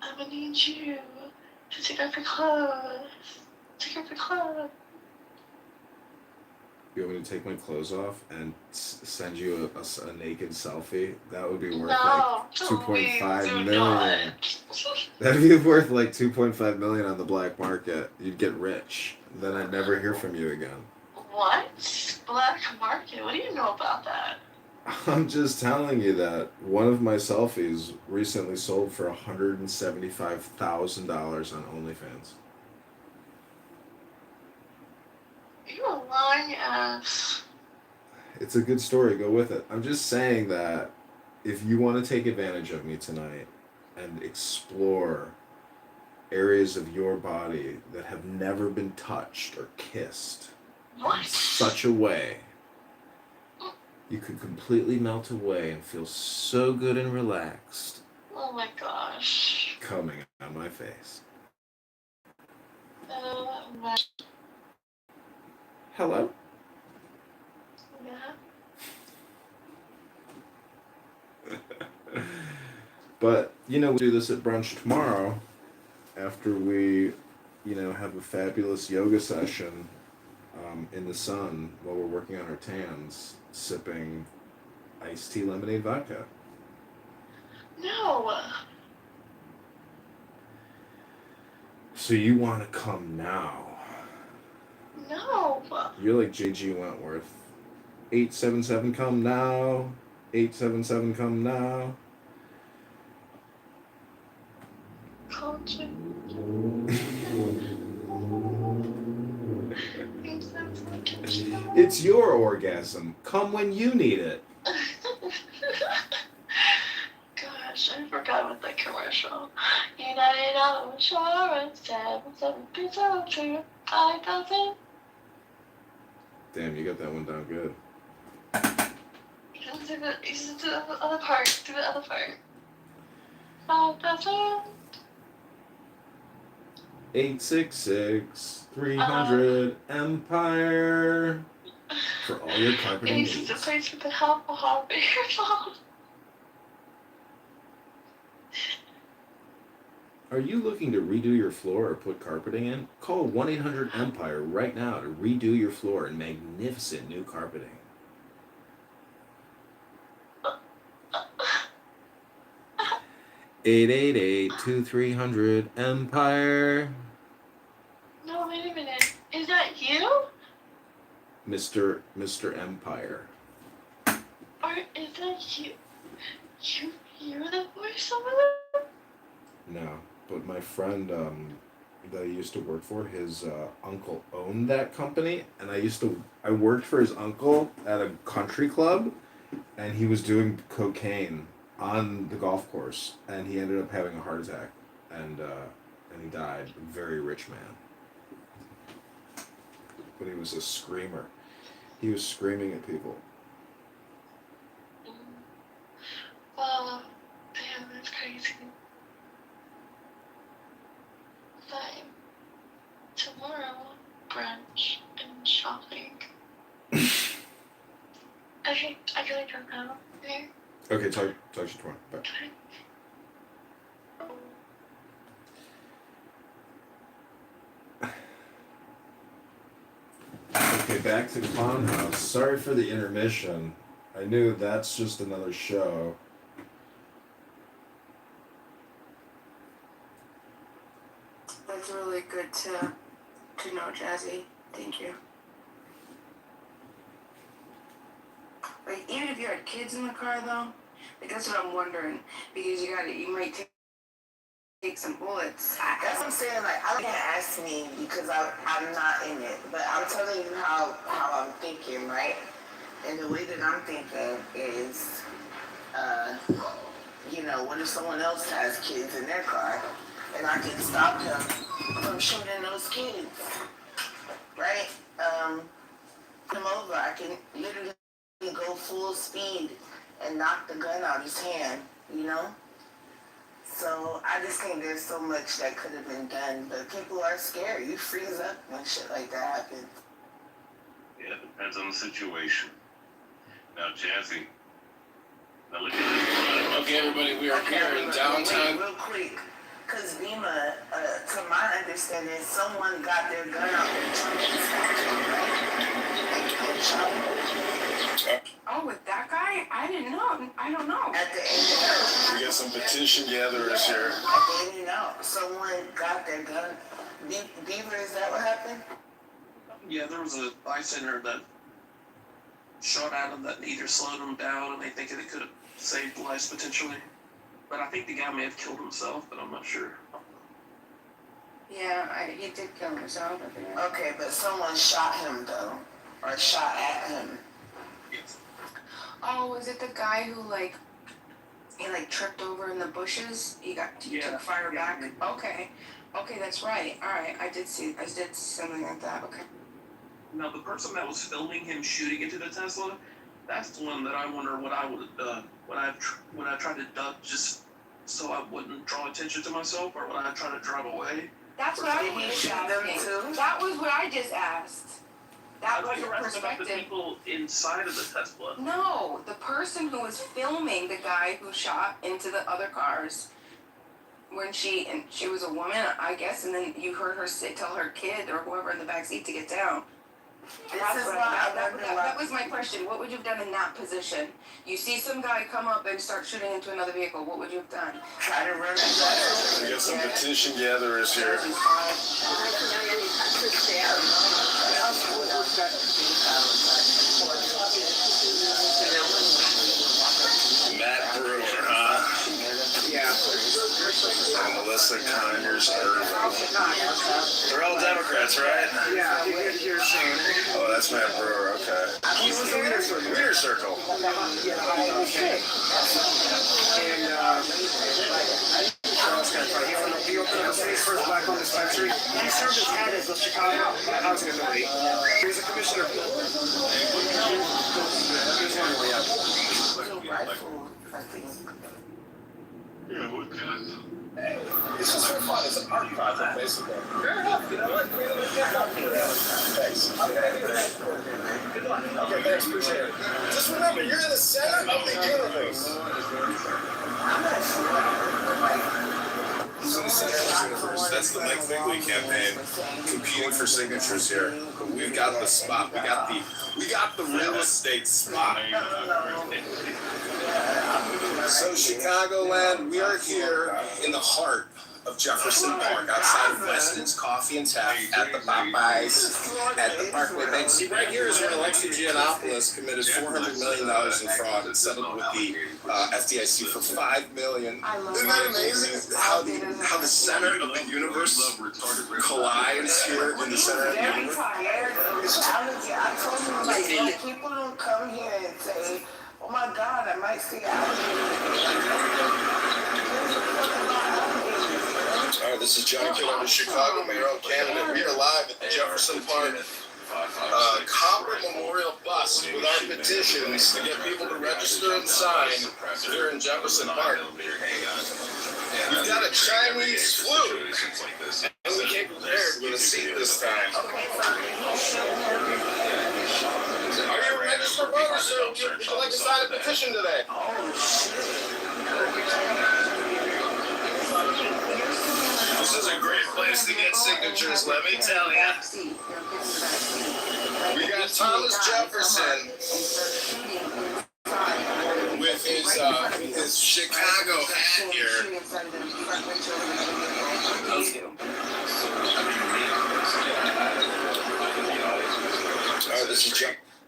I'm gonna need you to take off your clothes. Take off your clothes. You want me to take my clothes off and send you a naked selfie? That would be worth No, like 2.5 do million. not. That'd be worth like 2.5 million on the black market. You'd get rich. Then I'd never hear from you again. What? Black market? What do you know about that? I'm just telling you that one of my selfies recently sold for $175,000 on OnlyFans. You a lying ass. It's a good story. Go with it. I'm just saying that if you want to take advantage of me tonight and explore areas of your body that have never been touched or kissed in such a way, you could completely melt away and feel so good and relaxed. Oh my gosh. Coming on my face. Oh my. Hello? Yeah. But, we'll do this at brunch tomorrow after we, have a fabulous yoga session in the sun while we're working on our tans, sipping iced tea lemonade vodka. No. So you want to come now? No. You're like J.G. Wentworth. 877 come now. 877 come now. Culture. It's your orgasm. Come when you need it. Gosh, I forgot about that commercial. United Auto Insurance, 772 5,000. Damn, you got that one down good. You should do the other part. Do the other part. 5,000. 866-300 Empire for all your carpeting It's needs. the place with the alcohol beer phone. Are you looking to redo your floor or put carpeting in? Call 1-800-EMPIRE right now to redo your floor in magnificent new carpeting. Eight 2-300 Empire. No, wait a minute. Is that you? Mr. Empire. Or is that you? You're the voice over there? No, but my friend that I used to work for, his uncle owned that company, and I worked for his uncle at a country club, and he was doing cocaine on the golf course, and he ended up having a heart attack. and he died. A very rich man, but he was a screamer. He was screaming at people. Well, damn, that's crazy. But tomorrow, brunch and shopping. Okay, I feel like I'm out there. Okay, talk to you tomorrow. Bye. Okay, back to Clown House. Sorry for the intermission. I knew that's just another show. That's really good to know, Jazzy. Thank you. Like, even if you had kids in the car, though, like, that's what I'm wondering. Because you might take some bullets. That's what I'm saying. Like, I can't ask me because I'm not in it. But I'm telling you how I'm thinking, right? And the way that I'm thinking is, what if someone else has kids in their car and I can stop him from shooting those kids, right? Come over, I can literally go full speed and knock the gun out of his hand, So I just think there's so much that could have been done, but people are scared. You freeze up when shit like that happens. Yeah, it depends on the situation. Now, Jazzy. Now look at this. Okay, everybody, we are here in downtown. Real quick, because Bima, to my understanding, someone got their gun out and shot him. Oh, with that guy? I didn't know. I don't know. At the end, We got some petition gatherers here. At the end, someone got their gun. Beaver, is that what happened? Yeah, there was a bystander that shot at him that either slowed him down and they think that it could have saved lives potentially. But I think the guy may have killed himself, but I'm not sure. Yeah, he did kill himself. Okay, but someone shot him though, or shot at him. Yes. Oh, was it the guy who he tripped over in the bushes? He took fire back. Okay, that's right. All right, I did see something like that. Okay. Now the person that was filming him shooting into the Tesla, that's the one that I wonder what I would have done. Would I tried to duck just so I wouldn't draw attention to myself, or would I try to drive away? That's what I was asking. That was what I just asked. That was your perspective. The people inside of the Tesla. No, the person who was filming the guy who shot into the other cars. And she was a woman, I guess, and then you heard her tell her kid or whoever in the back seat to get down. That was my question. What would you have done in that position? You see some guy come up and start shooting into another vehicle. What would you have done? Try to run. We got some petition gatherers here. Matt Brewer, huh? Yeah. Melissa Conyers. They're all Democrats, right? Yeah, you're saying. Oh, that's Matt Brewer, okay. He's in the leader circle. Leader circle. Okay. And, he opened up the city's first black-owned dispensary. He served as head of the Chicago Housing Authority. He was a commissioner. This is for fun. It's an art project, basically. Fair enough. You know what? Thanks. Good luck. Okay, thanks. Appreciate it. Just remember, you're in the center of the universe. So the center of the universe. That's the Mike Bigley campaign. Competing for signatures here. We've got the spot. We got the real estate spot. So Chicagoland, we are here in the heart of Jefferson Park, outside of Weston's Coffee and Tap, at the Popeyes, at the Parkway Bank. See, right here is where Alexi Giannopoulos committed $400 million in fraud and settled with the FDIC for $5 million. Isn't that amazing? How the center of the universe collides here in the center of the universe. I told him, people don't come here and say, oh my God, I might see alligators. Alright, this is John Kitover, Chicago, Maryland, Canada. We are live at the Jefferson Park Copper Memorial Bus with our petitions to get people to register and sign here in Jefferson Park. We've got a Chinese flute, and we came prepared with a seat this time. Are you a registered voter, sir? Would you like to sign a petition today? This is a great place to get signatures, let me tell you. We got Thomas Jefferson with his Chicago hat here. This is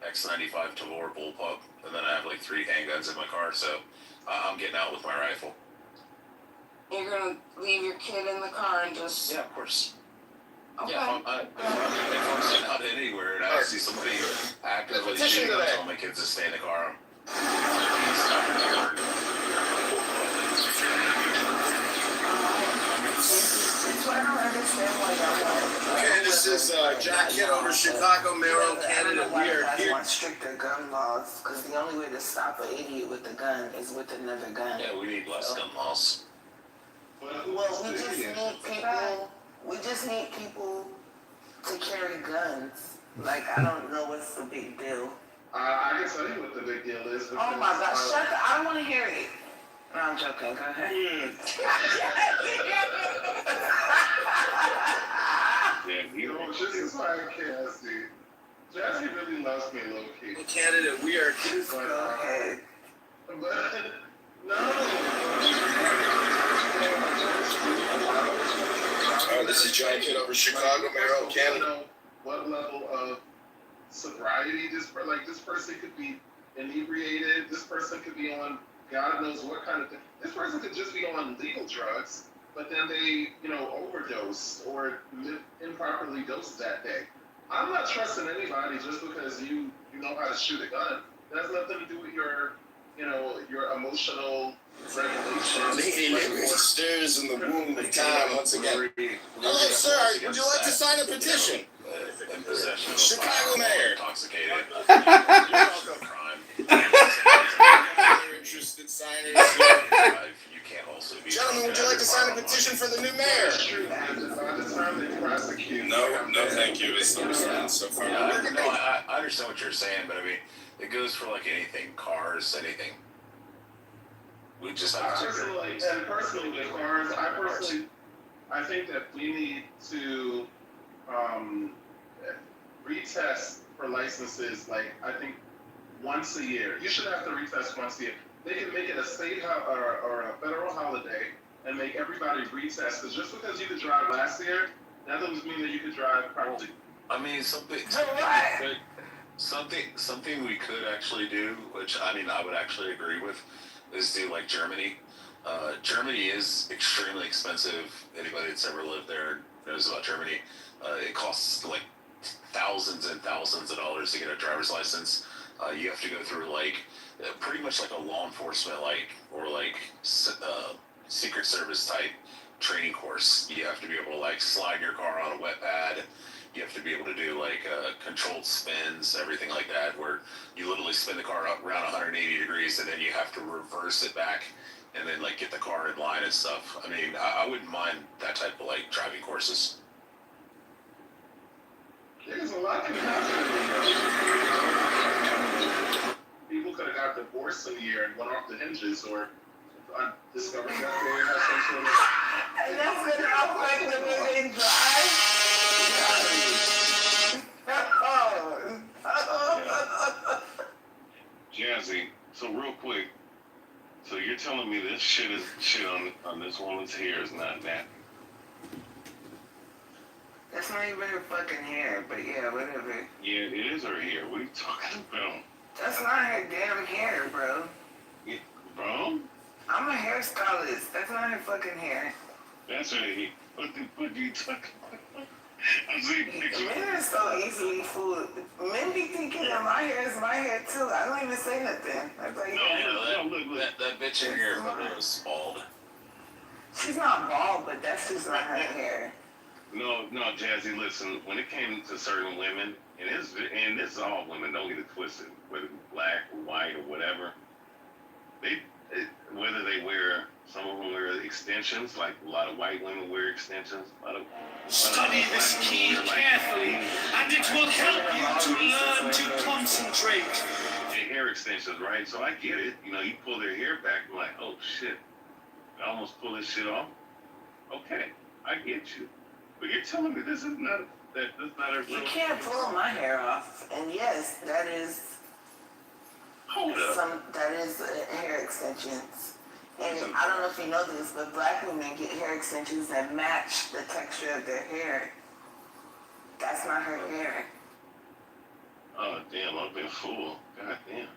X95 Kitover bullpup, and then I have like 3 handguns in my car, so I'm getting out with my rifle. You're gonna leave your kid in the car and just... Yeah, of course. Okay. Yeah, if I'm sitting out anywhere and I see somebody actively shooting, I tell my kids to stay in the car. Okay, this is Jack Kitover, Chicago, Maryland, Canada. We are here. Want stricter gun laws, because the only way to stop an idiot with a gun is with another gun. Yeah, we need less gun laws. Well, we just need people to carry guns. Like, I don't know what's the big deal. I can tell you what the big deal is. Oh my God, shut up. I don't want to hear it. No, I'm joking. Go ahead. Yeah, you know, just as podcast, dude. Jazzy really loves me low key. Canada, we are here. Go ahead. But, no. This is John Kitover, Chicago, Maryland, Canada. What level of sobriety this person could be inebriated. This person could be on God knows what kind of thing. This person could just be on legal drugs, but then they, overdose or improperly dosed that day. I'm not trusting anybody just because you know how to shoot a gun. That has nothing to do with your emotional regulation. He stirs in the womb of time once again. Hello, sir. Would you like to sign a petition? In possession of Chicago mayor. Intoxicated. Interested signers. You can't also be. Gentlemen, would you like to sign a petition for the new mayor? No, thank you. It's so far. Yeah, I understand what you're saying, but I mean, it goes for like anything, cars, anything. We just have to. Personally, with cars, I think that we need to retest for licenses. Like, I think once a year. You should have to retest once a year. They can make it a state or a federal holiday and make everybody retest. Because just because you could drive last year, that doesn't mean that you could drive probably. I mean, something we could actually do, which I would actually agree with, is do like Germany. Germany is extremely expensive. Anybody that's ever lived there knows about Germany. It costs like thousands and thousands of dollars to get a driver's license. You have to go through like pretty much like a law enforcement Secret Service type training course. You have to be able to like slide your car on a wet pad. You have to be able to do like controlled spins, everything like that, where you literally spin the car up around 180 degrees and then you have to reverse it back and then like get the car in line and stuff. I mean, I wouldn't mind that type of like driving courses. There's a lot can happen. People could have got divorced in a year and went off the hinges, or discovered that they had some sort of. And that's gonna affect the way they drive. Jazzy, so real quick, so you're telling me this shit on this woman's hair is not that? That's not even her fucking hair, but yeah, whatever. Yeah, it is her hair. What are you talking about? That's not her damn hair, bro. Yeah, bro? I'm a hairstylist. That's not her fucking hair. That's her hair. What are you talking about? Men are so easily fooled. Men be thinking that my hair is my hair too. I don't even say nothing. I'm like, That bitch in here is bald. She's not bald, but that's just not her hair. No, Jazzy. Listen, when it came to certain women, and this is all women. Don't get it twisted. Whether black or white or whatever, whether they wear, some of them wear extensions. Like a lot of white women wear extensions. Study this key carefully, and it will help you to learn to concentrate. Their hair extensions, right? So I get it. You know, you pull their hair back, I'm like, oh shit, I almost pull this shit off. Okay, I get you. But you're telling me this is not a real... You can't pull my hair off. And yes, that is... Hold up. That is hair extensions. And I don't know if you know this, but black women get hair extensions that match the texture of their hair. That's not her hair. Oh, damn, I've been fooled. God damn.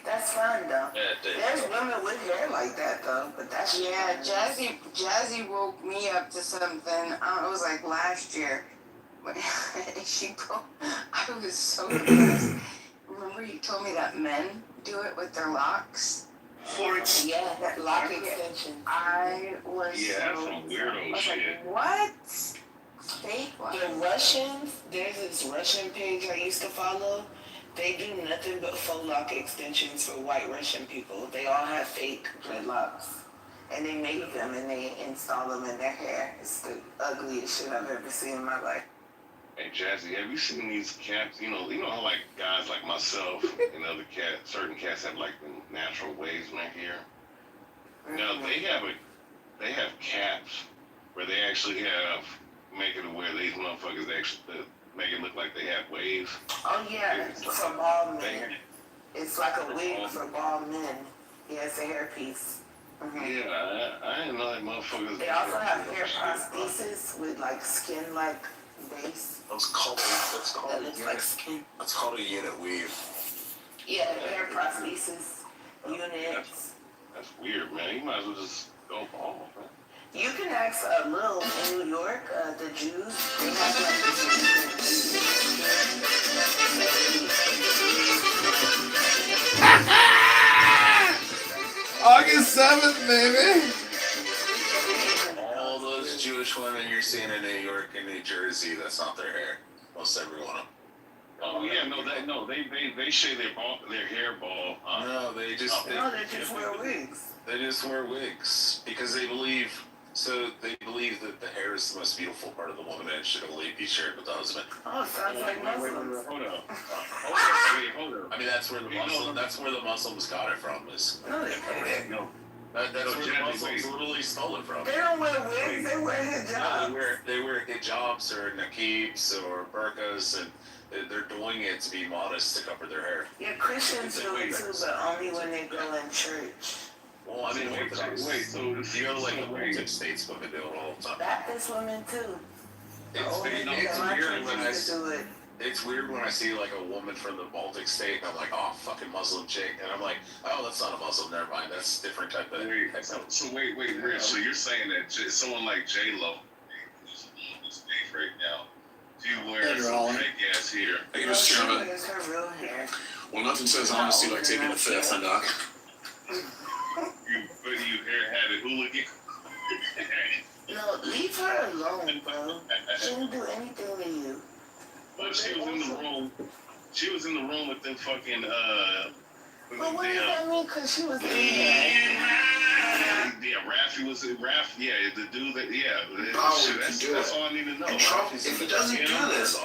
That's fine, though. There's women with hair like that, though, but that's... Yeah, Jazzy woke me up to something. It was like last year. When I was so depressed. Remember you told me that men do it with their locks? Yeah, that lock extension. I was that's some weirdo shit. Like, what? Fake one? The Russians, there's this Russian page I used to follow. They do nothing but faux lock extensions for white Russian people. They all have fake dreadlocks. And they make them and they install them in their hair. It's the ugliest shit I've ever seen in my life. Hey, Jazzy, have you seen these cats? You know how like guys like myself and other cats, certain cats have like the natural waves in their hair. Now they have caps where they actually make it where these motherfuckers actually make it look like they have waves. Oh yeah, for bald men. It's like a wig for bald men. Yeah, it's a hairpiece. Mm-hmm. Yeah, I didn't know that motherfuckers. They also have hair prosthesis with like skin-like base. That's called That looks like skin. That's called a unit weave. Yeah, hair prosthesis units. That's weird, man. You might as well just go bald, man. You can ask Lil in New York, the Jews, they have like August 7th, baby. All those Jewish women you're seeing in New York and New Jersey, that's not their hair. Most every one of them. Oh yeah, they shave their hair bald. No, they just wear wigs. They just wear wigs because they believe that the hair is the most beautiful part of the woman and should only be shared with the husband. Oh, sounds like Muslims. Hold up. I mean, that's where the Muslims got it from. That's where the Muslims literally stole it from. They don't wear wigs. They wear hijabs. No, they wear hijabs or niqabs or burqas, and they're doing it to be modest to cover their hair. Yeah, Christians do it too, but only when they go in church. Well, I mean, so you go to like the Baltic states, women do it all the time. Baptist women too. It's weird when I see like a woman from the Baltic state, and I'm like, oh, fucking Muslim chick, and I'm like, oh, that's not a Muslim. Never mind, that's a different type of. Wait, Rich. So you're saying that someone like J Lo, who's on the stage right now, she wears some fake ass hair. Hey, Mr. Chairman. It's her real hair. Well, nothing says honesty like taking a fifth, and Doc. You had a hooligan. No, leave her alone, bro. She didn't do anything to you. But she was in the room. She was in the room with them fucking But what does that mean? Cause she was in there. Yeah, yeah, the dude that, that's all I need to know. And Trump, if he doesn't do this,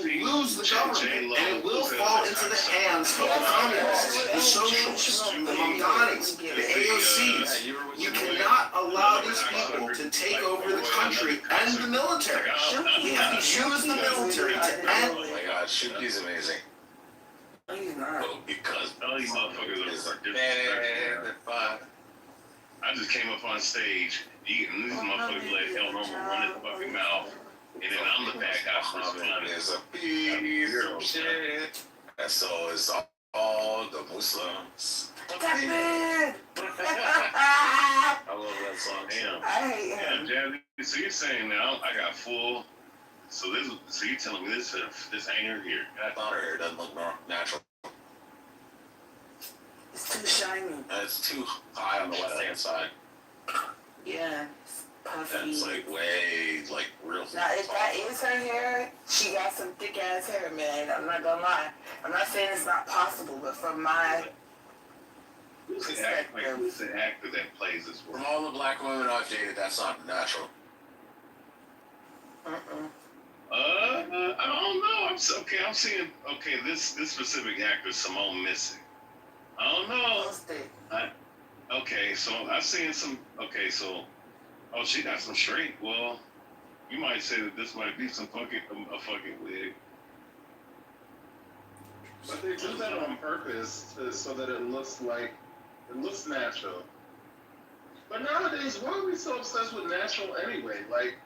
he will lose the government, and it will fall into the hands of the communists, the socialists, the Mamdanis, the AOCs. You cannot allow these people to take over the country and the military. We have to use the military to end. Oh my God, Shuki's amazing. No, he's not. Well, because all these motherfuckers are disrespectful. I just came up on stage, these motherfuckers let hell no run his fucking mouth, and then I'm the bad guy for responding. Is a piece of shit. And so is all the Muslims. I love that song. Damn. I hate him. Jazzy, so you're saying now I got full. So you're telling me this hanger here? I thought her hair doesn't look natural. It's too shiny. It's too high on the left hand side. Yeah, puffy. That's like way, like real. Now, if that is her hair, she got some thick ass hair, man. I'm not gonna lie. I'm not saying it's not possible, but from my Who's the actor that plays this From role? all the black women I've dated, that's not natural. I don't know. I'm seeing. Okay, this specific actor, Simone Missick. I don't know. Okay, so I've seen some. Okay, so she got some straight. Well, you might say that this might be some fucking wig. But they do that on purpose so that it looks natural. But nowadays, why are we so obsessed with natural anyway? Like,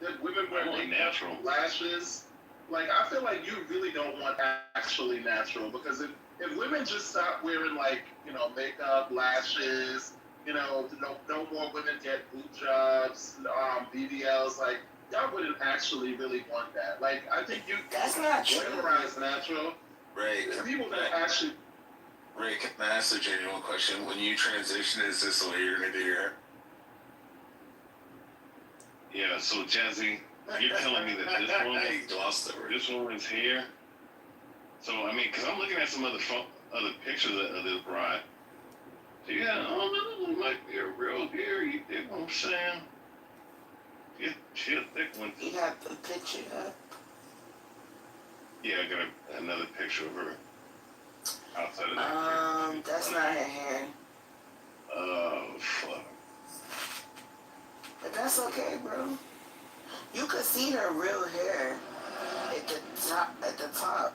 that women wear natural lashes. Like, I feel like you really don't want actually natural, because if women just stop wearing, like, makeup, lashes, no more women get boob jobs, BBLs, like, y'all wouldn't actually really want that. Like, I think that's not true. Glamorize natural. Ray, People don't actually. Ray, can I ask a genuine question? When you transition, is this the way you're gonna do your hair? Yeah. So Jazzy, you're telling me that this woman's hair. So I mean, because I'm looking at some other pictures of this bride. So, yeah, I don't know. It might be a real hair. You dig what I'm saying? She a thick one. You got the picture up. Yeah, I got another picture of her outside of that. That's not her hair. Oh, fuck. But that's okay, bro. You could see her real hair at the top.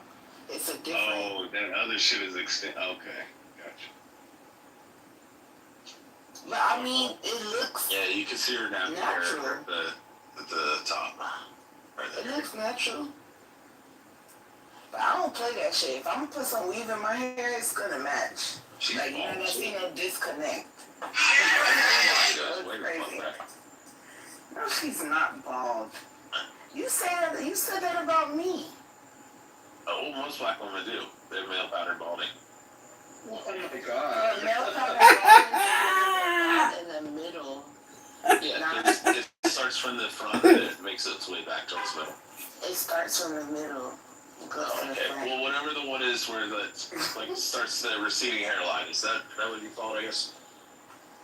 It's a different. Oh, that other shit is extended. Okay, gotcha. But I mean, it looks. Yeah, you can see her natural at the top. Right there. It looks natural. But I don't play that shit. If I'm gonna put some weave in my hair, it's gonna match. You're not gonna see no disconnect. Crazy. No, she's not bald. You said that about me. Oh, well, most black women do. They have male pattern balding. Oh my god. Male pattern balding in the middle. Yeah, it starts from the front and it makes its way back towards the middle. It starts from the middle. Okay, well, whatever the one is where starts the receding hairline, is that what you call it, I guess?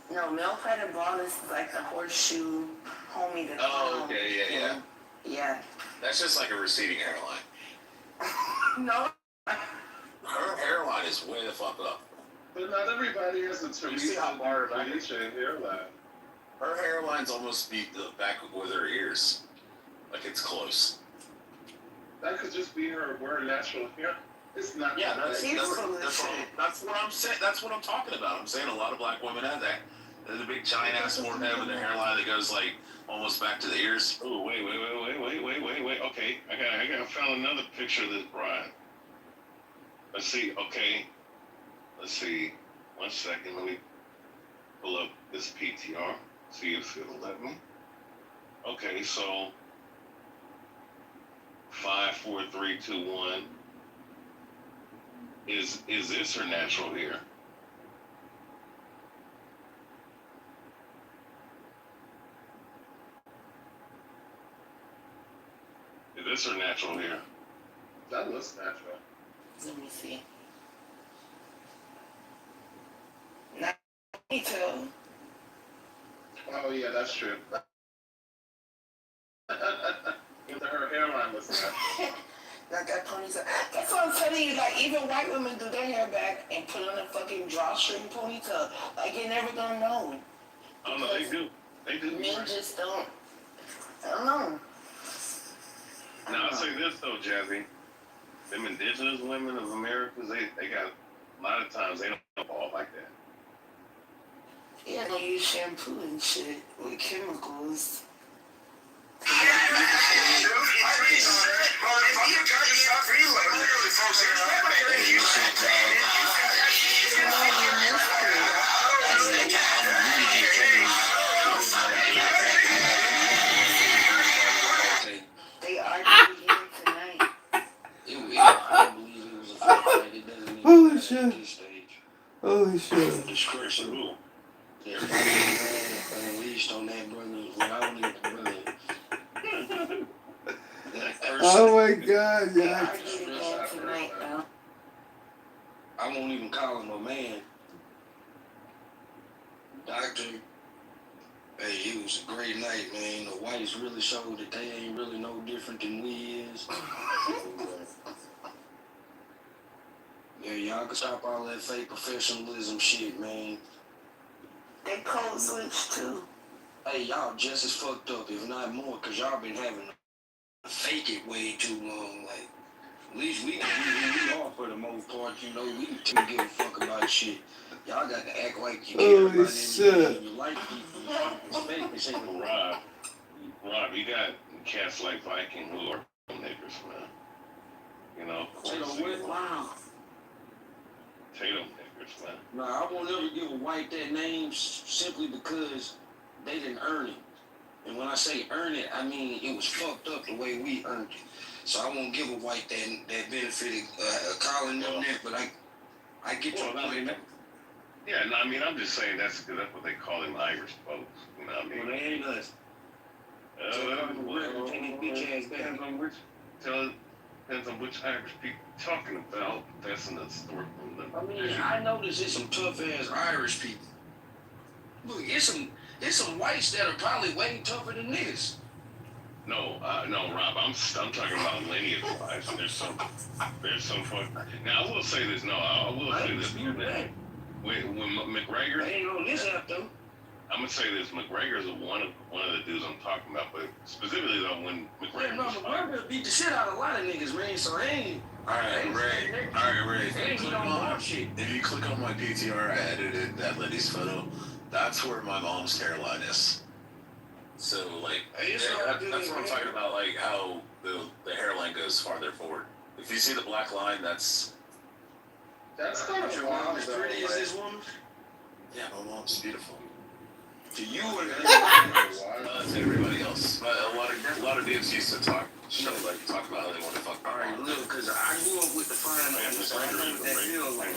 No, male pattern balding is like the horseshoe homie. Oh, okay, yeah. Yeah. That's just like a receding hairline. No. Her hairline is way the fuck up. But not everybody has a Teresa hairline. Her hairline's almost beat the back with her ears. Like it's close. That could just be her wearing natural hair. It's not. Yeah, that's what I'm saying. That's what I'm talking about. I'm saying a lot of black women have that. There's a big giant ass forehead with their hairline that goes like almost back to the ears. Oh, wait. Okay, I found another picture of this bride. Let's see. Okay, let's see. 1 second. Let me pull up this PTR. See if it'll let me. Okay, so 5, 4, 3, 2, 1. Is this her natural hair? Is this her natural hair? That looks natural. Let me see. Not me too. Oh yeah, that's true. Her hairline looks natural. Like that ponytail. That's what I'm telling you. Like, even white women do their hair back and put on a fucking drawstring ponytail. Like, you're never gonna know. Oh no, they do. Men just don't. I don't know. Now I'll say this though, Jazzy. Them indigenous women of America, they got a lot of times they don't bald like that. Yeah, they use shampoo and shit with chemicals. They are here tonight. Holy shit. Holy shit. Discretion rule. Yeah, based on that, brother. When I don't even brother. That person, Oh my God, yeah. I get it bad tonight, though. I won't even call him a man. Doctor, hey, it was a great night, man. The whites really showed that they ain't really no different than we is. Yeah, y'all can stop all that fake professionalism shit, man. They code switch, too. Hey, y'all just as fucked up, if not more, because y'all been having to fake it way too long. Like, at least we are for the most part, you know. We don't give a fuck about shit. Y'all got to act like you care Holy about shit. everything. You like people, respect and shit. Rob, you got cats like Viking who are niggas, man. You know? Wow. Tatum niggas, man. Nah, I won't ever give a white that name simply because they didn't earn it. And when I say earn it, I mean it was fucked up the way we earned it. So I won't give a white that benefited calling them that, but I get your point. Yeah, no, I mean, I'm just saying that's because that's what they call them Irish folks. You know what I mean? Well, they ain't us. Depends on which Irish people you're talking about. That's an historical limit. I mean, I noticed it's some tough ass Irish people. Look, it's some whites that are probably way tougher than niggas. No, Rob. I'm talking about lineage wise. There's some fuck. Now I will say this. No, I will say this. When McGregor, I ain't on this app though. I'm gonna say this. McGregor's one of the dudes I'm talking about, but specifically though when McGregor. Yeah, no, McGregor beat the shit out of a lot of niggas, man. So I ain't. Alright, Ray. If you click on my PTR, I edited that lady's photo. That's where my mom's hairline is. So, like, that's what I'm talking about, like, how the hairline goes farther forward. If you see the black line, that's kind of your wild, mom as pretty as this woman? Yeah, my mom's beautiful. To you or to everybody else. But a lot of dudes used to talk about how they want to fuck. Alright, look, because I grew up with the fine line, so I know what that feels like.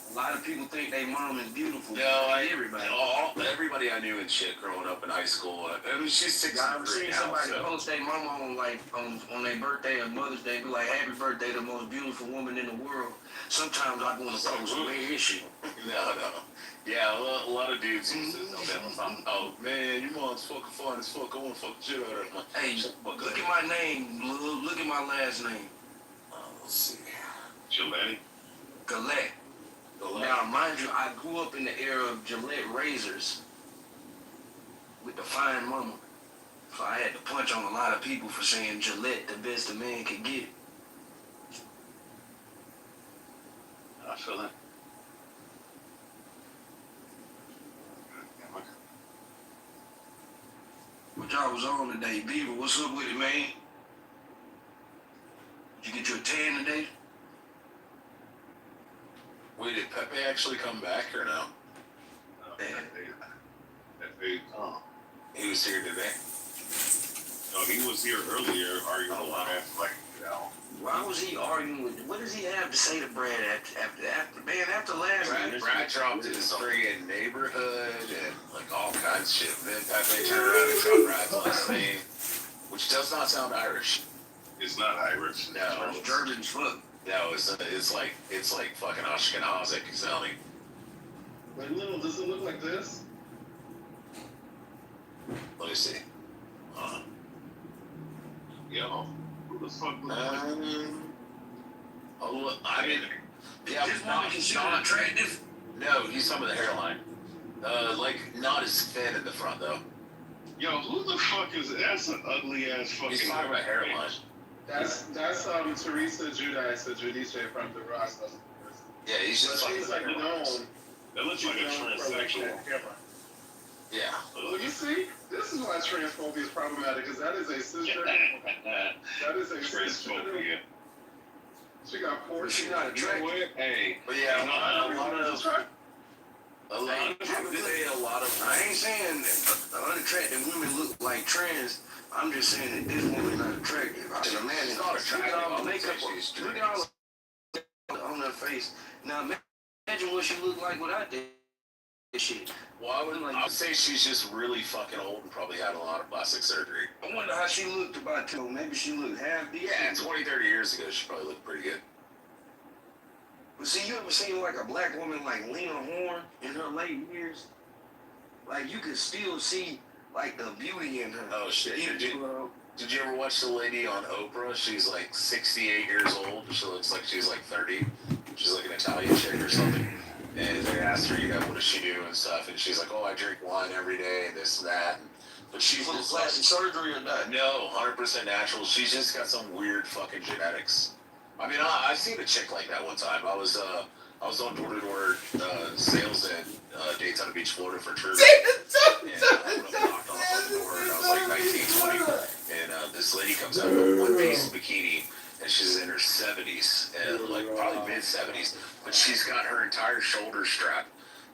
A lot of people think their mom is beautiful. No, everybody I knew and shit growing up in high school. I mean, she's 6'3" now. I've seen somebody so. post their mama on their birthday or Mother's Day, be like, "Happy birthday to the most beautiful woman in the world." Sometimes I want to post, "Where is she?" No. Yeah, a lot of dudes used to tell them, "Oh man, your mom's fucking fine as fuck. I want to fuck the shit out of her." Hey, look at my name, look at my last name. Let's see. Gillette. Now, mind you, I grew up in the era of Gillette razors with the fine mama. So I had to punch on a lot of people for saying Gillette the best a man could get. I feel that. What y'all was on today? Beaver, what's up with it, man? Did you get your tan today? Wait, did Pepe actually come back or no? He was here today. No, he was here earlier arguing a lot of Why was he arguing with? What does he have to say to Brad after last night? Brad dropped his friggin' neighborhood and like all kinds of shit. Then Pepe turned around and dropped Brad's last name, which does not sound Irish. It's not Irish. No, It's German as fuck. No, it's like fucking Ashkenazic sounding. Like, little, does it look like this? Let me see. Yo, who the fuck? I mean, yeah, This woman considered attractive? No, he's talking about the hairline. Like not as thin in the front though. Yo, who the fuck is that's an ugly ass fucking. He's talking about hairline. That's Teresa Giudice, the Giudice from the Ross. Yeah, he's just like she's like known. That looks like a transsexual. Yeah. Well, you see, this is why transphobia is problematic, because that is a sister. That is a transphobia. She got poor. She not attractive. Hey, but yeah, a lot of. I ain't saying that unattractive women look like trans. I'm just saying that this woman not attractive. I said, man, it's not attractive. Look at all the makeup. Look at all the on her face. Now imagine what she looked like without that. shit. Well, I would say she's just really fucking old and probably had a lot of plastic surgery. I wonder how she looked about 2. Maybe she looked half decent. Yeah, 20, 30 years ago, she probably looked pretty good. But see, you ever seen like a black woman like Lena Horne in her late years? Like you could still see like the beauty in her. Oh shit! Did you ever watch the lady on Oprah? She's like 68 years old. She looks like she's like 30. She's like an Italian chick or something. And they asked her, what does she do and stuff? And she's like, oh, I drink wine every day and this and that. But she's just plastic surgery or not? No, 100% natural. She's just got some weird fucking genetics. I mean, I've seen a chick like that one time. I was on door-to-door sales in Daytona Beach, Florida for church. And I went up and knocked on the fucking door, and I was like 19, 20. And this lady comes out with a one-piece bikini, and she's in her 70s, and like probably mid-70s. But she's got her entire shoulder strap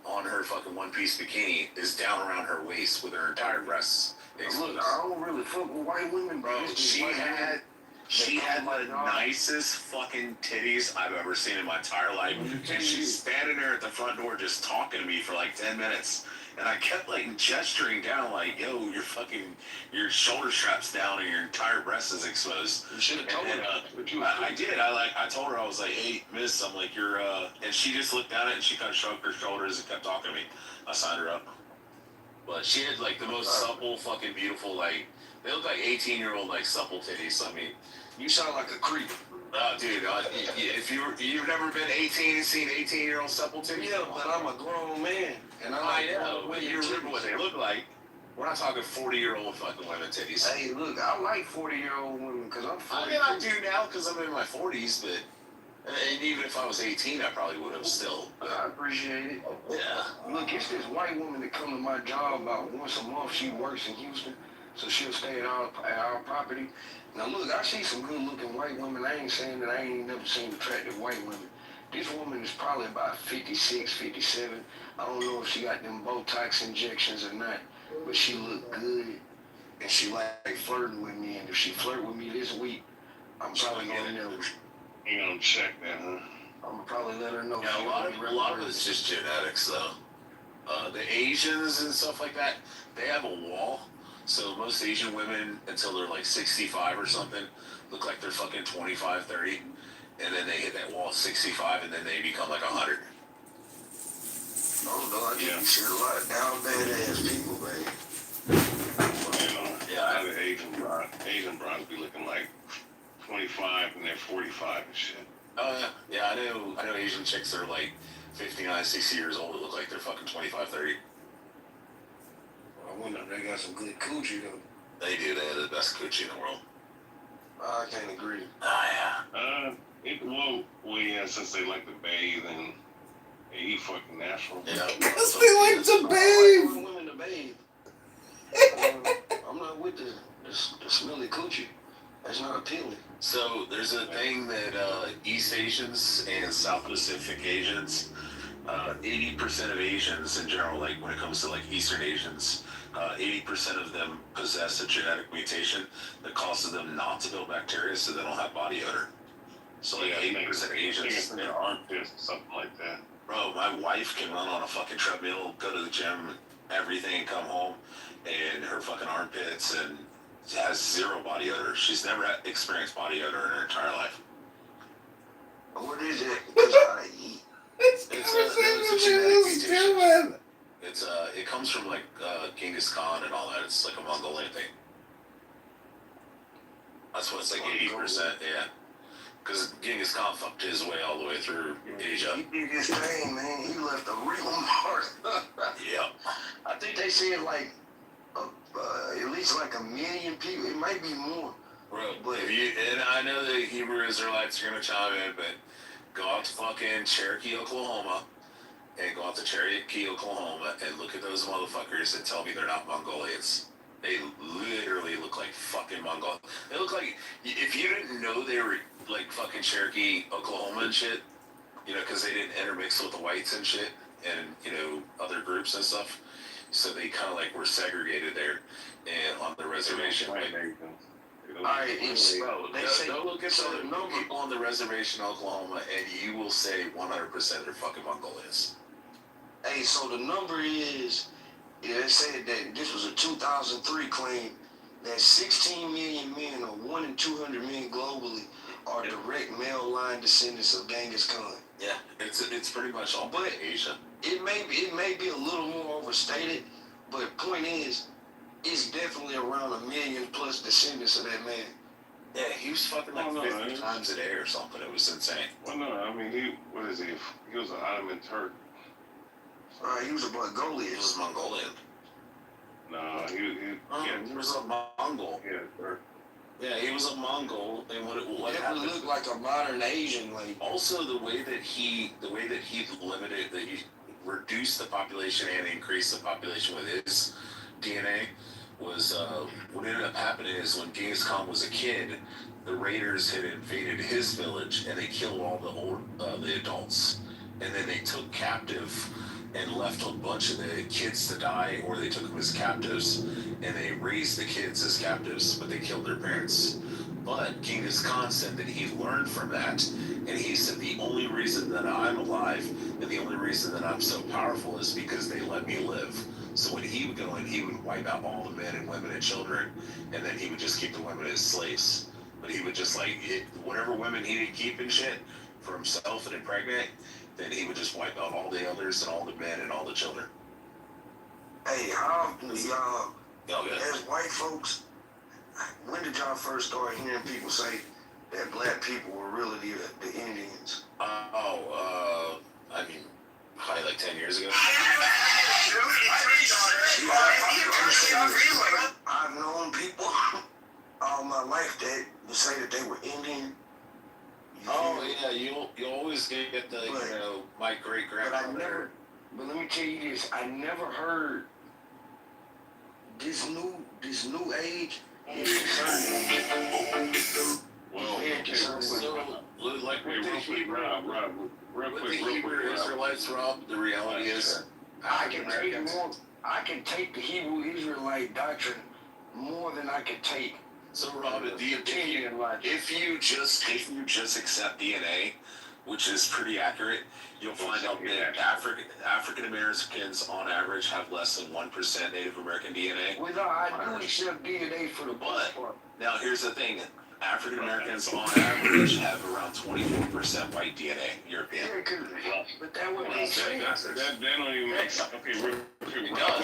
on her fucking one-piece bikini is down around her waist with her entire breasts exposed. Look, I don't really fuck with white women, bro. She had the nicest fucking titties I've ever seen in my entire life. And she's standing there at the front door just talking to me for like 10 minutes. And I kept like gesturing down like, yo, your shoulder strap's down and your entire breast is exposed. You should have told her. I did. I told her, I was like, hey, miss, I'm like, you're, and she just looked at it and she kind of shrugged her shoulders and kept talking to me. I signed her up. But she had like the most supple, fucking beautiful, like, they look like 18-year-old, like, supple titties. I mean, you sound like a creep. Dude, if you've never been 18 and seen 18-year-old supple titties? Yeah, but I'm a grown man. And I know, but you remember what they look like. We're not talking 40-year-old fucking women titties. Hey, look, I like 40-year-old women because I'm 40. I mean, I do now because I'm in my 40s, but and even if I was 18, I probably would have still. I appreciate it. Yeah. Look, it's this white woman that come to my job about once a month. She works in Houston, so she'll stay at our property. Now, look, I see some good-looking white women. I ain't saying that I ain't never seen attractive white women. This woman is probably about 56, 57. I don't know if she got them Botox injections or not, but she look good, and she like flirting with me. And if she flirt with me this week, I'm probably gonna know. You gonna check that, huh? I'm gonna probably let her know. Yeah, a lot of it's just genetics, though. The Asians and stuff like that, they have a wall. So most Asian women, until they're like 65 or something, look like they're fucking 25, 30. And then they hit that wall at 65, and then they become like 100. Oh, no, I think you see a lot of down badass people, man. I know Asian broads be looking like 25 and they're 45 and shit. Oh, yeah. I know Asian chicks that are like 59, 60 years old that look like they're fucking 25, 30. I wonder if they got some good coochie, though. They do. They have the best coochie in the world. I can't agree. Oh, yeah. Since they like to bathe and they eat fucking natural. Yeah. Because they like to bathe. I want women to bathe. I'm not with the smelly coochie. That's not appealing. So there's a thing that East Asians and South Pacific Asians, 80% of Asians in general, like when it comes to like Eastern Asians, 80% of them possess a genetic mutation that causes them not to build bacteria, so they don't have body odor. So like 80% of Asians, their armpits or something like that. Bro, my wife can run on a fucking treadmill, go to the gym, everything, come home, and her fucking armpits and has zero body odor. She's never experienced body odor in her entire life. What is it? Because I eat. It's a genetic mutation. It comes from like Genghis Khan and all that. It's like a Mongolian thing. That's what it's like 80%. Yeah. Because Genghis Khan fucked his way all the way through Asia. He did his thing, man. He left a real mark. Yep. I think they said like at least like 1 million people. It might be more. Bro, and I know the Hebrew Israelites are gonna chime in, but go out to fucking Cherokee, Oklahoma, and go out to Cherokee, Oklahoma, and look at those motherfuckers and tell me they're not Mongolians. They literally look like fucking Mongol. They look like, if you didn't know they were like fucking Cherokee, Oklahoma and shit, because they didn't intermix with the whites and shit, and, other groups and stuff. So they kind of like were segregated there and on the reservation. Alright, Go look at the people on the reservation in Oklahoma, and you will say 100% they're fucking Mongolians. Hey, so the number is, they said that this was a 2003 claim that 16 million men, or 1 in 200 men globally, are direct male line descendants of Genghis Khan. Yeah, it's pretty much all But Asia. it may be a little more overstated, but point is, it's definitely around 1 million plus descendants of that man. Yeah, he was fucking like 50 times a day or something. It was insane. Well, no, I mean, he was an Ottoman Turk. He was a Mongolian. He was Mongolian. No, he was a Mongol. Yeah, he was a Mongol, and what happened? Looked like a modern Asian. Like, also the way that he reduced the population and increased the population with his DNA was what ended up happening is when Genghis Khan was a kid, the raiders had invaded his village and they killed all the adults, and then they took captive and left a bunch of the kids to die, or they took them as captives, and they raised the kids as captives, but they killed their parents. But Genghis Khan said that he learned from that, and he said the only reason that I'm alive and the only reason that I'm so powerful is because they let me live. So when he would go in, he would wipe out all the men and women and children, and then he would just keep the women as slaves. But he would just whatever women he didn't keep and shit for himself and impregnate, then he would just wipe out all the others and all the men and all the children. Hey, how y'all, as white folks, when did y'all first start hearing people say that black people were really the Indians? I mean, probably like 10 years ago. I've known people all my life that would say that they were Indian. Oh yeah, you always get the my great grandmother. But let me tell you this: I never heard this new age. Well, with the Hebrew Israelites, Rob, the reality is, I can take the Hebrew Israelite doctrine more than I could take. So Rob, if you just accept DNA, which is pretty accurate, you'll find out that African Americans on average have less than 1% Native American DNA. Well, no, I do accept DNA for the most part. Now here's the thing. African Americans on average have around 24% white DNA, European. But that would make sense. That don't even make sense. Okay,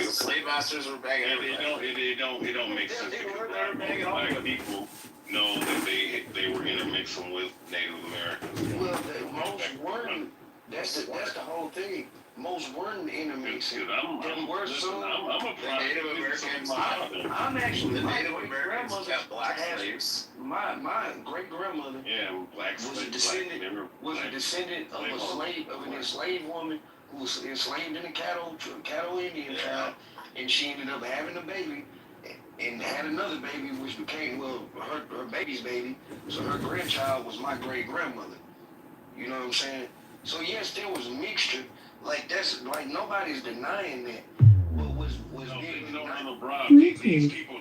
slave masters were banging it don't make sense because black people know that they were intermixing with Native Americans. Well, most weren't. That's the whole thing. Most weren't intermixing. I'm a Native Americans. I'm actually the Native Americans kept black slaves. My great grandmother was a descendant of an enslaved woman who was enslaved in a cattle Indian tribe, and she ended up having a baby and had another baby, which became her baby's baby. So her grandchild was my great grandmother. You know what I'm saying? So yes, there was a mixture. Like nobody's denying that. What was being denied? These people